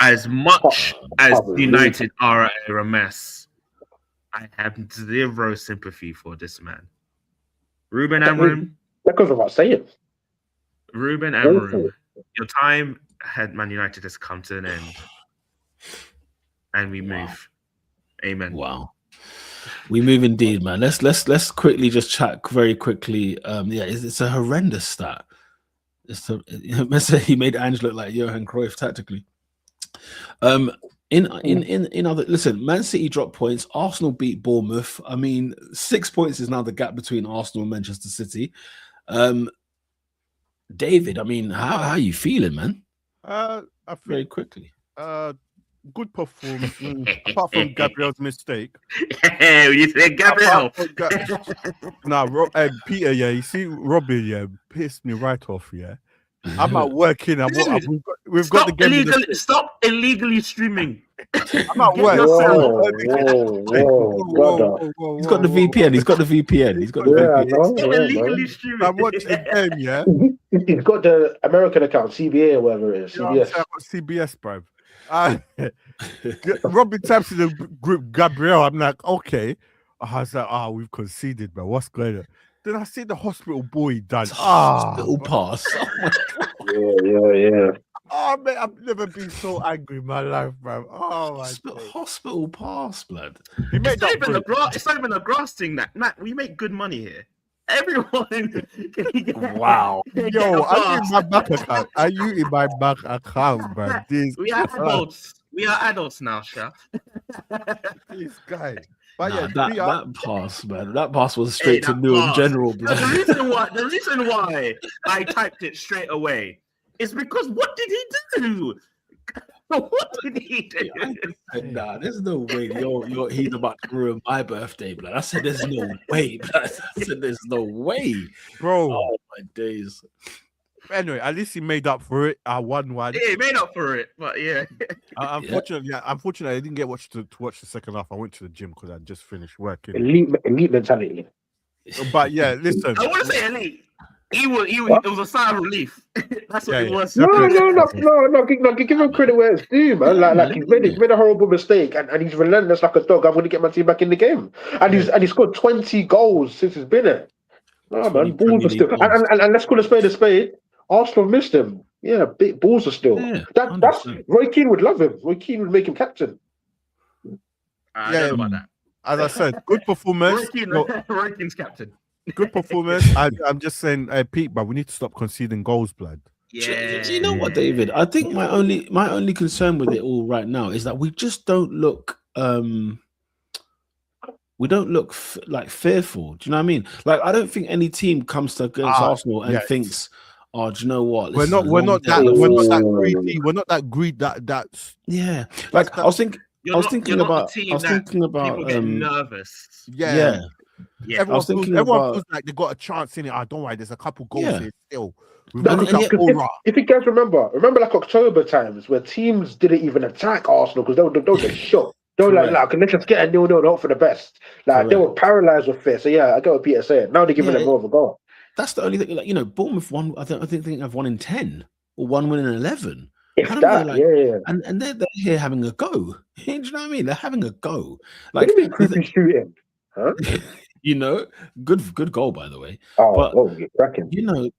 As much as United are a mess, I have zero sympathy for this man. Ruben Amorim. That goes without saying. Ruben Amorim, your time at Man United has come to an end. And we move. Amen. Wow. We move indeed, man. Let's quickly just chat very quickly. It's a horrendous stat. He made Ange look like Johan Cruyff tactically. In other, listen, Man City dropped points. Arsenal beat Bournemouth. I mean, 6 points is now the gap between Arsenal and Manchester City. David, I mean, how are you feeling, man? I feel very quickly. good performance. Apart from Gabriel's mistake. You said Gabriel. Peter, yeah, you see, Robin, yeah, pissed me right off, yeah. I'm at work in. We've got the game. Stop illegally streaming. I'm at work. Whoa. He's got the VPN. He's got the VPN. Illegally streaming. I'm watching the game, yeah. He's got the American account, CBA or whatever it is. CBS. I've got CBS, bro. Robin types in the group Gabriel. I'm like, okay. I was like, we've conceded, bro. What's going on? Then I see the hospital boy done. Hospital pass. Yeah. Oh man, I've never been so angry in my life, bro. Oh my hospital pass, blood. It's not even a grass thing, Matt. We make good money here. Everyone. Wow. Yo, are you in my bank account? Are you in my bank account, bro? We are adults. We are adults now, Sha. This guy. But that pass, man. That pass was straight to Newham General, blood. The reason why I typed it straight away is because what did he do? What did he do? Nah, there's no way he's about to ruin my birthday, blood. I said there's no way, blood. I said there's no way. Bro. Oh my days. Anyway, at least he made up for it. I won one. Yeah, he made up for it, but yeah. Unfortunately, I didn't get to watch the second half. I went to the gym because I just finished working. Elite mentality. But yeah, listen. I want to say elite. It was a sigh of relief. That's what it was. No. Give him credit where it's due, man. Like he's made a horrible mistake, and he's relentless like a dog. I'm going to get my team back in the game, and he scored 20 goals since he's been here. No, man, balls are still. And let's call a spade. Arsenal missed him. Yeah, big balls are still. Yeah, that's Roy Keane would love him. Roy Keane would make him captain. I don't know about that. As I said, good performance. Roy Keane's captain. Good performance. I'm just saying, Pete, but we need to stop conceding goals, blood. Yeah. Do you know what, David? I think my only concern with it all right now is that we just don't look. We don't look like fearful. Do you know what I mean? Like, I don't think any team comes to against Arsenal and thinks, "Oh, do you know what? We're not that greedy. We're not that greedy. That's yeah. Like I was thinking about people get nervous. Yeah. Everyone feels like they got a chance in it. Don't worry, there's a couple goals here still. If you guys remember like October times where teams didn't even attack Arsenal because they were just shocked. They were like, let's just get a 0-0 and hope for the best. Like they were paralyzed with fear. So yeah, I get what Peter's saying. Now they're giving them more of a goal. That's the only thing. Like, Bournemouth won. I think they've won in 10 or one win in 11. And they're here having a go. Do you know what I mean? They're having a go. Like creepy shooting, huh? Good goal, by the way.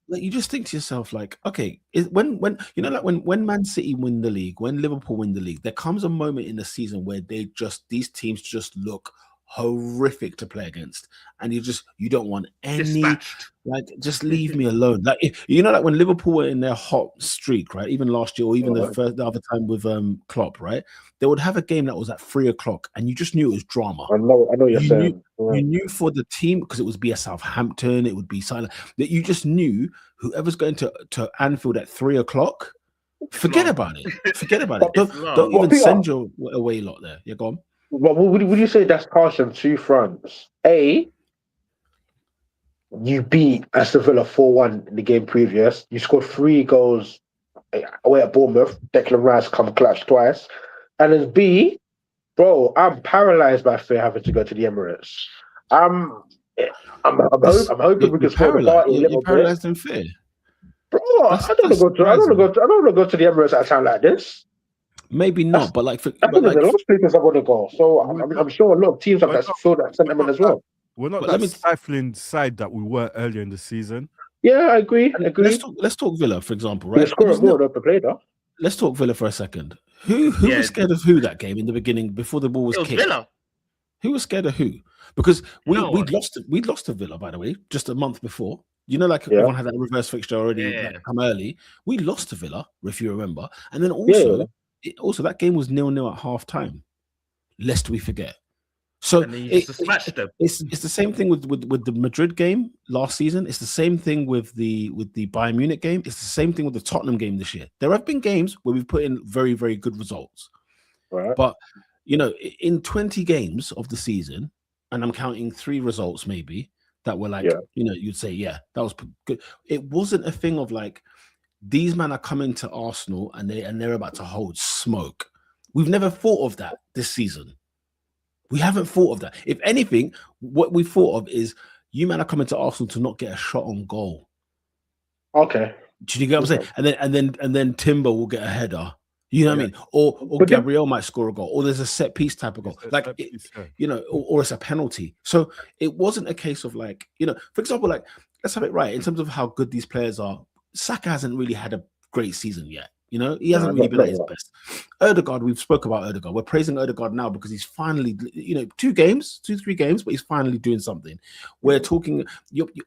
Like you just think to yourself, like, okay, when Man City win the league, when Liverpool win the league, there comes a moment in the season where these teams just look horrific to play against, and you don't want any dispatched. Like, just leave me alone. Like, like when Liverpool were in their hot streak, right? Even last year, or even the other time with Klopp, right? They would have a game that was at 3:00, and you just knew it was drama. I know you're saying. You knew for the team, because it would be a Southampton, it would be silent, that you just knew whoever's going to Anfield at 3:00. Forget about it. Forget about it. Don't even send your away lot there. You're gone. Well, would you say that's harsh on two fronts? A, you beat Aston Villa 4-1 in the game previous. You scored 3 goals away at Bournemouth. Declan Rice come clutch twice. And as B, bro, I'm paralyzed by fear having to go to the Emirates. I'm hoping we can score the party a little bit. Paralyzed in fear, bro. I don't want to go to the Emirates at a time like this. Maybe not, but like, there's a lot of places I want to go. So I'm sure a lot of teams have that feel that sentiment as well. We're not that stifling side that we were earlier in the season. Yeah, I agree. Let's talk Villa, for example, right? Let's talk Villa for a second. Who was scared of who that game in the beginning before the ball was kicked? Villa. Who was scared of who? Because we'd lost to Villa, by the way, just a month before. Like everyone had that reverse fixture already come early. We lost to Villa, if you remember, and then also that game was 0-0 at half time. Lest we forget. So it's the same thing with the Madrid game last season. It's the same thing with the Bayern Munich game. It's the same thing with the Tottenham game this year. There have been games where we've put in very, very good results. Right. But in 20 games of the season, and I'm counting 3 results maybe that were like, you'd say, yeah, that was good. It wasn't a thing of like these men are coming to Arsenal and they're about to hold smoke. We've never thought of that this season. We haven't thought of that. If anything, what we thought of is you men are coming to Arsenal to not get a shot on goal. Okay. Do you get what I'm saying? And then Timber will get a header. You know what I mean? Or Gabriel might score a goal, or there's a set piece type of goal, like or it's a penalty. So it wasn't a case of like, for example, like let's have it right in terms of how good these players are. Saka hasn't really had a great season yet. He hasn't really been at his best. Odegaard, we've spoke about Odegaard. We're praising Odegaard now because he's finally, 3 games, but he's finally doing something. We're talking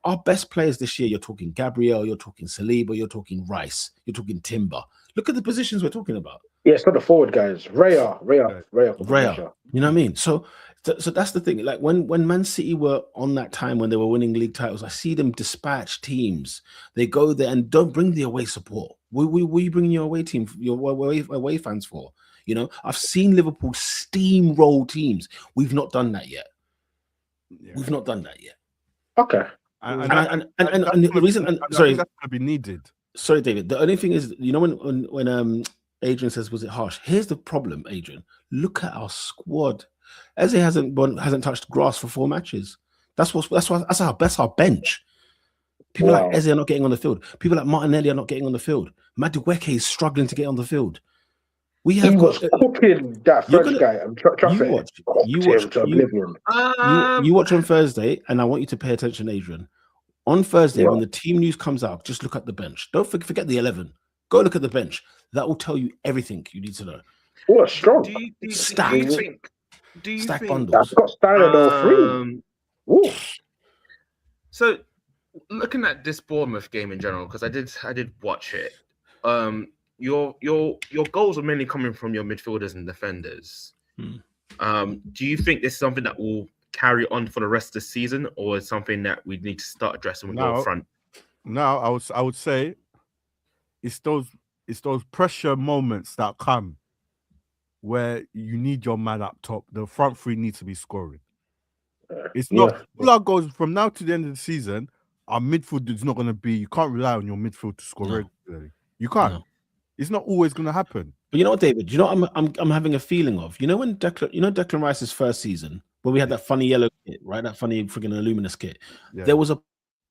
our best players this year. You're talking Gabriel, you're talking Saliba, you're talking Rice, you're talking Timber. Look at the positions we're talking about. Yeah, it's not the forward guys. Raya. You know what I mean? So that's the thing. Like when Man City were on that time when they were winning league titles, I see them dispatch teams. They go there and don't bring the away support. What are you bringing your away team, your away fans for? I've seen Liverpool steamroll teams. We've not done that yet. Yeah. We've not done that yet. Okay. And the reason, sorry, that's going to be needed. Sorry, David. The only thing is, when Adrian says, "Was it harsh?" Here's the problem, Adrian. Look at our squad. Eze hasn't touched grass for 4 matches. That's our bench. People like Eze are not getting on the field. People like Martinelli are not getting on the field. Madueke is struggling to get on the field. He was cooking that French guy. You watch on Thursday, and I want you to pay attention, Adrian. On Thursday, when the team news comes out, just look at the bench. Don't forget the 11. Go look at the bench. That will tell you everything you need to know. What strong. Do you think bundles. That's got started all 3. So, looking at this Bournemouth game in general, because I did watch it. Your goals are mainly coming from your midfielders and defenders. Do you think this is something that will carry on for the rest of the season, or is something that we need to start addressing with your front? No, I would say it's those pressure moments that come where you need your man up top. The front 3 needs to be scoring. It's not all our goals from now to the end of the season. Our midfield is not going to be. You can't rely on your midfield to score regularly. You can't. No. It's not always going to happen. But you know what, David? You know what I'm having a feeling of. When Declan Rice's first season, when we had that funny yellow kit, right? That funny freaking Illuminous kit. Yeah. There was a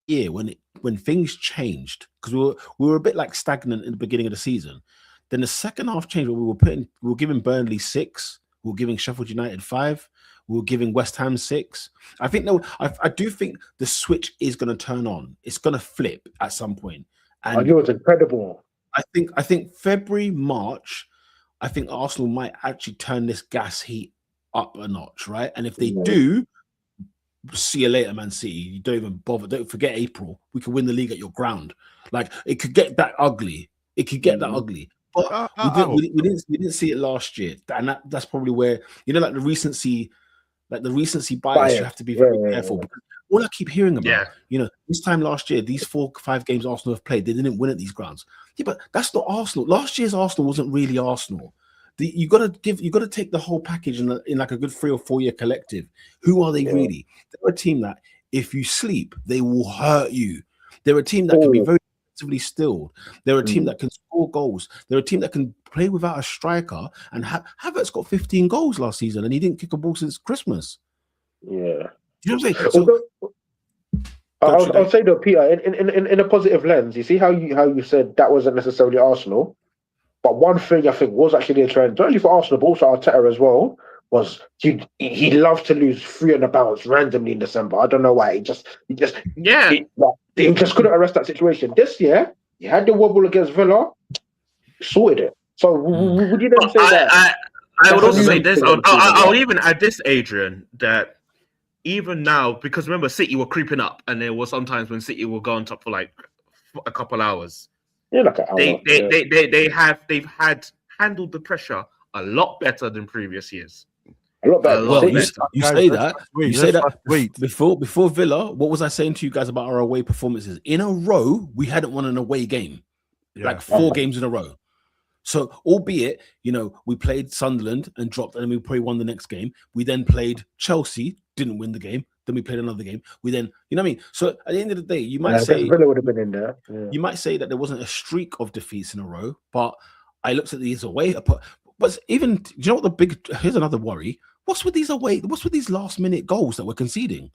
year when things changed because we were a bit like stagnant in the beginning of the season. Then the second half changed. We were giving Burnley 6. We were giving Sheffield United 5. We were giving West Ham 6. I think I do think the switch is going to turn on. It's going to flip at some point. And I know it's incredible. I think February, March, I think Arsenal might actually turn this gas heat up a notch, right? And if they do, see you later, Man City. You don't even bother. Don't forget April. We can win the league at your ground. Like it could get that ugly. But we didn't see it last year, and that's probably where like the recency bias. You have to be very careful. Because all I keep hearing about, this time last year, these 4 or 5 games Arsenal have played, they didn't win at these grounds. Yeah, but that's not Arsenal. Last year's Arsenal wasn't really Arsenal. You got to take the whole package in like a good 3 or 4 year collective. Who are they really? They're a team that if you sleep, they will hurt you. They're a team that can be very defensively stilled. They're a team that can score goals. They're a team that can play without a striker. And Havertz got 15 goals last season, and he didn't kick a ball since Christmas. Yeah. You know what I'm saying? I'll say though, Peter, in a positive lens, you see how you said that wasn't necessarily Arsenal, but one thing I think was actually a trend, not only for Arsenal but also Arteta as well, was he loved to lose 3 on the bounce randomly in December. I don't know why. He just couldn't arrest that situation. This year, he had the wobble against Villa, sorted it. So would you then say that? I would also say this. I would even add this, Adrian, that even now, because remember, City were creeping up, and there were sometimes when City will go on top for like a couple hours. Yeah, like an hour. They've had handled the pressure a lot better than previous years. A lot better. Well, you say that. Wait, before Villa, what was I saying to you guys about our away performances? In a row, we hadn't won an away game, like 4 games in a row. So, albeit, we played Sunderland and dropped, and then we probably won the next game. We then played Chelsea, didn't win the game. Then we played another game. We then, you know what I mean? So at the end of the day, you might say Villa would have been in there. Yeah. You might say that there wasn't a streak of defeats in a row, but I looked at these away. But even, do you know what here's another worry. What's with these last minute goals that we're conceding?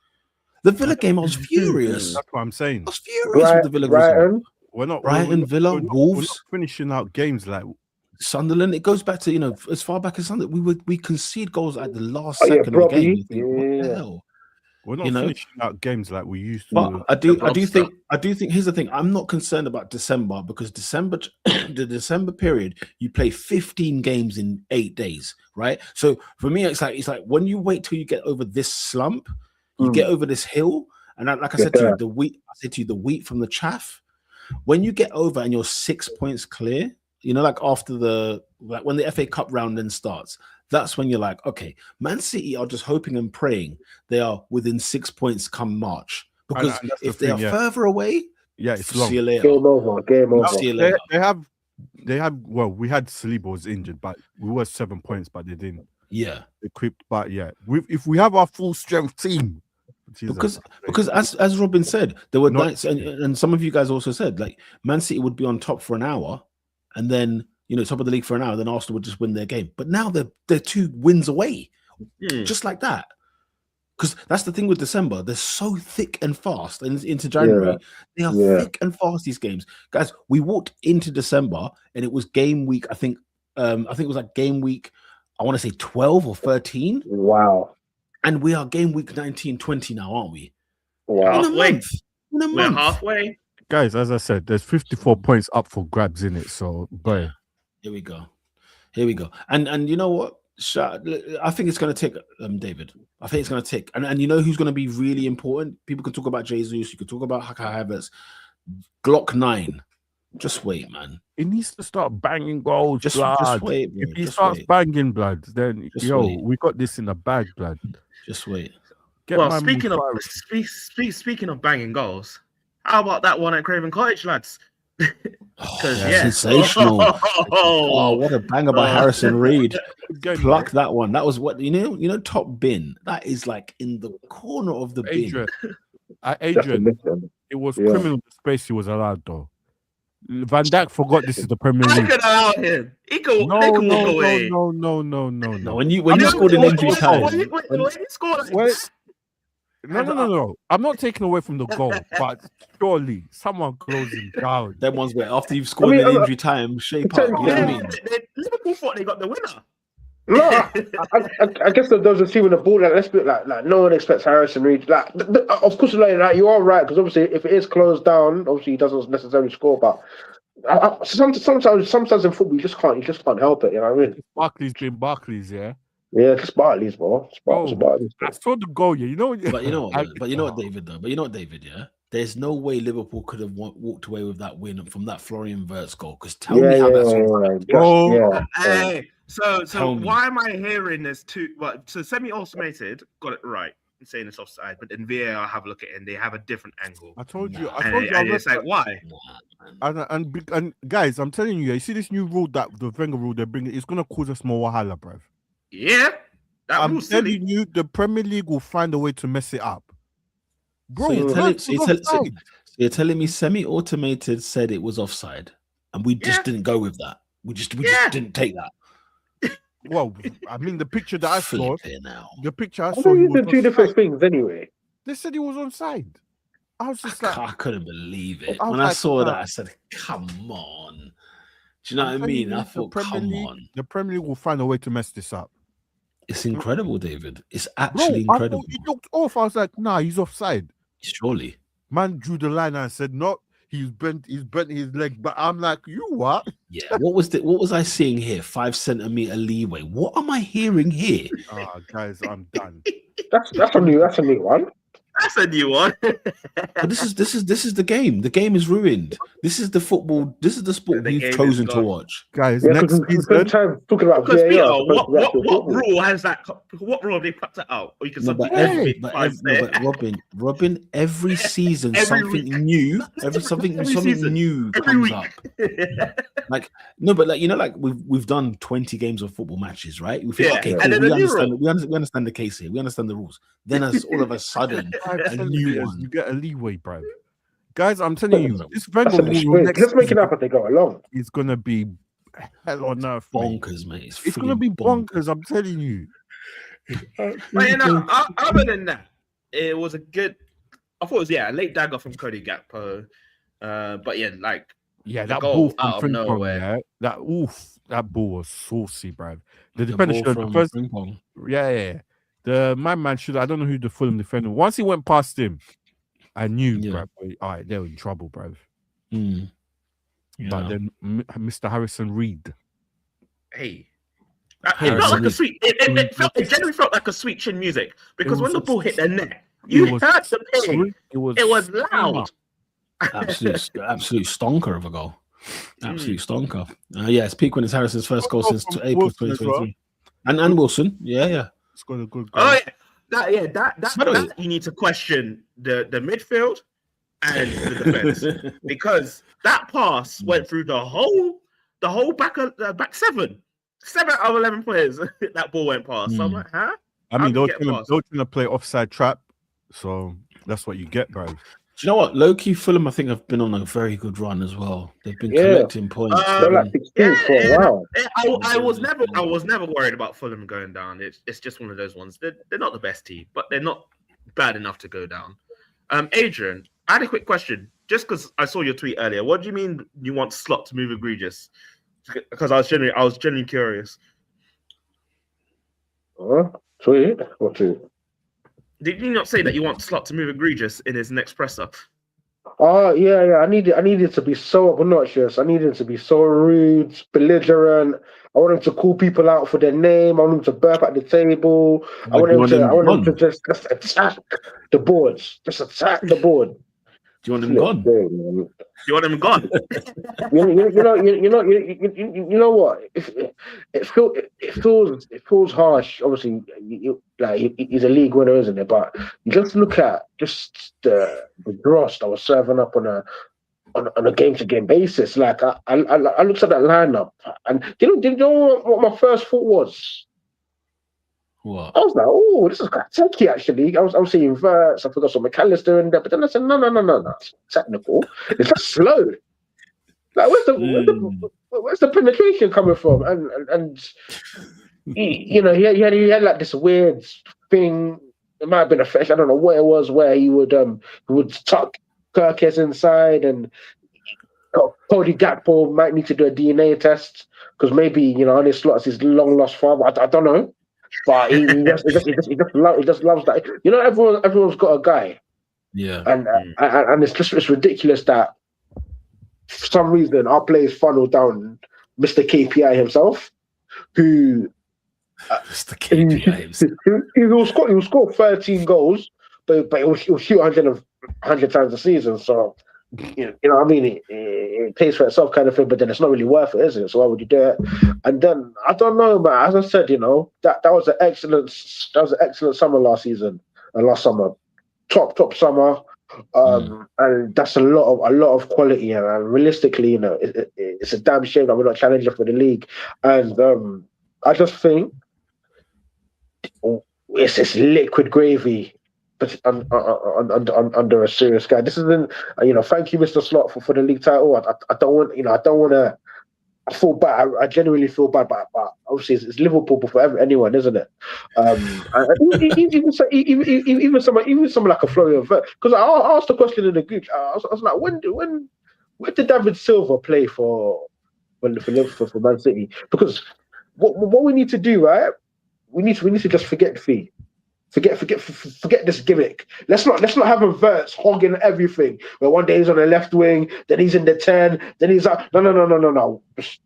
The Villa game, I was furious. That's what I'm saying. I was furious with the Villa result. We're not Villa, Wolves. We're not finishing out games like Sunderland. It goes back to, as far back as Sunderland. We concede goals at the last second of the game. You think, what the hell? We're not finishing out games like we used to. But I do think here's the thing. I'm not concerned about December because the December period, you play 15 games in 8 days, right? So for me, it's like when you wait till you get over this slump, you get over this hill, and like I said to you, the wheat from the chaff. When you get over and you're 6 points clear, like after when the FA Cup round then starts. That's when you're like, okay, Man City are just hoping and praying they are within 6 points come March. Because if they are further away, it's long. See you later. Game over. See you later. They have. Well, we had Saliba was injured, but we were 7 points, but they didn't. Yeah, equipped. But if we have our full strength team, because as Ruben said, there were nights, and some of you guys also said like Man City would be on top for an hour, and then. Top of the league for an hour, then Arsenal would just win their game. But now they're 2 wins away, just like that. Because that's the thing with December. They're so thick and fast into January. They are thick and fast, these games. Guys, we walked into December and it was game week, I think it was like game week, I want to say 12 or 13. Wow. And we are game week 19, 20 now, aren't we? Wow. In a month. We're halfway. Guys, as I said, there's 54 points up for grabs in it. So, boy. Here we go. And you know what? I think it's going to tick, David. I think it's going to tick. And you know who's going to be really important? People can talk about Jesus. You can talk about Kai Havertz. Glock 9. Just wait, man. He needs to start banging goals. Just wait, bro. If he starts banging, blood, then we got this in the bag, blood. Just wait. Speaking of banging goals, how about that one at Craven Cottage, lads? Sensational. What a banger by Harrison Reed. Pluck that one. That was what top bin. That is like in the corner of the bin. Adrian, it was criminal the space he was allowed though. Van Dijk forgot this is the Premier League. I could allow him. They can walk away. No. When you scored in injury time. When he scored No. I'm not taking away from the goal, but surely someone close him down. Them ones where after you've scored in injury time, shape up. You know what I mean? Liverpool thought they got the winner. No, I guess those receiving the ball, let's be like no one expects Harrison Reed. Of course, you are right because obviously if it is closed down, obviously he doesn't necessarily score. But sometimes in football you just can't help it. You know what I mean? Barkley's been Barkley's, yeah. Yeah, just Barkley's, bro. Barkley's. I saw the goal, yeah. But you know what, David, yeah. There's no way Liverpool could have walked away with that win from that Florian Wirtz goal. Because tell me how that's So why am I hearing this too? Well, so semi-automated got it right in saying it's offside, but in VAR have a look at it and they have a different angle. I told you. And it's like why? And guys, I'm telling you, you see this new rule that the Wenger rule they're bringing, it's gonna cause us more wahala, bruv. Yeah, I'm telling you, the Premier League will find a way to mess it up. Bro, so you're telling me semi-automated said it was offside, and we just didn't go with that. We just didn't take that. Well, I mean, the picture that I saw, the picture I saw, thought did two different things anyway. They said he was onside. I was just I couldn't believe it. When I saw that, I said, "Come on." Do you know what I mean? I thought, "Come on." The Premier League will find a way to mess this up. It's incredible, David. It's actually incredible. He looked off. I was like, "Nah, he's offside." Surely, man drew the line and said, "No, he's bent his leg." But I'm like, "You what?" Yeah. What was I seeing here? 5 centimeter leeway. What am I hearing here? Guys, I'm done. That's a new one. That's a new one. But this is the game. The game is ruined. This is the football. This is the sport The we've game is chosen to gone. watch. Guys, Yeah, next because we season, spend time talking about Because VAR. Peter, as opposed to the actual what football. rule has that? What rule have they put that out? Or you can No, but substitute Robin, every season Every something week. new, Every something season. new Every comes week. up. Like no, but like like we've done 20 games of football matches, right? We think, Yeah, okay, and cool, then we a new understand, rule. we understand the case here, we understand the rules. Then as all of a sudden, a new one. you get a leeway, bro. Guys, I'm telling you, this That's Wenger a rule mistake. next Let's make it season up as they go along. is gonna be hell on earth, mate. Bonkers, mate. It's gonna be bonkers. I'm telling you. But other than that, it was a good. I thought it was a late dagger from Cody Gakpo. But yeah, like that goal ball out from of Frimpong, nowhere. that ball was saucy, bruv. The The defender ball should from first, Frimpong. my man should. I don't know who the Fulham defender. Once he went past him, I knew, Yeah. bruv. All right, they were in trouble, bruv. Mm. Yeah. But then Mr. Harrison Reed. Hey. Hey, It felt like a Reed. sweet. It generally felt like a sweet chin music because when was the ball hit the net, it you was heard the ping. It was loud. Absolute stonker of a goal. Absolute stonker. It's peak when it's Harrison's first goal since April Wilson as 2023. And Wilson. Yeah. It's got a good goal. Oh yeah, that By the way- you need to question the midfield and the defense because that pass went through the whole back seven out of 11 players. That ball went past. So I'm like, huh? I mean, How they did were it get trying to play offside trap, so that's what you get, bro. Do you know what? Low-key Fulham, I think, have been on a very good run as well. They've been Yeah. collecting points. They're like 16 for a while. I was never worried about Fulham going down. It's just one of those ones. They're not the best team, but they're not bad enough to go down. Adrian, I had a quick question. Just because I saw your tweet earlier, what do you mean you want Slot to move egregious? Because I was genuinely curious. Sweet. What to? Did you not say that you want Slot to move egregious in his next presser? Oh yeah. I needed to be so obnoxious. I needed to be so rude, belligerent. I want him to call people out for their name. I want him to burp at the table. I want him to just attack the boards. Just attack the board. Do you want him gone? You want him gone? You know what? It feels harsh. Obviously, he's a league winner, isn't it? But you just look at just the dross that was serving up on a game-to-game basis. Like I looked at that lineup, and do you know what my first thought was? What? I was like, oh, this is quite techy, actually. I was seeing verts. I forgot some McAllister in there, but then I said, no. It's technical. It's just slow. Like, where's the penetration coming from? And he had like this weird thing. It might have been a fetish. I don't know what it was. Where he would tuck Kirkes inside, and Cody Gakpo might need to do a DNA test because maybe on his slots his long lost father. I don't know. But he just loves that. Everyone's got a guy. Yeah. And it's ridiculous that for some reason our players funnel down Mr. KPI himself, who Mr. KPI himself. he will score 13 goals, but he'll shoot 100 times a season. So you know what I mean? It pays for itself kind of thing, but then it's not really worth it, is it? So why would you do it? And then I don't know, man. As I said, that was an excellent summer last season and last summer, top summer, and that's a lot of quality. And realistically, it's a damn shame that we're not challenging for the league. And I just think it's liquid gravy. But under a serious guy, this isn't. Thank you, Mr. Slot, for the league title. I don't want to. I feel bad. I genuinely feel bad, but obviously it's Liverpool before anyone, isn't it? Even someone like a Florian Wirtz, because I asked the question in the group. I was like, when did David Silva play for Man City? Because what we need to do, right? We need to just forget the fee. Forget this gimmick. Let's not have a Wirtz hogging everything. Where one day he's on the left wing, then he's in the 10, then he's out. No. Just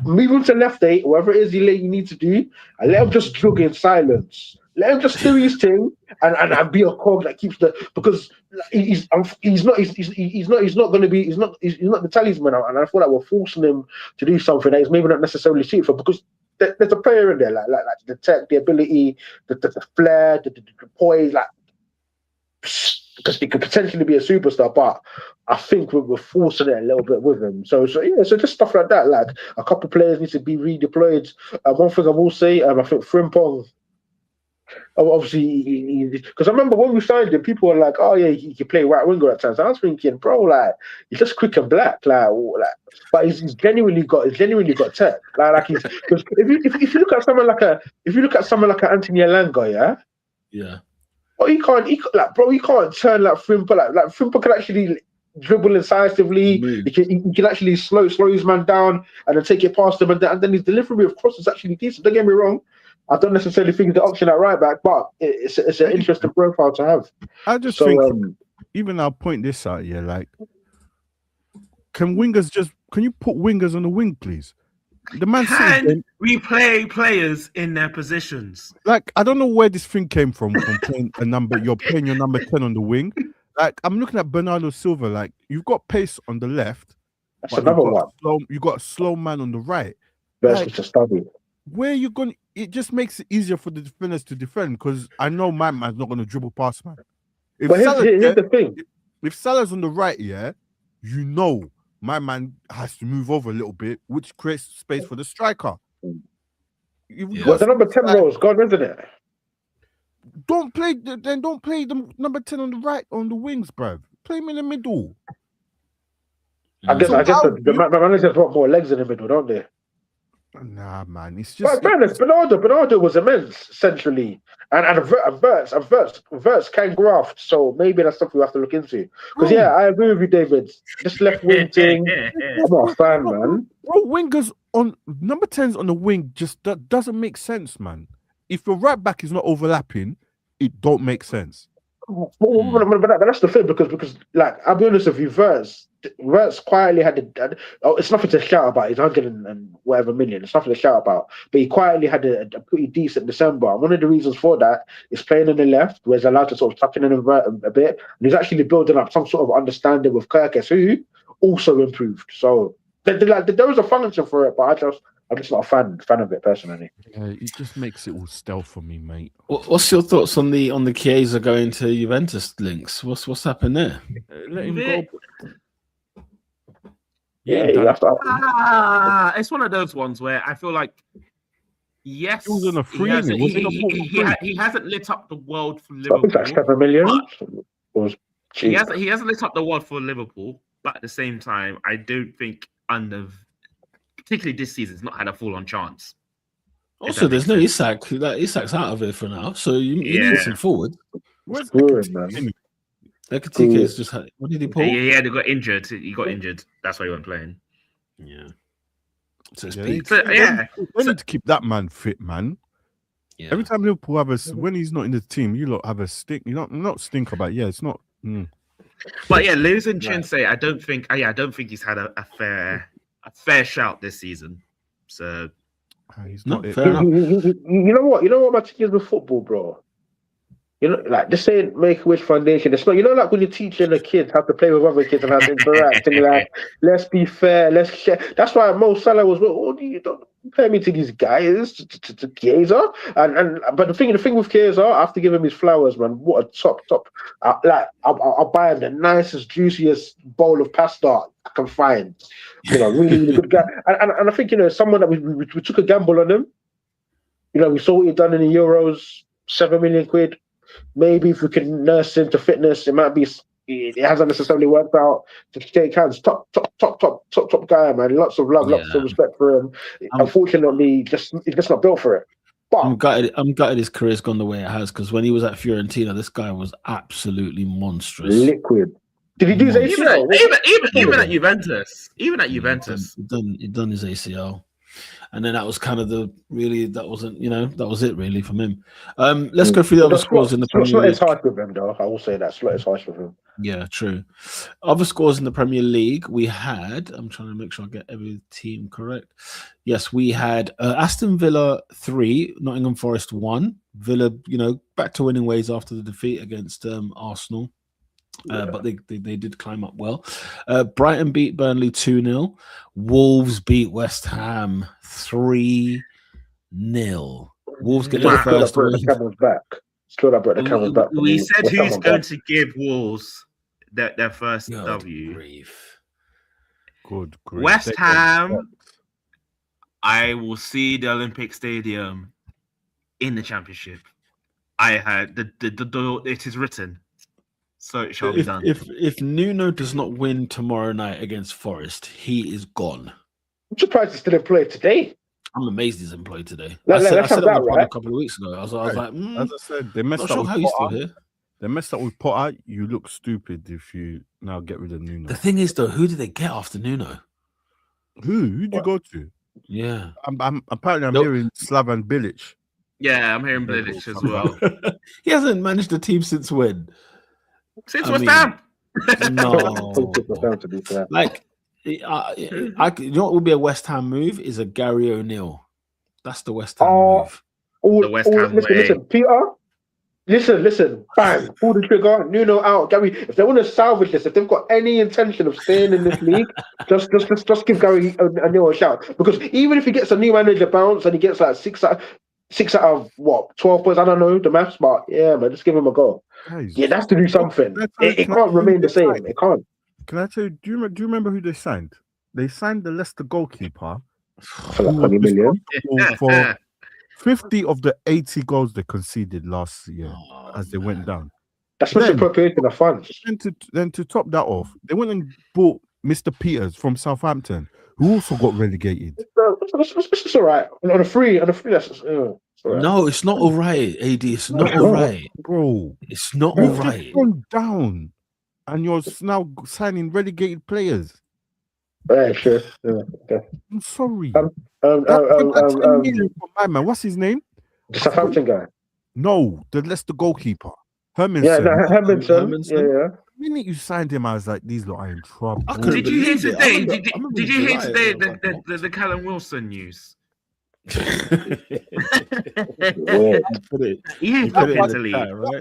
move him to left 8, whatever it is you need to do, and let him just jog in silence. Let him just do his thing. and be a cog that keeps because he's not the talisman, and I feel like we're forcing him to do something that he's maybe not necessarily suited for because there's a player in there like the tech, the ability, the flair, the poise, like because he could potentially be a superstar, but I think we're forcing it a little bit with him. So just stuff like that. Like a couple of players need to be redeployed. One thing I will say, I think Frimpong. Obviously, because I remember when we signed him, people were like, "Oh yeah, he can play right winger at times." I was thinking, bro, like he's just quick and black, like but he's genuinely got tech. Like he's because if you look at someone like an Anthony Elanga, yeah. Oh, he can't turn like Frimpa. Like Frimpa can actually dribble incisively. He can actually slow his man down and then take it past him. And then his delivery of cross is actually decent. Don't get me wrong. I don't necessarily think he's the option at right back, but it's an interesting profile to have. I just think, even I'll point this out here, like, can you put wingers on the wing, please? The Man City we play players in their positions. Like, I don't know where this thing came from playing a number. You're playing your number 10 on the wing. Like, I'm looking at Bernardo Silva. Like, you've got pace on the left. That's another one. You got a slow man on the right. That's just study. Where you going? It just makes it easier for the defenders to defend because I know my man's not going to dribble past man. But here's the thing. If Salah's on the right, you know my man has to move over a little bit, which creates space for the striker. The number 10 role is gone, isn't it? Don't play the number 10 on the right on the wings, bruv. Play him in the middle. I guess the managers want more legs in the middle, don't they? Nah, man, it's just. But Bernardo was immense centrally, and Verts can graft, so maybe that's something we have to look into. Because I agree with you, David. This left wing thing, I'm not a fan, man. Bro, wingers on number 10s on the wing that doesn't make sense, man. If your right back is not overlapping, it don't make sense. But that's the thing because like I'll be honest with you, Verts quietly had it's nothing to shout about. He's 100 and whatever million. It's nothing to shout about. But he quietly had a pretty decent December. And one of the reasons for that is playing on the left, where he's allowed to sort of tuck in and invert a bit. And he's actually building up some sort of understanding with Kirkes, who also improved. So there was a function for it, but I'm just not a fan of it personally. Yeah, it just makes it all stealth for me, mate. What's your thoughts on the Chiesa going to Juventus links? What's happened there? Let him go. It's one of those ones where I feel like, yes, he was on a free. He hasn't lit up the world for Liverpool. I think that's 7 million. He hasn't lit up the world for Liverpool, but at the same time, I don't think particularly this season, he's not had a full-on chance. Also, there's no Isak. Isak's out of it for now, so you need some forward. Where's man? Ekatike is just. What did he pull? Yeah, they got injured. He got injured. That's why he wasn't playing. Yeah. So they need to keep that man fit, man. Yeah. Every time Liverpool when he's not in the team, you lot have a stink. You not stink about. Yeah, it's not. But yeah, losing Chinsei, I don't think he's had a fair shout this season. So he's not. You know what my thing is with football, bro. You know, like this ain't Make-A-Wish Foundation. It's not, you know, like when you're teaching the kids how to play with other kids and how to interact, and you're like, let's be fair, let's share. That's why Mo Salah was, you don't compare me to these guys, to Chiesa. But the thing with Chiesa, I have to give him his flowers, man. What a top. I'll buy him the nicest, juiciest bowl of pasta I can find. You know, really, really good guy. And I think, you know, someone that we took a gamble on him. You know, we saw what he'd done in the Euros, 7 million quid. Maybe if we can nurse him to fitness, it might be. It hasn't necessarily worked out. To shake hands, top guy, man. Lots of love, lots of respect for him. Unfortunately, he's just not built for it. But I'm gutted his career's gone the way it has, because when he was at Fiorentina, this guy was absolutely monstrous. Liquid. Did he do his ACL? Even at Juventus. Even at Juventus. He done his ACL. And then that was kind of that was it really from him. Let's go through the other scores in the Premier Slot League. is hard with him, though. I will say that slot is harsh with him. Yeah, true. Other scores in the Premier League, we had. I'm trying to make sure I get every team correct. Yes, we had Aston Villa 3, Nottingham Forest 1. Villa, back to winning ways after the defeat against Arsenal. But they did climb up well. Brighton beat Burnley 2-0. Wolves beat West Ham 3-0. Wolves get their first win. The camel's back. We said who's going to give Wolves their first W. Good grief. West Ham. I will see the Olympic Stadium in the Championship. I had it is written. So it shall be done. If Nuno does not win tomorrow night against Forest, he is gone. I'm surprised he's still employed today. I'm amazed he's employed today. I said it on the pod a couple of weeks ago. I was like, as I said, they messed up with Potter. They messed up with Potter. You look stupid if you now get rid of Nuno. The thing is, though, who did they get after Nuno? Who'd you go to? Yeah, I'm hearing Slaven Bilic. Yeah, I'm hearing Bilic as well. He hasn't managed the team since when? Since West Ham. No, like. You know what would be a West Ham move is a Gary O'Neill. That's the West Ham move. The West Ham way. Listen, Peter. Listen. Bang! Pull the trigger. Nuno out. Gary. If they want to salvage this, if they've got any intention of staying in this league, just give Gary O'Neill a shout. Because even if he gets a new manager bounce and he gets like six out of what 12 points, I don't know the maths, but yeah, man, just give him a go. Guys, yeah, that's to do something. It can't remain the same. It can't. Can I tell you? Do you remember who they signed? They signed the Leicester goalkeeper for like 20 million for 50 of the 80 goals they conceded last year as they went down. That's misappropriation of funds. Then to top that off, they went and bought Mr. Peters from Southampton, who also got relegated. It's all right. On a free, that's all right. No, it's not all right, AD. It's not all right, bro. It's not all right. You've gone down. And you're now signing relegated players. Yeah, sure. Yeah, okay. I'm sorry. My man, what's his name? The Southampton guy. No, the Leicester goalkeeper. Hermanson. Yeah, Hermanson. Yeah. The minute you signed him, I was like, these lot are in trouble. Did you hear today? Did you hear today the Callum Wilson news? That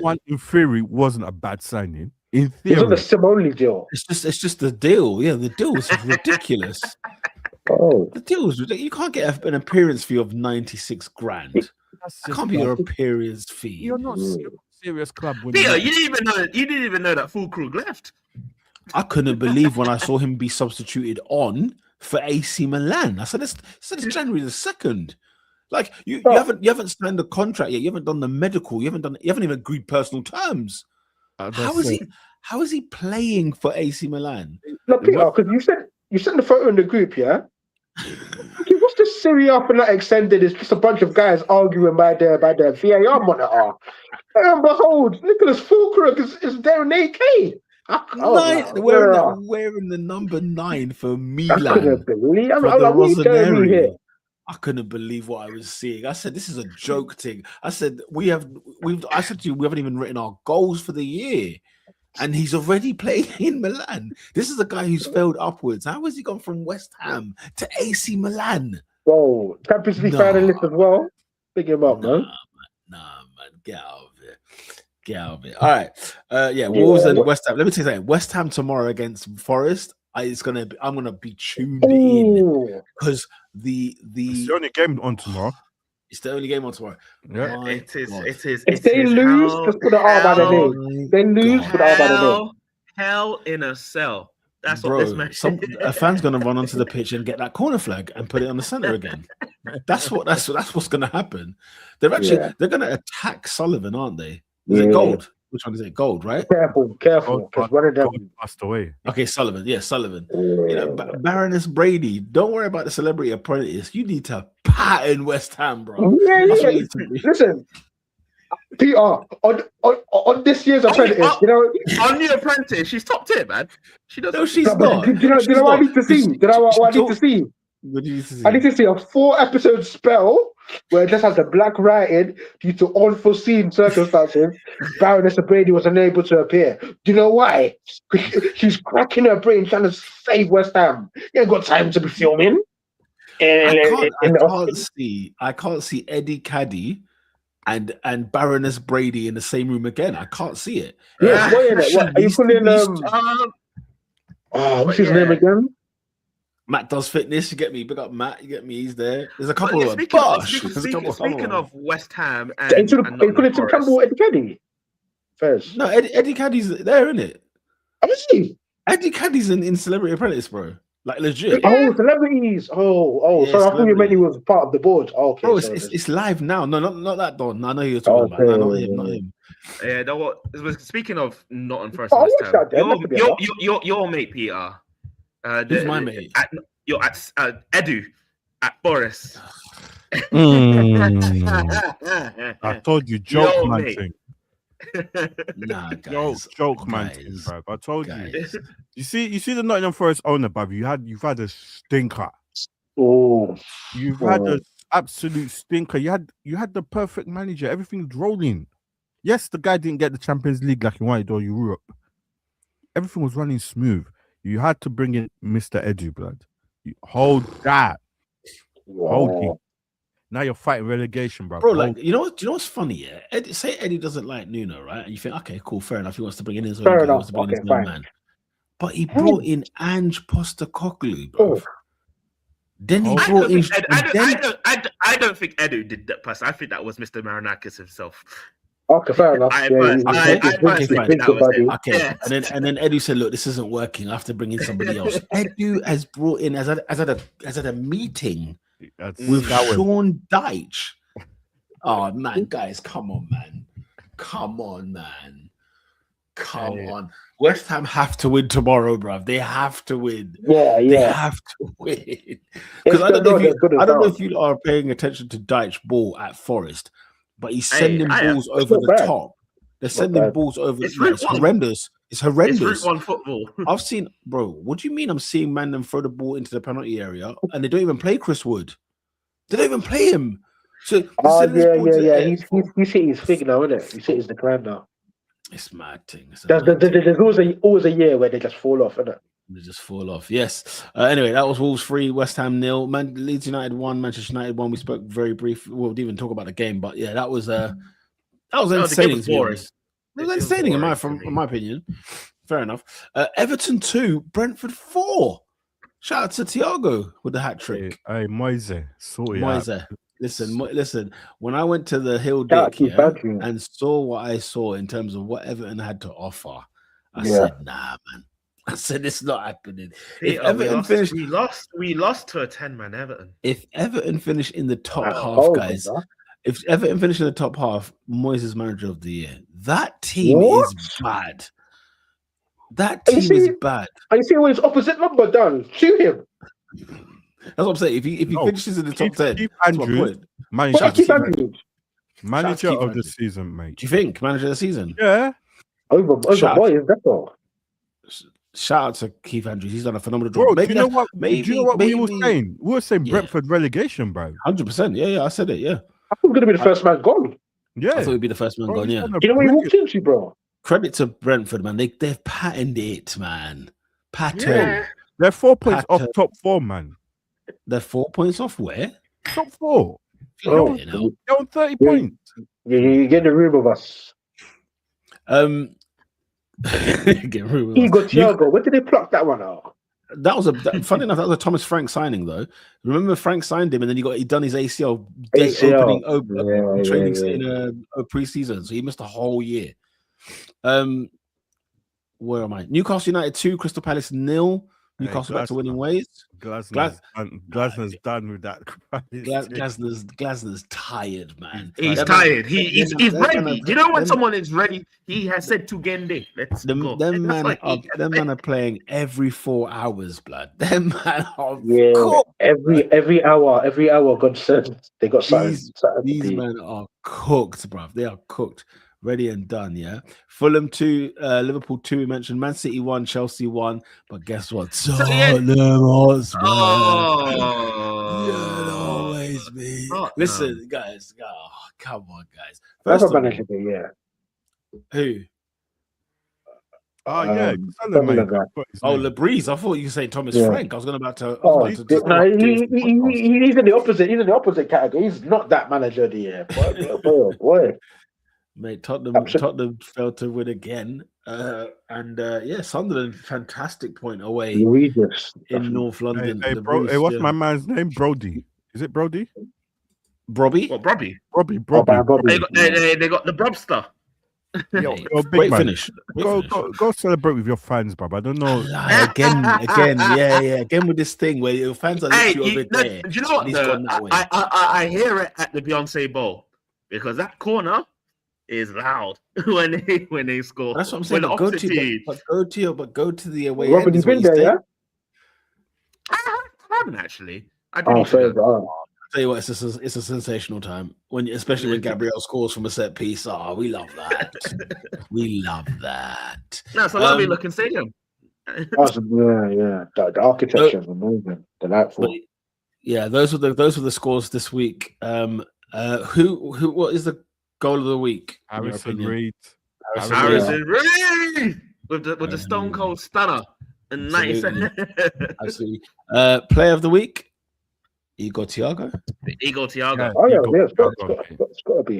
one in theory wasn't a bad signing. In theory, it's not the Simone deal. It's just the deal. Yeah, the deal was ridiculous. The deal was ridiculous. You can't get an appearance fee of 96 grand. That can't be your appearance fee. You're not a serious club. Peter, you didn't even know that Fulkrug left. I couldn't believe when I saw him be substituted on for AC Milan. I said it's January the 2nd. Like you haven't signed the contract yet. You haven't done the medical. You haven't even agreed personal terms. How is he playing for AC Milan? No, Peter, because you sent the photo in the group, yeah. Okay, what's the Syria Fanatic extended? It's just a bunch of guys arguing by their VAR monitor. And behold, Nicholas Fulkrug is there in AK. Wearing the number 9 for Milan. I couldn't believe. What are you telling me here? I couldn't believe what I was seeing. I said, "This is a joke thing." I said, I said to you, we haven't even written our goals for the year, and he's already playing in Milan. This is a guy who's failed upwards. How has he gone from West Ham to AC Milan? Bro, Champions League finalist as well. Pick him up, man. Nah, man, get out of it. All right, Wolves and West Ham. Let me tell you something. West Ham tomorrow against Forest. I'm gonna be tuned in because it's the only game on tomorrow. It's the only game on tomorrow. Yeah, it is. If they lose, just put it out by the name. They lose, put it out by the name. Hell in a cell. That's what this match. A fan's gonna run onto the pitch and get that corner flag and put it on the center again. That's what's gonna happen. They're gonna attack Sullivan, aren't they? Is it Gold? Which one is it? Gold, right? Careful, because one of them passed away. Okay, Sullivan. Yeah, Sullivan. Baroness Brady. Don't worry about the celebrity apprentice. You need to pattern West Ham, bro. Listen, Peter, on this year's apprentice, on the apprentice, she's top tier, man. She does. No, she's not. Do you know what I need to see? Do you know what I need to see? What did you see? I need to see a 4-episode spell where it just has the black writing due to unforeseen circumstances. Baroness Brady was unable to appear. Do you know why? She's cracking her brain trying to save West Ham. You ain't got time to be filming. I can't see Eddie Caddy and Baroness Brady in the same room again. I can't see it. Yeah, what are you calling what's his name again? Matt does fitness. You get me. Big up Matt. You get me. He's there. There's a couple of Speaking of West Ham Are you calling Tim Campbell Eddie Caddy? First. No, Eddie Caddy's there, isn't it? How is he? Eddie Caddy's in Celebrity Apprentice, bro. Like legit. Oh, celebrities. Oh. Yeah, So I thought you meant he was part of the board. Oh, okay. Bro, it's live now. No, not that Don. I know you're talking about. No, not him. Yeah, know what? Speaking of Nottingham Forest, your mate Peter. Who's my mate? You're at Edu at Forest. I told you, joke man mate. thing. Nah, guys. Joke man thing, bruv. I told you. You see the Nottingham Forest owner, bruv. You've had a stinker. Oh, You've had an absolute stinker. You had the perfect manager. Everything's rolling. Yes, the guy didn't get the Champions League like he wanted or Europe. Everything was running smooth. You had to bring in Mr. Edu, blood. You hold that. Hold him. Now you're fighting relegation, bro. Bro, do you know what's funny? Yeah, say Eddie doesn't like Nuno, right? And you think, okay, cool, fair enough. He wants to bring in his own guy, he wants to bring in his own man. But he brought in Ange Postecoglou, bro. Oh. Then he brought in. I don't think Edu did that. Plus, I think that was Mr. Marinakis himself. Okay, fair enough. Okay, and then Edu said, "Look, this isn't working. I have to bring in somebody else." Edu has brought in has had a meeting with Sean Dyche. Oh man, guys, come on, man. Come on. West Ham have to win tomorrow, bruv. They have to win. Yeah. They have to win. Because I don't know if you are paying attention to Dyche ball at Forest. But he's sending balls over the top. They're sending balls over. It's horrendous. It's horrendous. It's Route 1 football. I've seen, bro. What do you mean? I'm seeing man throw the ball into the penalty area, and they don't even play Chris Wood. They don't even play him. So yeah. He's hit his thing now, isn't it? He's hit his decline now. It's mad thing. There's always a year where they just fall off, isn't it? They just fall off. Yes. Anyway, that was Wolves 3, West Ham 0. Leeds United 1, Manchester United 1. We spoke very briefly. We didn't even talk about the game, but yeah, that was entertaining. To be honest. It was entertaining in my opinion. Fair enough. Everton 2, Brentford 4. Shout out to Thiago with the hat trick. Hey, Moise, Listen. When I went to the Hill Dick and saw what I saw in terms of what Everton had to offer, I said, "Nah, man." I said it's not happening. If Everton finished, we lost to a 10-man Everton. If Everton finish in the top half, guys, if Everton finish in the top half, Moyes is manager of the year. That team is bad. That team is bad. Are you seeing what his opposite number done? Shoot him. That's what I'm saying. If he finishes in the top 10, manager of the season, mate. Do you think manager of the season? Yeah. Over Moyes, that's all. Shout out to Keith Andrews. He's done a phenomenal job. Bro, do you know what we were saying? We were saying Brentford relegation, bro. 100%. Yeah, I said it. Yeah. I thought we were going to be the first man gone. Yeah. I thought we'd be the first man gone. Yeah. You know what he walked into, bro? Credit to Brentford, man. They've patterned it, man. Yeah. They're 4 points off top 4, man. They're 4 points off where? Top 4. They're on 30 points. Yeah, you get the room of us. Thiago. When did they pluck that one out? That was funny enough. That was a Thomas Frank signing, though. Remember, Frank signed him, and then he done his ACL opening training in pre-season, so he missed a whole year. Where am I? Newcastle United 2, Crystal Palace 0. Newcastle back to winning ways. Glasner's done with that. Glasner's tired, man. He's tired. He's ready. You know when someone is ready, he has said to Gende, let's go. Them man are playing every 4 hours, blood. Them man are cooked. Every hour, God said they got something. These men are cooked, bruv. They are cooked. Ready and done, yeah. Fulham 2, Liverpool 2, we mentioned. Man City 1, Chelsea 1. But guess what? Tottenham Hotspur. You'll always be. Listen, guys. Oh, come on, guys. That's First a of manager, all, yeah. who? Oh, yeah. Sunderland guy. Oh, Lebreeze. I thought you were saying Thomas Yeah. Frank. I was about to. Oh, He's he's in the opposite. He's in the opposite category. He's not that manager of the year. Boy. Mate, Tottenham failed to win again. Yeah, Sunderland, fantastic point away in North London. Hey, what's my man's name? Brody. Is it Brody? Brobby? What, Brobby? Brobby. They got the Brobster. Yo, great finish. Go celebrate with your fans, bro. I don't know. Again, again with this thing where your fans are literally over there. Do you know what? I hear it at the Beyonce Bowl because that corner is loud when they score. That's what I'm saying. Go to the away Ruben, end. you've been there, yeah? I haven't actually. I Oh, fair. Tell you what, it's a sensational time especially when Gabriel scores from a set piece. Oh, we love that. We love that. No, it's a lovely looking stadium. The architecture is amazing, delightful. Yeah, those were the scores this week. What is the goal of the week? Harrison Reed. Harrison Reed with the Stone Cold Stunner in 97. Absolutely. Player of the week. Igor Thiago. Yeah, oh yeah, it's gotta be.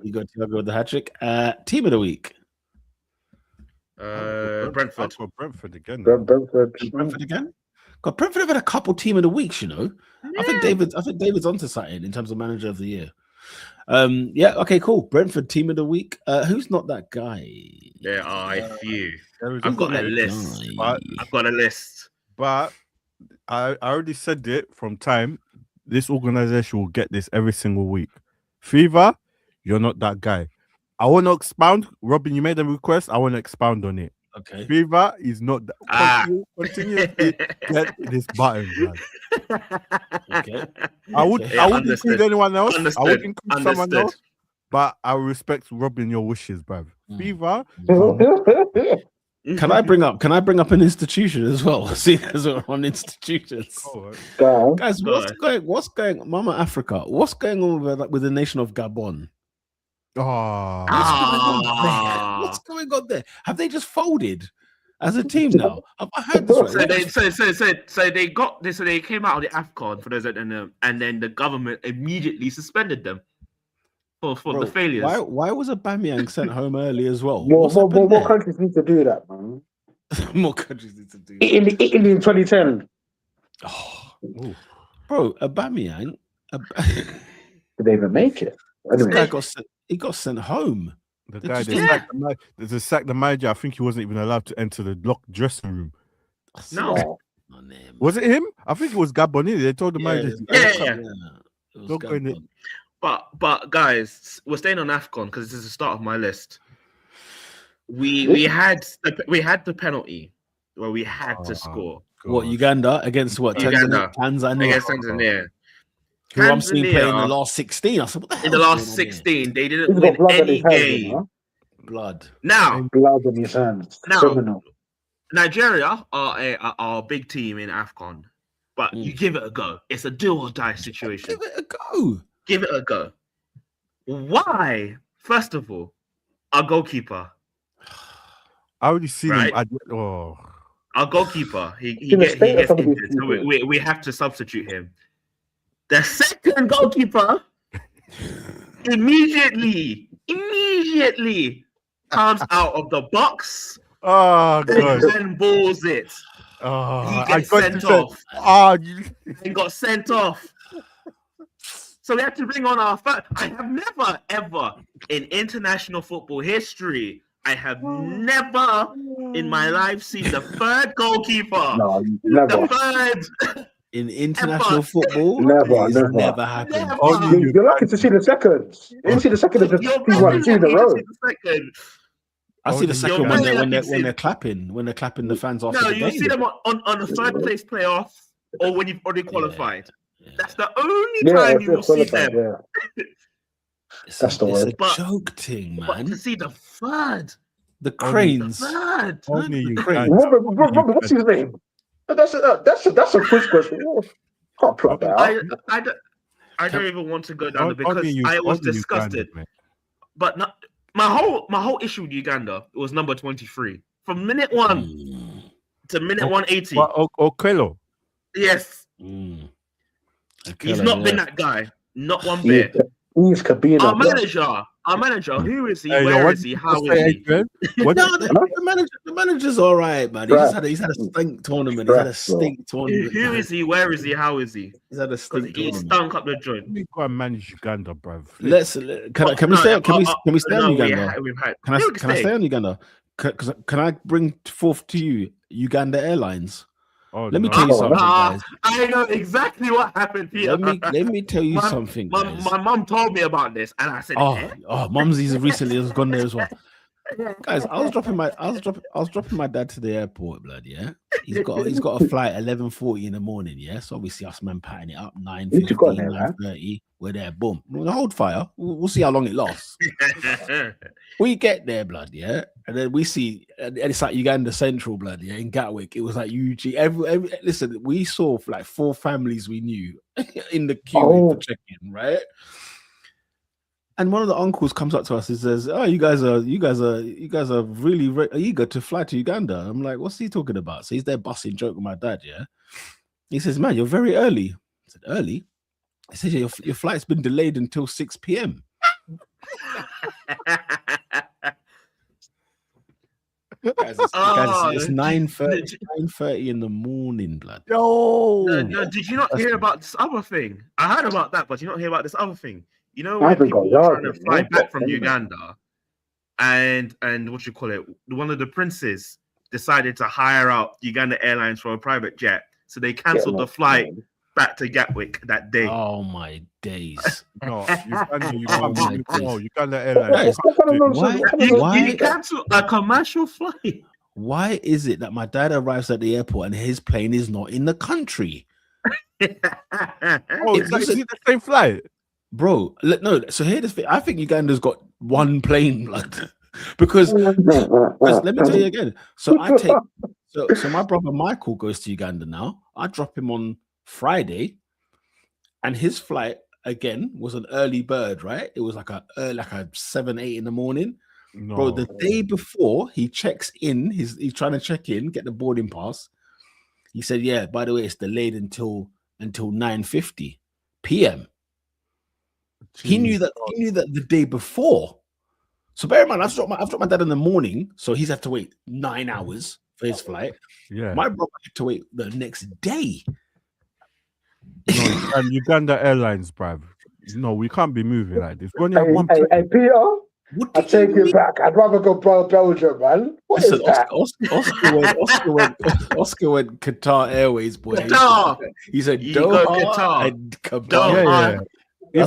Igor Thiago with the hat trick. Team of the week. Brentford. Brentford again. Brentford again. God, Brentford have had a couple team of the weeks, you know. Yeah. I think David's onto something in terms of manager of the year. Yeah, okay, cool. Brentford team of the week. Who's not that guy? There are a few. I've got a list. But I already said it from time. This organization will get this every single week. Fever, you're not that guy. I want to expound. Robin, you made a request. I want to expound on it. Okay. Fever is not that. Continue to get this button, man. Okay. I wouldn't include anyone else. I wouldn't include someone else. But I respect Robin your wishes, bruv. Fever. Can I bring up an institution as well? See, as we're on institutions, guys. What's going? Mama Africa. What's going on with the nation of Gabon? What's going on there? Have they just folded as a team now? Have I heard this right? So they got this. So they came out of the AFCON for those and then the government immediately suspended them for the failures. Why was Aubameyang sent home early as well? More countries need to do that, man. More countries need to do that. Italy in 2010. Oh, bro, Aubameyang. Did they even make it? This guy got sent home. The guy they sacked the manager. I think he wasn't even allowed to enter the locked dressing room. No. Was it him? I think it was Gabonese. They told the manager. Yeah. But guys, we're staying on AFCON because this is the start of my list. We had the penalty where we had to score. What, Uganda against what? Uganda. Tanzania. Against Tanzania. Who I'm seeing playing in the last 16. I said, what the hell? In the last 16, they didn't win any game. Blood. Blood in his hands. Criminal. Nigeria are a big team in AFCON, but you give it a go. It's a do or die situation. Give it a go. Give it a go. Why? First of all, our goalkeeper. I already seen him. Our goalkeeper. He gets injured, so we have to substitute him. The second goalkeeper immediately comes out of the box. Oh, God. And balls it. Oh, he gets sent off. He got sent off. So we had to bring on our first. I have never, ever in international football history, I have never in my life seen the third goalkeeper. No, never. The third. In international football, never happened. You're lucky to see the second. You didn't see the second of the two in a row. I see the second when they're clapping the fans off. No, you see them on the third place playoff or when you've already qualified. Yeah. That's the only time you will see them. That's the word. It's a joke thing, But to man. see the third, The cranes. Only you Cranes. guys. Robert, what's his name? That's a quiz question. Can't plug that out. I don't even want to go down there because Only I was only disgusted. Uganda, mate. But my whole issue with Uganda was number 23. From minute 1 to minute 180. Okello. Yes. He's not been that guy. Not one bit. He's Kabina. Our manager, who is he? Hey, Where is he? How is he? What? No, the manager's all right, man. He's had a stink tournament. He's had a stink tournament. Who is he? Where is he? How is he? He's had a stink He tournament. stunk up the joint. We go and manage Uganda, bro. Can we stay on Uganda? Can I stay on Uganda? Can I bring forth to you Uganda Airlines? Oh, Let me tell you something, guys. I know exactly what happened here. Let me tell you something, guys. My mum told me about this, and I said, Mumsy's recently has gone there as well. Guys, I was dropping my dad to the airport, blood. Yeah, he's got a flight 11:40 in the morning. Yeah, so obviously us men patting it up 9:15, 9:30. We're there, boom. We'll hold fire. We'll see how long it lasts. We get there, blood. Yeah, and then we see, and it's like Uganda Central, blood. Yeah, in Gatwick, it was like UG. Listen, we saw like 4 families we knew in the queue for check-in, right? And one of the uncles comes up to us and says, "Oh, you guys are really eager to fly to Uganda." I'm like, "What's he talking about?" So he's there busting joke with my dad. Yeah, he says, "Man, you're very early." I said, "Early?" He says, "Your flight's been delayed until 6 p.m." Guys, it's 9:30 in the morning, blood. Yo, no, did you not hear about this other thing? I heard about that, but you don't hear about this other thing. You know, when people were trying to fly back from Uganda, and what you call it, one of the princes decided to hire out Uganda Airlines for a private jet, so they cancelled the flight back to Gatwick that day. Oh my days! No, Uganda Airlines. You cancel a commercial flight. Why is it that my dad arrives at the airport and his plane is not in the country? Is it the same flight? Bro, no. So here's the thing. I think Uganda's got one plane, blood. Because let me tell you again. So so my brother Michael goes to Uganda now. I drop him on Friday, and his flight again was an early bird, right? It was like a 7, 8 in the morning. No. Bro, the day before he checks in, he's trying to check in, get the boarding pass. He said, "Yeah, by the way, it's delayed until 9:50 p.m." He knew that the day before. So bear in mind, I've dropped my dad in the morning, so he's had to wait 9 hours for his flight. Yeah, my brother had to wait the next day. No, and Uganda Airlines, bruv. No, we can't be moving like this. We only have one. Hey, Peter, I take it back. I'd rather go Belgium, man. Listen, Oscar went Qatar Airways, boy. Qatar. He said Doha and Qatar. Yeah.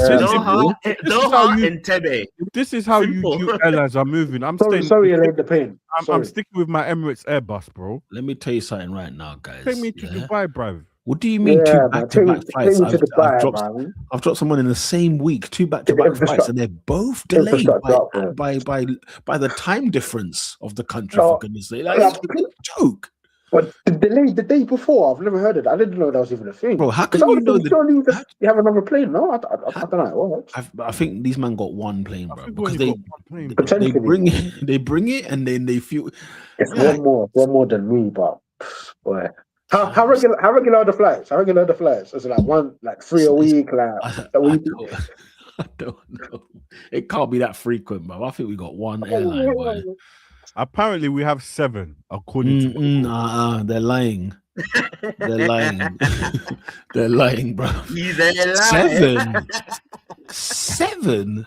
Doha and Tebe. This is how you airlines are moving. I'm sorry, Elaine, the pain. I'm sticking with my Emirates Airbus, bro. Let me tell you something right now, guys. Take me to Dubai, bro. What do you mean 2 back-to-back flights? I've dropped someone in the same week, 2 back-to-back flights, and they're both delayed by the time difference of the country. For goodness sake, it's a joke. But the day before, I've never heard it. I didn't know that was even a thing. Bro, how can you know that you have another plane? No, I don't know. I think these men got one plane, bro, because they bring it and then they feel it's one more than me, but boy. How regular are the flights? Is it like 3 a week? Like a week? I don't know. It can't be that frequent, bro. I think we got one airline, boy. Apparently, we have 7, according to. They're lying. They're lying. They're lying, bro. 7.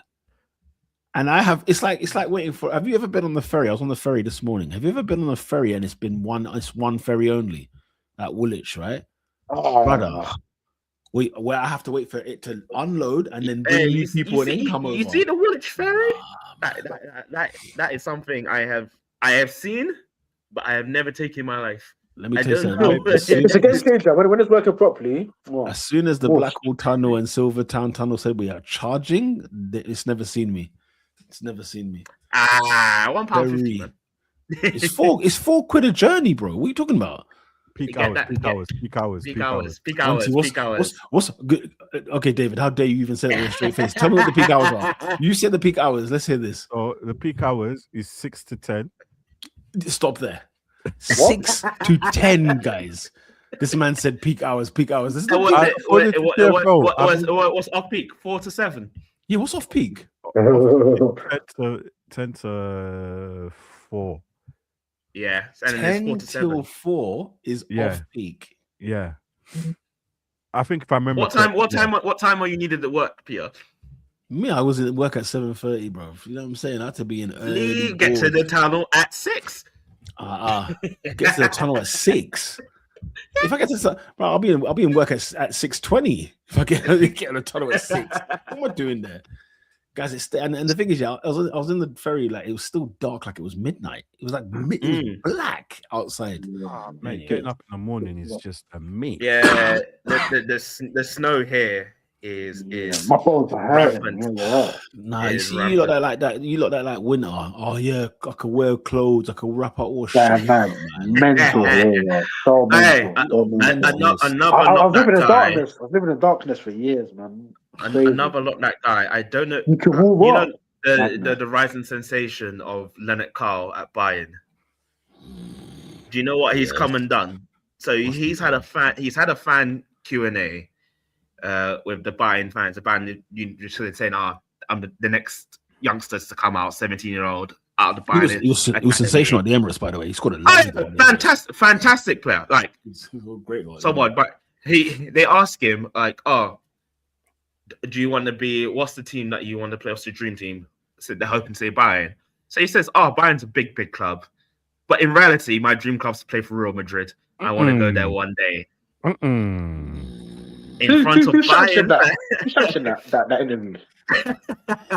And it's like waiting for. Have you ever been on the ferry? I was on the ferry this morning. Have you ever been on a ferry and it's one ferry only at Woolwich, right? Oh, brother. Where I have to wait for it to unload and then bring new people and then come over. You see the Woolwich ferry? That is something I have seen, but I have never taken in my life. Let me I tell you don't something. know. It's a game changer when it's working properly. As soon as the Blackwall Tunnel and Silvertown Tunnel said we are charging, it's never seen me. It's never seen me. £1.50, man. It's £4 a journey, bro. What are you talking about? Peak You get hours, that- peak you hours, peak hours, Peak peak hours, hours. peak hours, Auntie, peak hours. what's good? Okay, David, how dare you even say that with a straight face? Tell me what the peak hours are. You said the peak hours. Let's hear this. So the peak hours is 6 to 10. Stop there. 6 to 10, guys. This man said peak hours, peak hours. This is And not what's off peak? 4 to 7. yeah, what's off peak? 10 to 4. Yeah, and then it's 4 10 to 7. till 4 is off peak. Yeah. I think if I remember What time are you needed at work, Peter? Me, I was at work at 7:30, bro. You know what I'm saying? I had to be in early. Get to the tunnel at 6. Get to the tunnel at 6. If I get to bro, I'll be in work at 6:20. If I get in the tunnel at 6, what am I doing there, guys? And the thing is, yeah, I was in the ferry, like it was still dark, like it was midnight. It was like it was black outside. Oh, mate, getting up in the morning is just a meat. Yeah, the snow here is my bones are hurting. Nah, you see, you look that you look like winter. Oh yeah, I can wear clothes, I can wrap up all shit. Man. Mental, yeah. So mental. I was living in darkness. I was living in darkness for years, man. Another look that guy. I don't know. You can move you up. know the rising sensation of Leonard Carl at Bayern. Do you know what he's come and done? So he's had a fan Q&A with the Bayern fans. The Bayern usually saying, I'm the next youngsters to come out, 17-year-old out of the Bayern. He was sensational at the Emirates, by the way. He scored a fantastic player. Like he's a great guy. someone, but they ask him like, do you want to be? What's the team that you want to play? What's your dream team? So they're hoping to say Bayern. So he says, Bayern's a big club, but in reality, my dream club's to play for Real Madrid. I want to go there one day. In front of Bayern. Who's sanctioned that interview?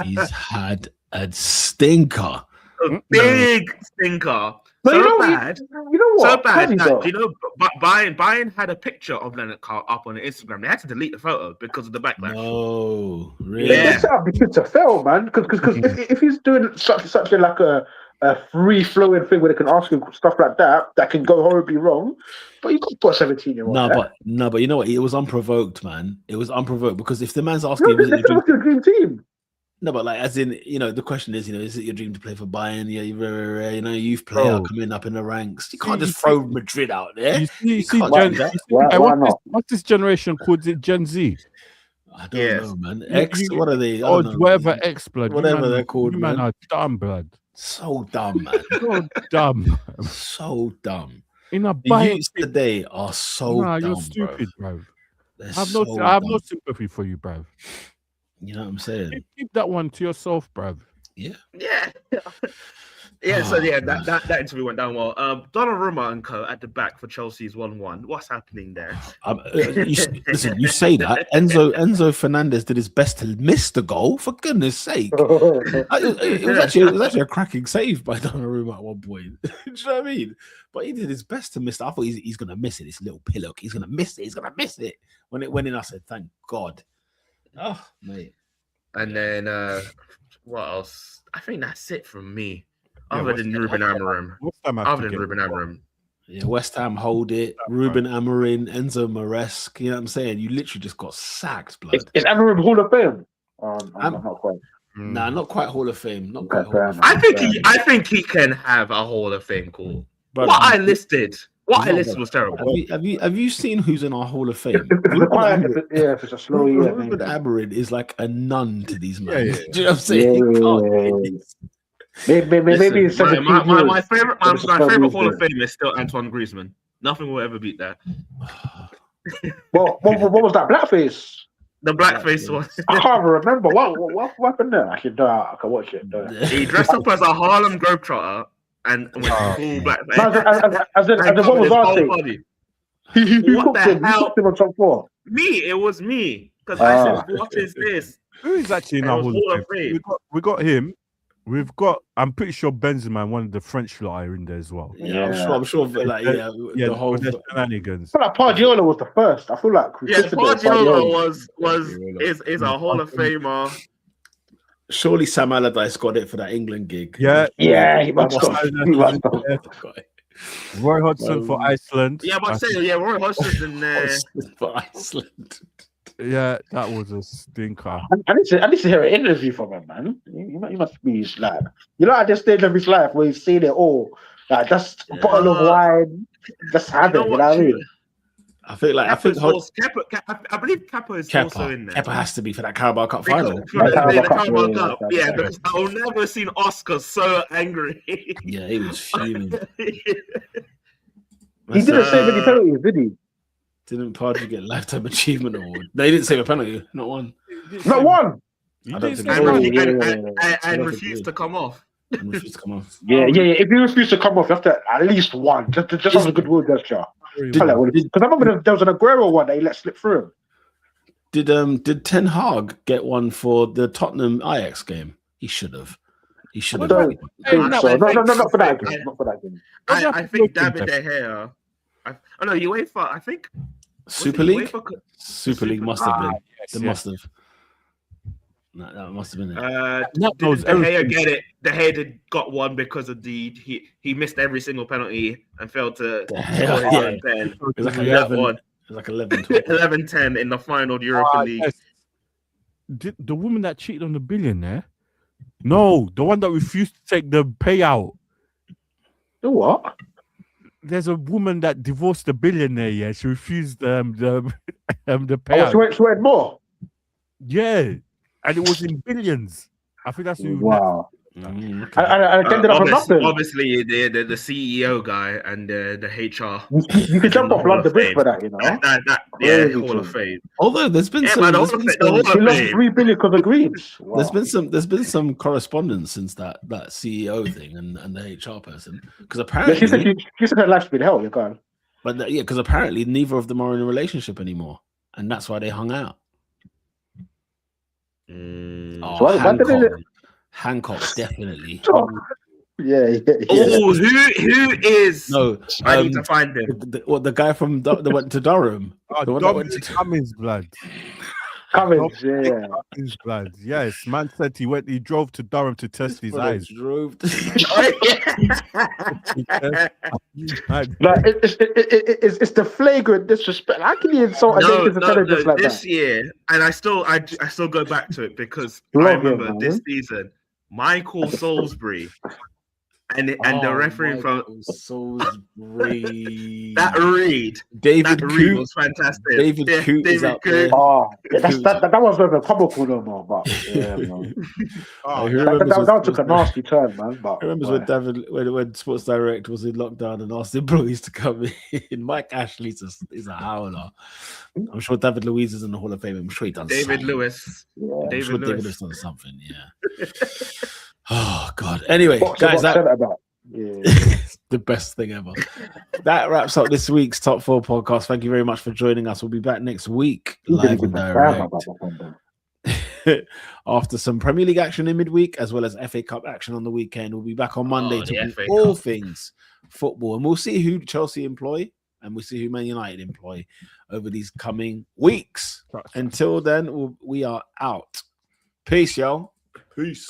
He's had a stinker. A big stinker. But So bad. You know what? So bad Funny that, though. you know, Bayern had a picture of Leonard Carl up on Instagram. They had to delete the photo because of the backlash. No, really? They set up the kid to fail, man. Because if he's doing such a like a free flowing thing where they can ask him stuff like that can go horribly wrong, but you could put a 17-year-old. No, but you know what? It was unprovoked, man. It was unprovoked because if the man's asking, this is your dream team. No, but like, as in, you know, the question is, is it your dream to play for Bayern? Yeah, youth player coming up in the ranks. You can't just throw Madrid out there. What's this generation called? Is it Gen Z? I don't know, man. X, what are they? Whatever X blood, whatever they're called, man. Are dumb, blood. So dumb, man. So dumb. So dumb. In a the youths today are so dumb. You're stupid, bro. I have no sympathy for you, bro. You know what I'm saying? Keep that one to yourself, bruv. Yeah. So that interview went down well. Donnarumma and co at the back for Chelsea's 1-1. What's happening there? Listen, you say that Enzo Fernandez did his best to miss the goal. For goodness' sake, it was actually a cracking save by Donnarumma at one point. Do you know what I mean? But he did his best to miss it. I thought he's gonna miss it. This little pillock, he's gonna miss it. He's gonna miss it. When it went in, I said, "Thank God." Oh, mate. And then what else? I think that's it from me. Other than Ruben Amorim. Yeah, West Ham hold it. Ruben Amorim, Enzo Maresca. You know what I'm saying? You literally just got sacked, blood. Is Amorim Hall of Fame? Not quite. Nah, not quite Hall of Fame. Not quite Hall of Fame. I think he can have a Hall of Fame call. What I listed was terrible. Have you seen who's in our Hall of Fame? If it's a slow year. Ruben Amorim is like a nun to these men. Do you know what I'm saying? Maybe it's my favorite Hall of Fame is still Antoine Griezmann. Nothing will ever beat that. What was that? Blackface? The blackface one. I can't remember. What happened there? I can watch it. He dressed up as a Harlem Globetrotter and went full blackface. As in, what was our thing? What the hell? Who on top 4? It was me. Because I said, what is this? Who is actually in our Hall of Fame? We got him. We've got. I'm pretty sure Benzema and one of the French lot are in there as well. Yeah, I'm sure. Like, Yeah, the whole. with their shenanigans. I feel like Pardiola was the first. I feel like we Yeah, consider it Guardiola is a Hall of Famer. Surely Sam Allardyce got it for that England gig. Yeah, Yeah, he must have. He must have. Roy Hodgson for Iceland. Yeah, but Roy Hodgson's in there. For Iceland. Yeah, that was a stinker. I need to hear an interview from him, man. He must be like, at this stage of his life where he's seen it all, like just a bottle of wine, just have it. You know what I mean? I believe Kepa is also in there. Kepa has to be for that Carabao Cup final. The Carabao Cup, because I've never seen Oscar so angry. Yeah, he was fuming. He didn't save any penalties, did he? Didn't Pardew get Lifetime Achievement Award? They didn't save a penalty, not one. Not one. I don't think and refused to come off. Refused to come off. Yeah. If you refuse to come off, you have to at least one. Just as a goodwill gesture. Because I remember there was an Aguero one that he let slip through him. Did Ten Hag get one for the Tottenham Ajax game? He should have. Not for that game. Not for that game. I think David De Gea. UEFA. I think Super League. Super League must have been. Yes. Must have. No, that must have been it. De Gea get it? De Gea got one because of he missed every single penalty and failed to score his own pen. It was like 11. It was like 11. 11-10 in the final Europa League. Yes. The woman that cheated on the billionaire? No, the one that refused to take the payout. The what? There's a woman that divorced the billionaire. Yeah, she refused the payout. Oh, she went more. Yeah, and it was in billions. I think that's who. Wow. Okay. I ended up with nothing. Obviously, the CEO guy and the HR. You can jump off London Bridge for that, you know. Hall of Fame. Although there's been some, He lost 3 billion because of Greens. Wow. there's been some correspondence since that CEO thing and the HR person, because apparently she said her life's been hell. You're gone. But because apparently neither of them are in a relationship anymore, and that's why they hung out. Hancock, definitely. Yeah. Oh, who is? No, I need to find him. The guy from that went to Durham. Oh, the one that went to Cummins blood. Cummins, yeah. Cummins blood. Yes, man said he drove to Durham to test his eyes. Drove. It's the flagrant disrespect. How can you insult a intelligence like this that? year, and I still go back to it because I remember this season, Michael Salisbury and the referee from Salisbury. that read. David Reed was fantastic. David Coote is out there. Oh, that was never comical no more. But yeah, man. That took a nasty turn, man. But I remember when Sports Direct was in lockdown and asked employees to come in. Mike Ashley's a howler. I'm sure David Luiz is in the Hall of Fame. I'm sure he done David something. Lewis. Yeah, David Lewis done something. Yeah. Oh God. Anyway, guys, the best thing ever. That wraps up this week's Top 4 podcast. Thank you very much for joining us. We'll be back next week live and direct after some Premier League action in midweek, as well as FA Cup action on the weekend. We'll be back on Monday to do all things football, and we'll see who Chelsea employ and we'll see who Man United employ over these coming weeks. Until then, we are out. Peace, y'all. Peace.